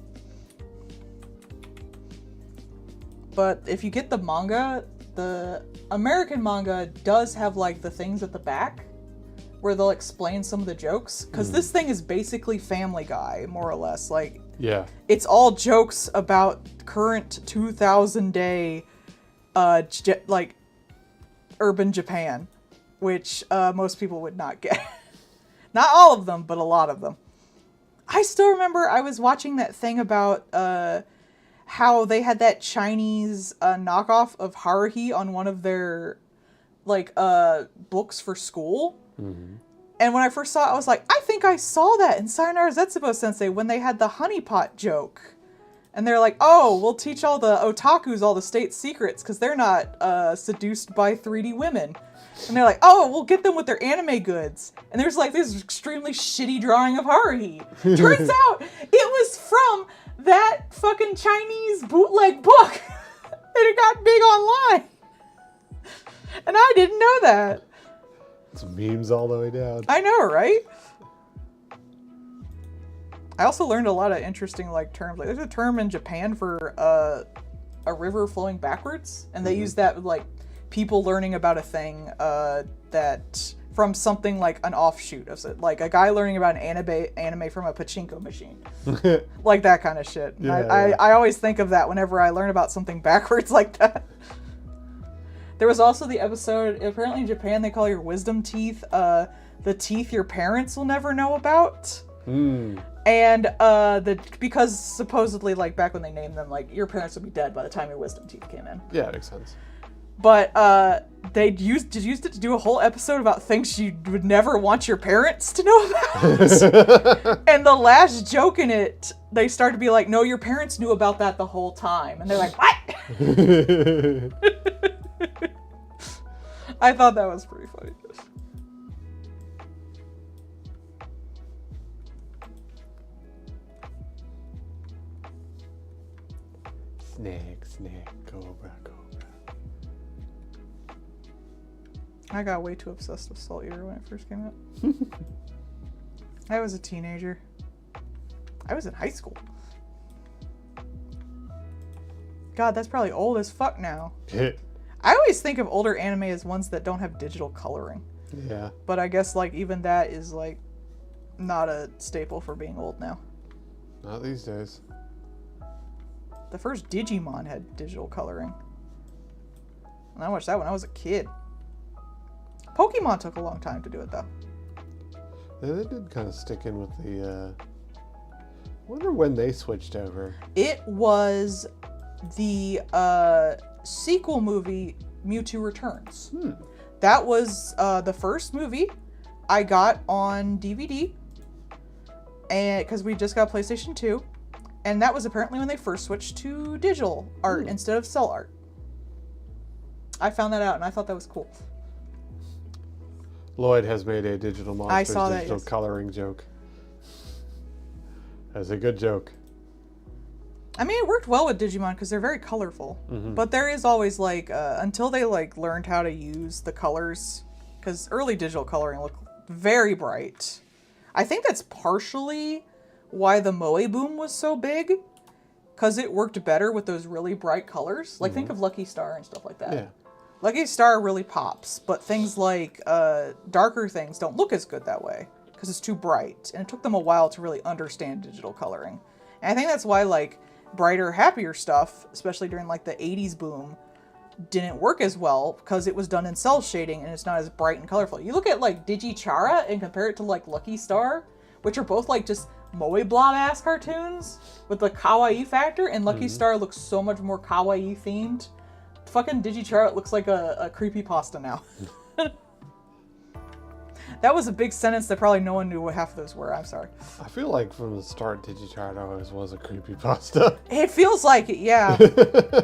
But if you get the manga, the American manga does have like the things at the back where they'll explain some of the jokes. Because this thing is basically Family Guy, more or less. Like, Yeah. it's all jokes about current 2000 day, like, urban Japan, which most people would not get. Not all of them, but a lot of them. I still remember I was watching that thing about how they had that Chinese knockoff of Haruhi on one of their like books for school. And when I first saw it, I was like, I think I saw that in Sayonara Zetsubo Sensei when they had the honeypot joke. And they're like, oh, we'll teach all the otakus all the state secrets because they're not seduced by 3D women. And they're like, oh, we'll get them with their anime goods. And there's like this extremely shitty drawing of Haruhi. Turns out it was from that fucking Chinese bootleg book. And it got big online. And I didn't know that. It's memes all the way down. I know, right? I also learned a lot of interesting like terms. Like, there's a term in Japan for a river flowing backwards, and they use that with like people learning about a thing that from something like an offshoot of it, like a guy learning about an anime from a pachinko machine, like that kind of shit. And Yeah. I always think of that whenever I learn about something backwards like that. There was also the episode, apparently in Japan they call your wisdom teeth the teeth your parents will never know about. And because supposedly, like, back when they named them, like, your parents would be dead by the time your wisdom teeth came in. Yeah, it makes sense. But they used it to do a whole episode about things you would never want your parents to know about. And the last joke in it, they start to be like, no, your parents knew about that the whole time. And they're like, what? I thought that was pretty funny. Snake, cobra. I got way too obsessed with Salt Eater when it first came out. I was a teenager. I was in high school. God, that's probably old as fuck now. I always think of older anime as ones that don't have digital coloring. Yeah. But I guess, like, even that is, like, not a staple for being old now. Not these days. The first Digimon had digital coloring. And I watched that when I was a kid. Pokemon took a long time to do it, though. Yeah, they did kind of stick in with the, wonder when they switched over. It was the sequel movie, Mewtwo Returns. That was the first movie I got on DVD, and because we just got PlayStation 2, and that was apparently when they first switched to digital art instead of cell art. I found that out, and I thought that was cool. Lloyd has made a digital monsters saw that, digital yes. coloring joke. That's a good joke. I mean, it worked well with Digimon because they're very colorful. But there is always, like, until they, like, learned how to use the colors, because early digital coloring looked very bright. I think that's partially why the Moe boom was so big, because it worked better with those really bright colors. Like, think of Lucky Star and stuff like that. Yeah. Lucky Star really pops, but things like darker things don't look as good that way, because it's too bright. And it took them a while to really understand digital coloring. And I think that's why, like, brighter, happier stuff, especially during, like, the 80s boom, didn't work as well because it was done in cell shading and it's not as bright and colorful. You look at, like, Digichara and compare it to, like, Lucky Star, which are both, like, just Moe blob-ass cartoons with the kawaii factor, and Lucky Star looks so much more kawaii themed. Fucking Digichara looks like a creepypasta now. That was a big sentence that probably no one knew what half of those were. I'm sorry. I feel like from the start, Digichart always was a creepypasta. It feels like it, yeah.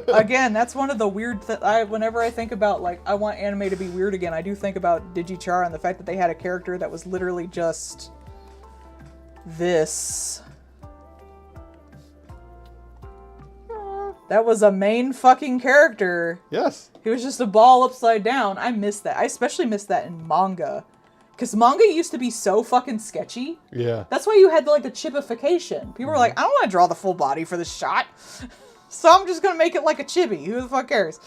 Again, that's one of the weird whenever I think about, like, I want anime to be weird again, I do think about Digichara and the fact that they had a character that was literally just this. That was a main fucking character. Yes. He was just a ball upside down. I miss that. I especially miss that in manga. Because manga used to be so fucking sketchy. Yeah. That's why you had, like, the chibification. People were like, I don't want to draw the full body for this shot. So I'm just going to make it like a chibi. Who the fuck cares?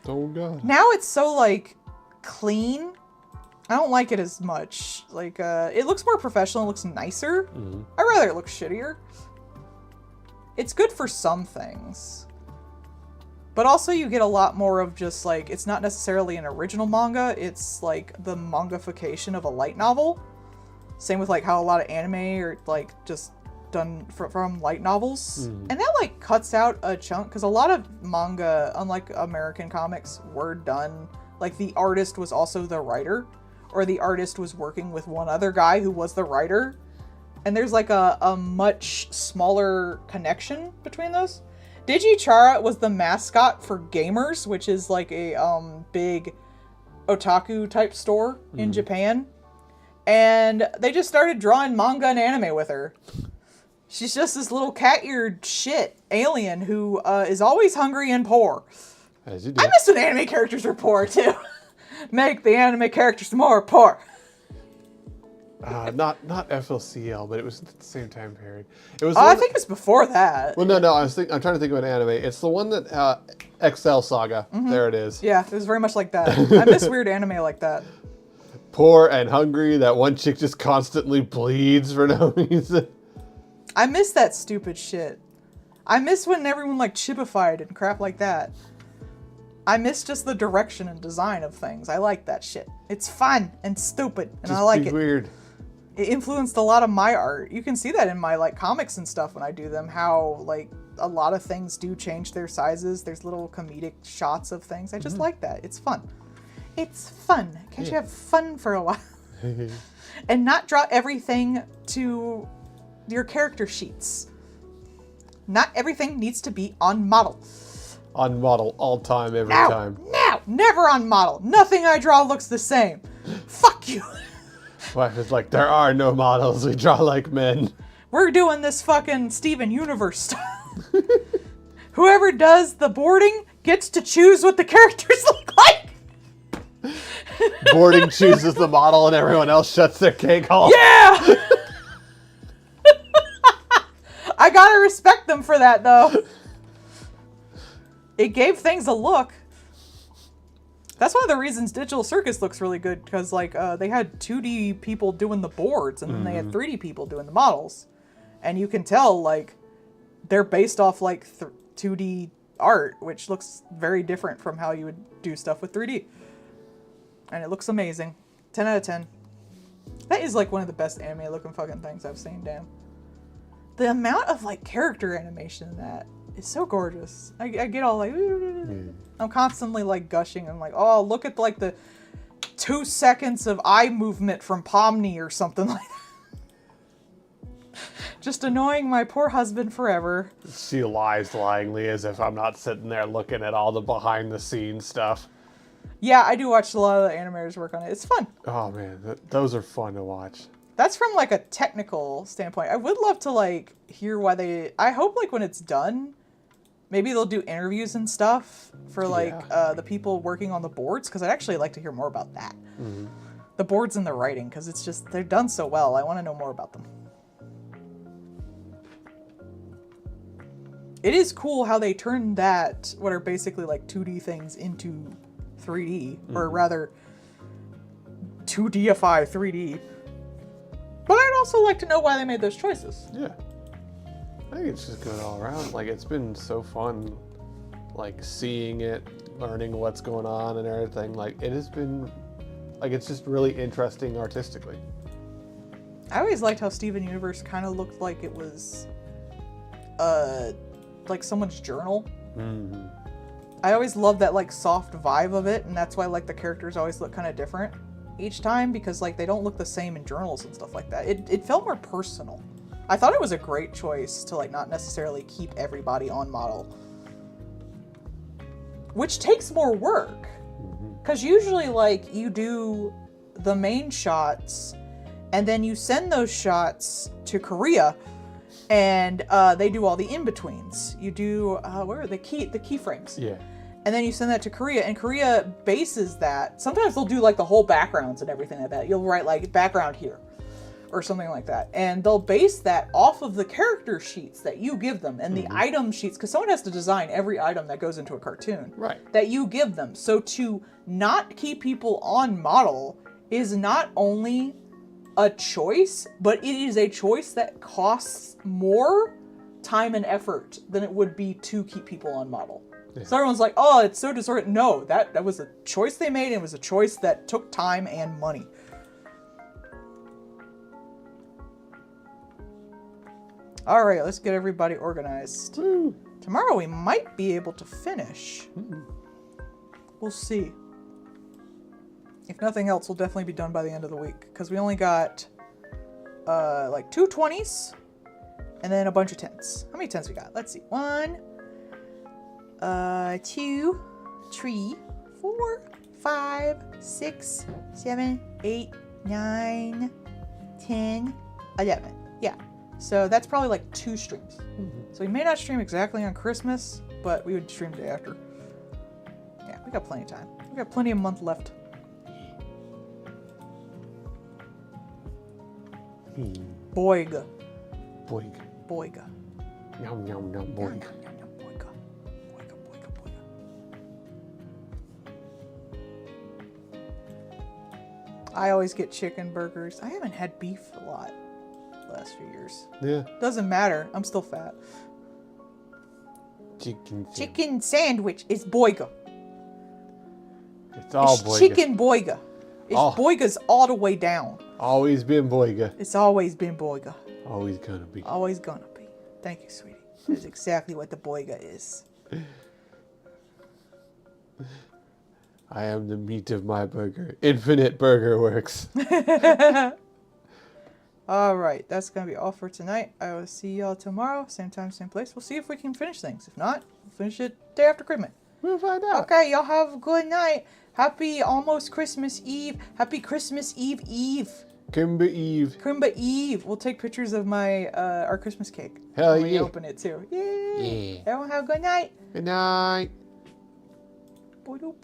Oh, God. Now it's so, like, clean. I don't like it as much. Like, it looks more professional. It looks nicer. I'd rather it look shittier. It's good for some things. But also you get a lot more of just, like, it's not necessarily an original manga, it's, like, the mangafication of a light novel. Same with, like, how a lot of anime are, like, just done from light novels. And that, like, cuts out a chunk, because a lot of manga, unlike American comics, were done, like, the artist was also the writer, or the artist was working with one other guy who was the writer. And there's, like, a much smaller connection between those. Digichara was the mascot for Gamers, which is like a big otaku type store in Japan. And they just started drawing manga and anime with her. She's just this little cat-eared shit alien who is always hungry and poor. As you do. I miss when anime characters were poor too. Make the anime characters more poor. Not FLCL, but it was at the same time period. It was. I think it's before that. Well, no. I'm trying to think of an anime. It's the one that XL Saga. There it is. Yeah, it was very much like that. I miss weird anime like that. Poor and hungry. That one chick just constantly bleeds for no reason. I miss that stupid shit. I miss when everyone, like, chibified and crap like that. I miss just the direction and design of things. I like that shit. It's fun and stupid, and Just I like be it. weird. it influenced a lot of my art. You can see that in my like comics and stuff when I do them, how like a lot of things do change their sizes. There's little comedic shots of things. I just like that. It's fun. It's fun. Can't you have fun for a while? And not draw everything to your character sheets. Not everything needs to be on model. On model all time, every time. No, never on model. Nothing I draw looks the same. Fuck you. Wife is like, there are no models. We draw like men. We're doing this fucking Steven Universe style. Whoever does the boarding gets to choose what the characters look like. Boarding chooses the model and everyone else shuts their cake off. Yeah! I gotta respect them for that, though. It gave things a look. That's one of the reasons Digital Circus looks really good, because like they had 2D people doing the boards, and then they had 3D people doing the models, and you can tell like they're based off like 2D art, which looks very different from how you would do stuff with 3D, and it looks amazing. 10 out of 10. That is like one of the best anime looking fucking things I've seen. Damn, the amount of like character animation in that is so gorgeous. I get all like. I'm constantly like gushing. I'm like, oh, look at like the 2 seconds of eye movement from Pomni or something like that. Just annoying my poor husband forever. She lies lyingly as if I'm not sitting there looking at all the behind the scenes stuff. Yeah, I do watch a lot of the animators work on it. It's fun. Oh man, those are fun to watch. That's from like a technical standpoint. I would love to like hear why they. I hope like when it's done, maybe they'll do interviews and stuff for like the people working on the boards, because I'd actually like to hear more about that. Mm-hmm. The boards and the writing, because it's just they're done so well. I want to know more about them. It is cool how they turn that, what are basically like 2D things, into 3D, or rather 2Dify 3D. But I'd also like to know why they made those choices. Yeah. I think it's just good all around. Like, it's been so fun, like, seeing it, learning what's going on and everything. Like, it has been, like, it's just really interesting artistically. I always liked how Steven Universe kind of looked like it was, like someone's journal. Mm-hmm. I always loved that, like, soft vibe of it, and that's why, like, the characters always look kind of different each time, because, like, they don't look the same in journals and stuff like that. It felt more personal. I thought it was a great choice to like not necessarily keep everybody on model, which takes more work, because usually like you do the main shots and then you send those shots to Korea and they do all the in-betweens. You do where are the keyframes? Yeah. And then you send that to Korea, and Korea bases that. Sometimes they'll do like the whole backgrounds and everything like that. You'll write like background here or something like that, and they'll base that off of the character sheets that you give them and the item sheets, because someone has to design every item that goes into a cartoon, right, that you give them. So to not keep people on model is not only a choice, but it is a choice that costs more time and effort than it would be to keep people on model. Yeah. So everyone's like, oh, it's so disorganized. No, that was a choice they made, and it was a choice that took time and money. All right, let's get everybody organized. Woo. Tomorrow we might be able to finish. We'll see. If nothing else, we'll definitely be done by the end of the week, because we only got like 2 20s and then a bunch of 10s. How many 10s we got? Let's see. 1, 2, 3, 4, 5, 6, 7, 8, 9, 10, 11. Yeah. So that's probably like 2 streams. So we may not stream exactly on Christmas, but we would stream the day after. Yeah, we got plenty of time. We got plenty of month left. Boiga. Boig. Boiga. Yum, yum, yum, boig. Yum, yum, yum, boiga. Boiga, boiga, boiga. I always get chicken burgers. I haven't had beef a lot the last few years. Yeah. Doesn't matter. I'm still fat. Chicken sandwich is boiga. It's all It's boiga. chicken boiga. It's Oh. boigas all the way down. Always been Boyga. It's always been Boyga. Always gonna be. Always gonna be. Thank you, sweetie. That's exactly what the Boyga is. I am the meat of my burger. Infinite Burger Works. All right, that's gonna be all for tonight. I will see y'all tomorrow, same time, same place. We'll see if we can finish things. If not, we'll finish it day after Christmas. We'll find out. Okay, y'all have a good night. Happy almost Christmas Eve. Happy Christmas Eve Eve. Kimber Eve. Krimba Eve. We'll take pictures of my our Christmas cake. Hell when we yeah. open it too. Yay. Yeah. Everyone have a good night. Good night. Boop.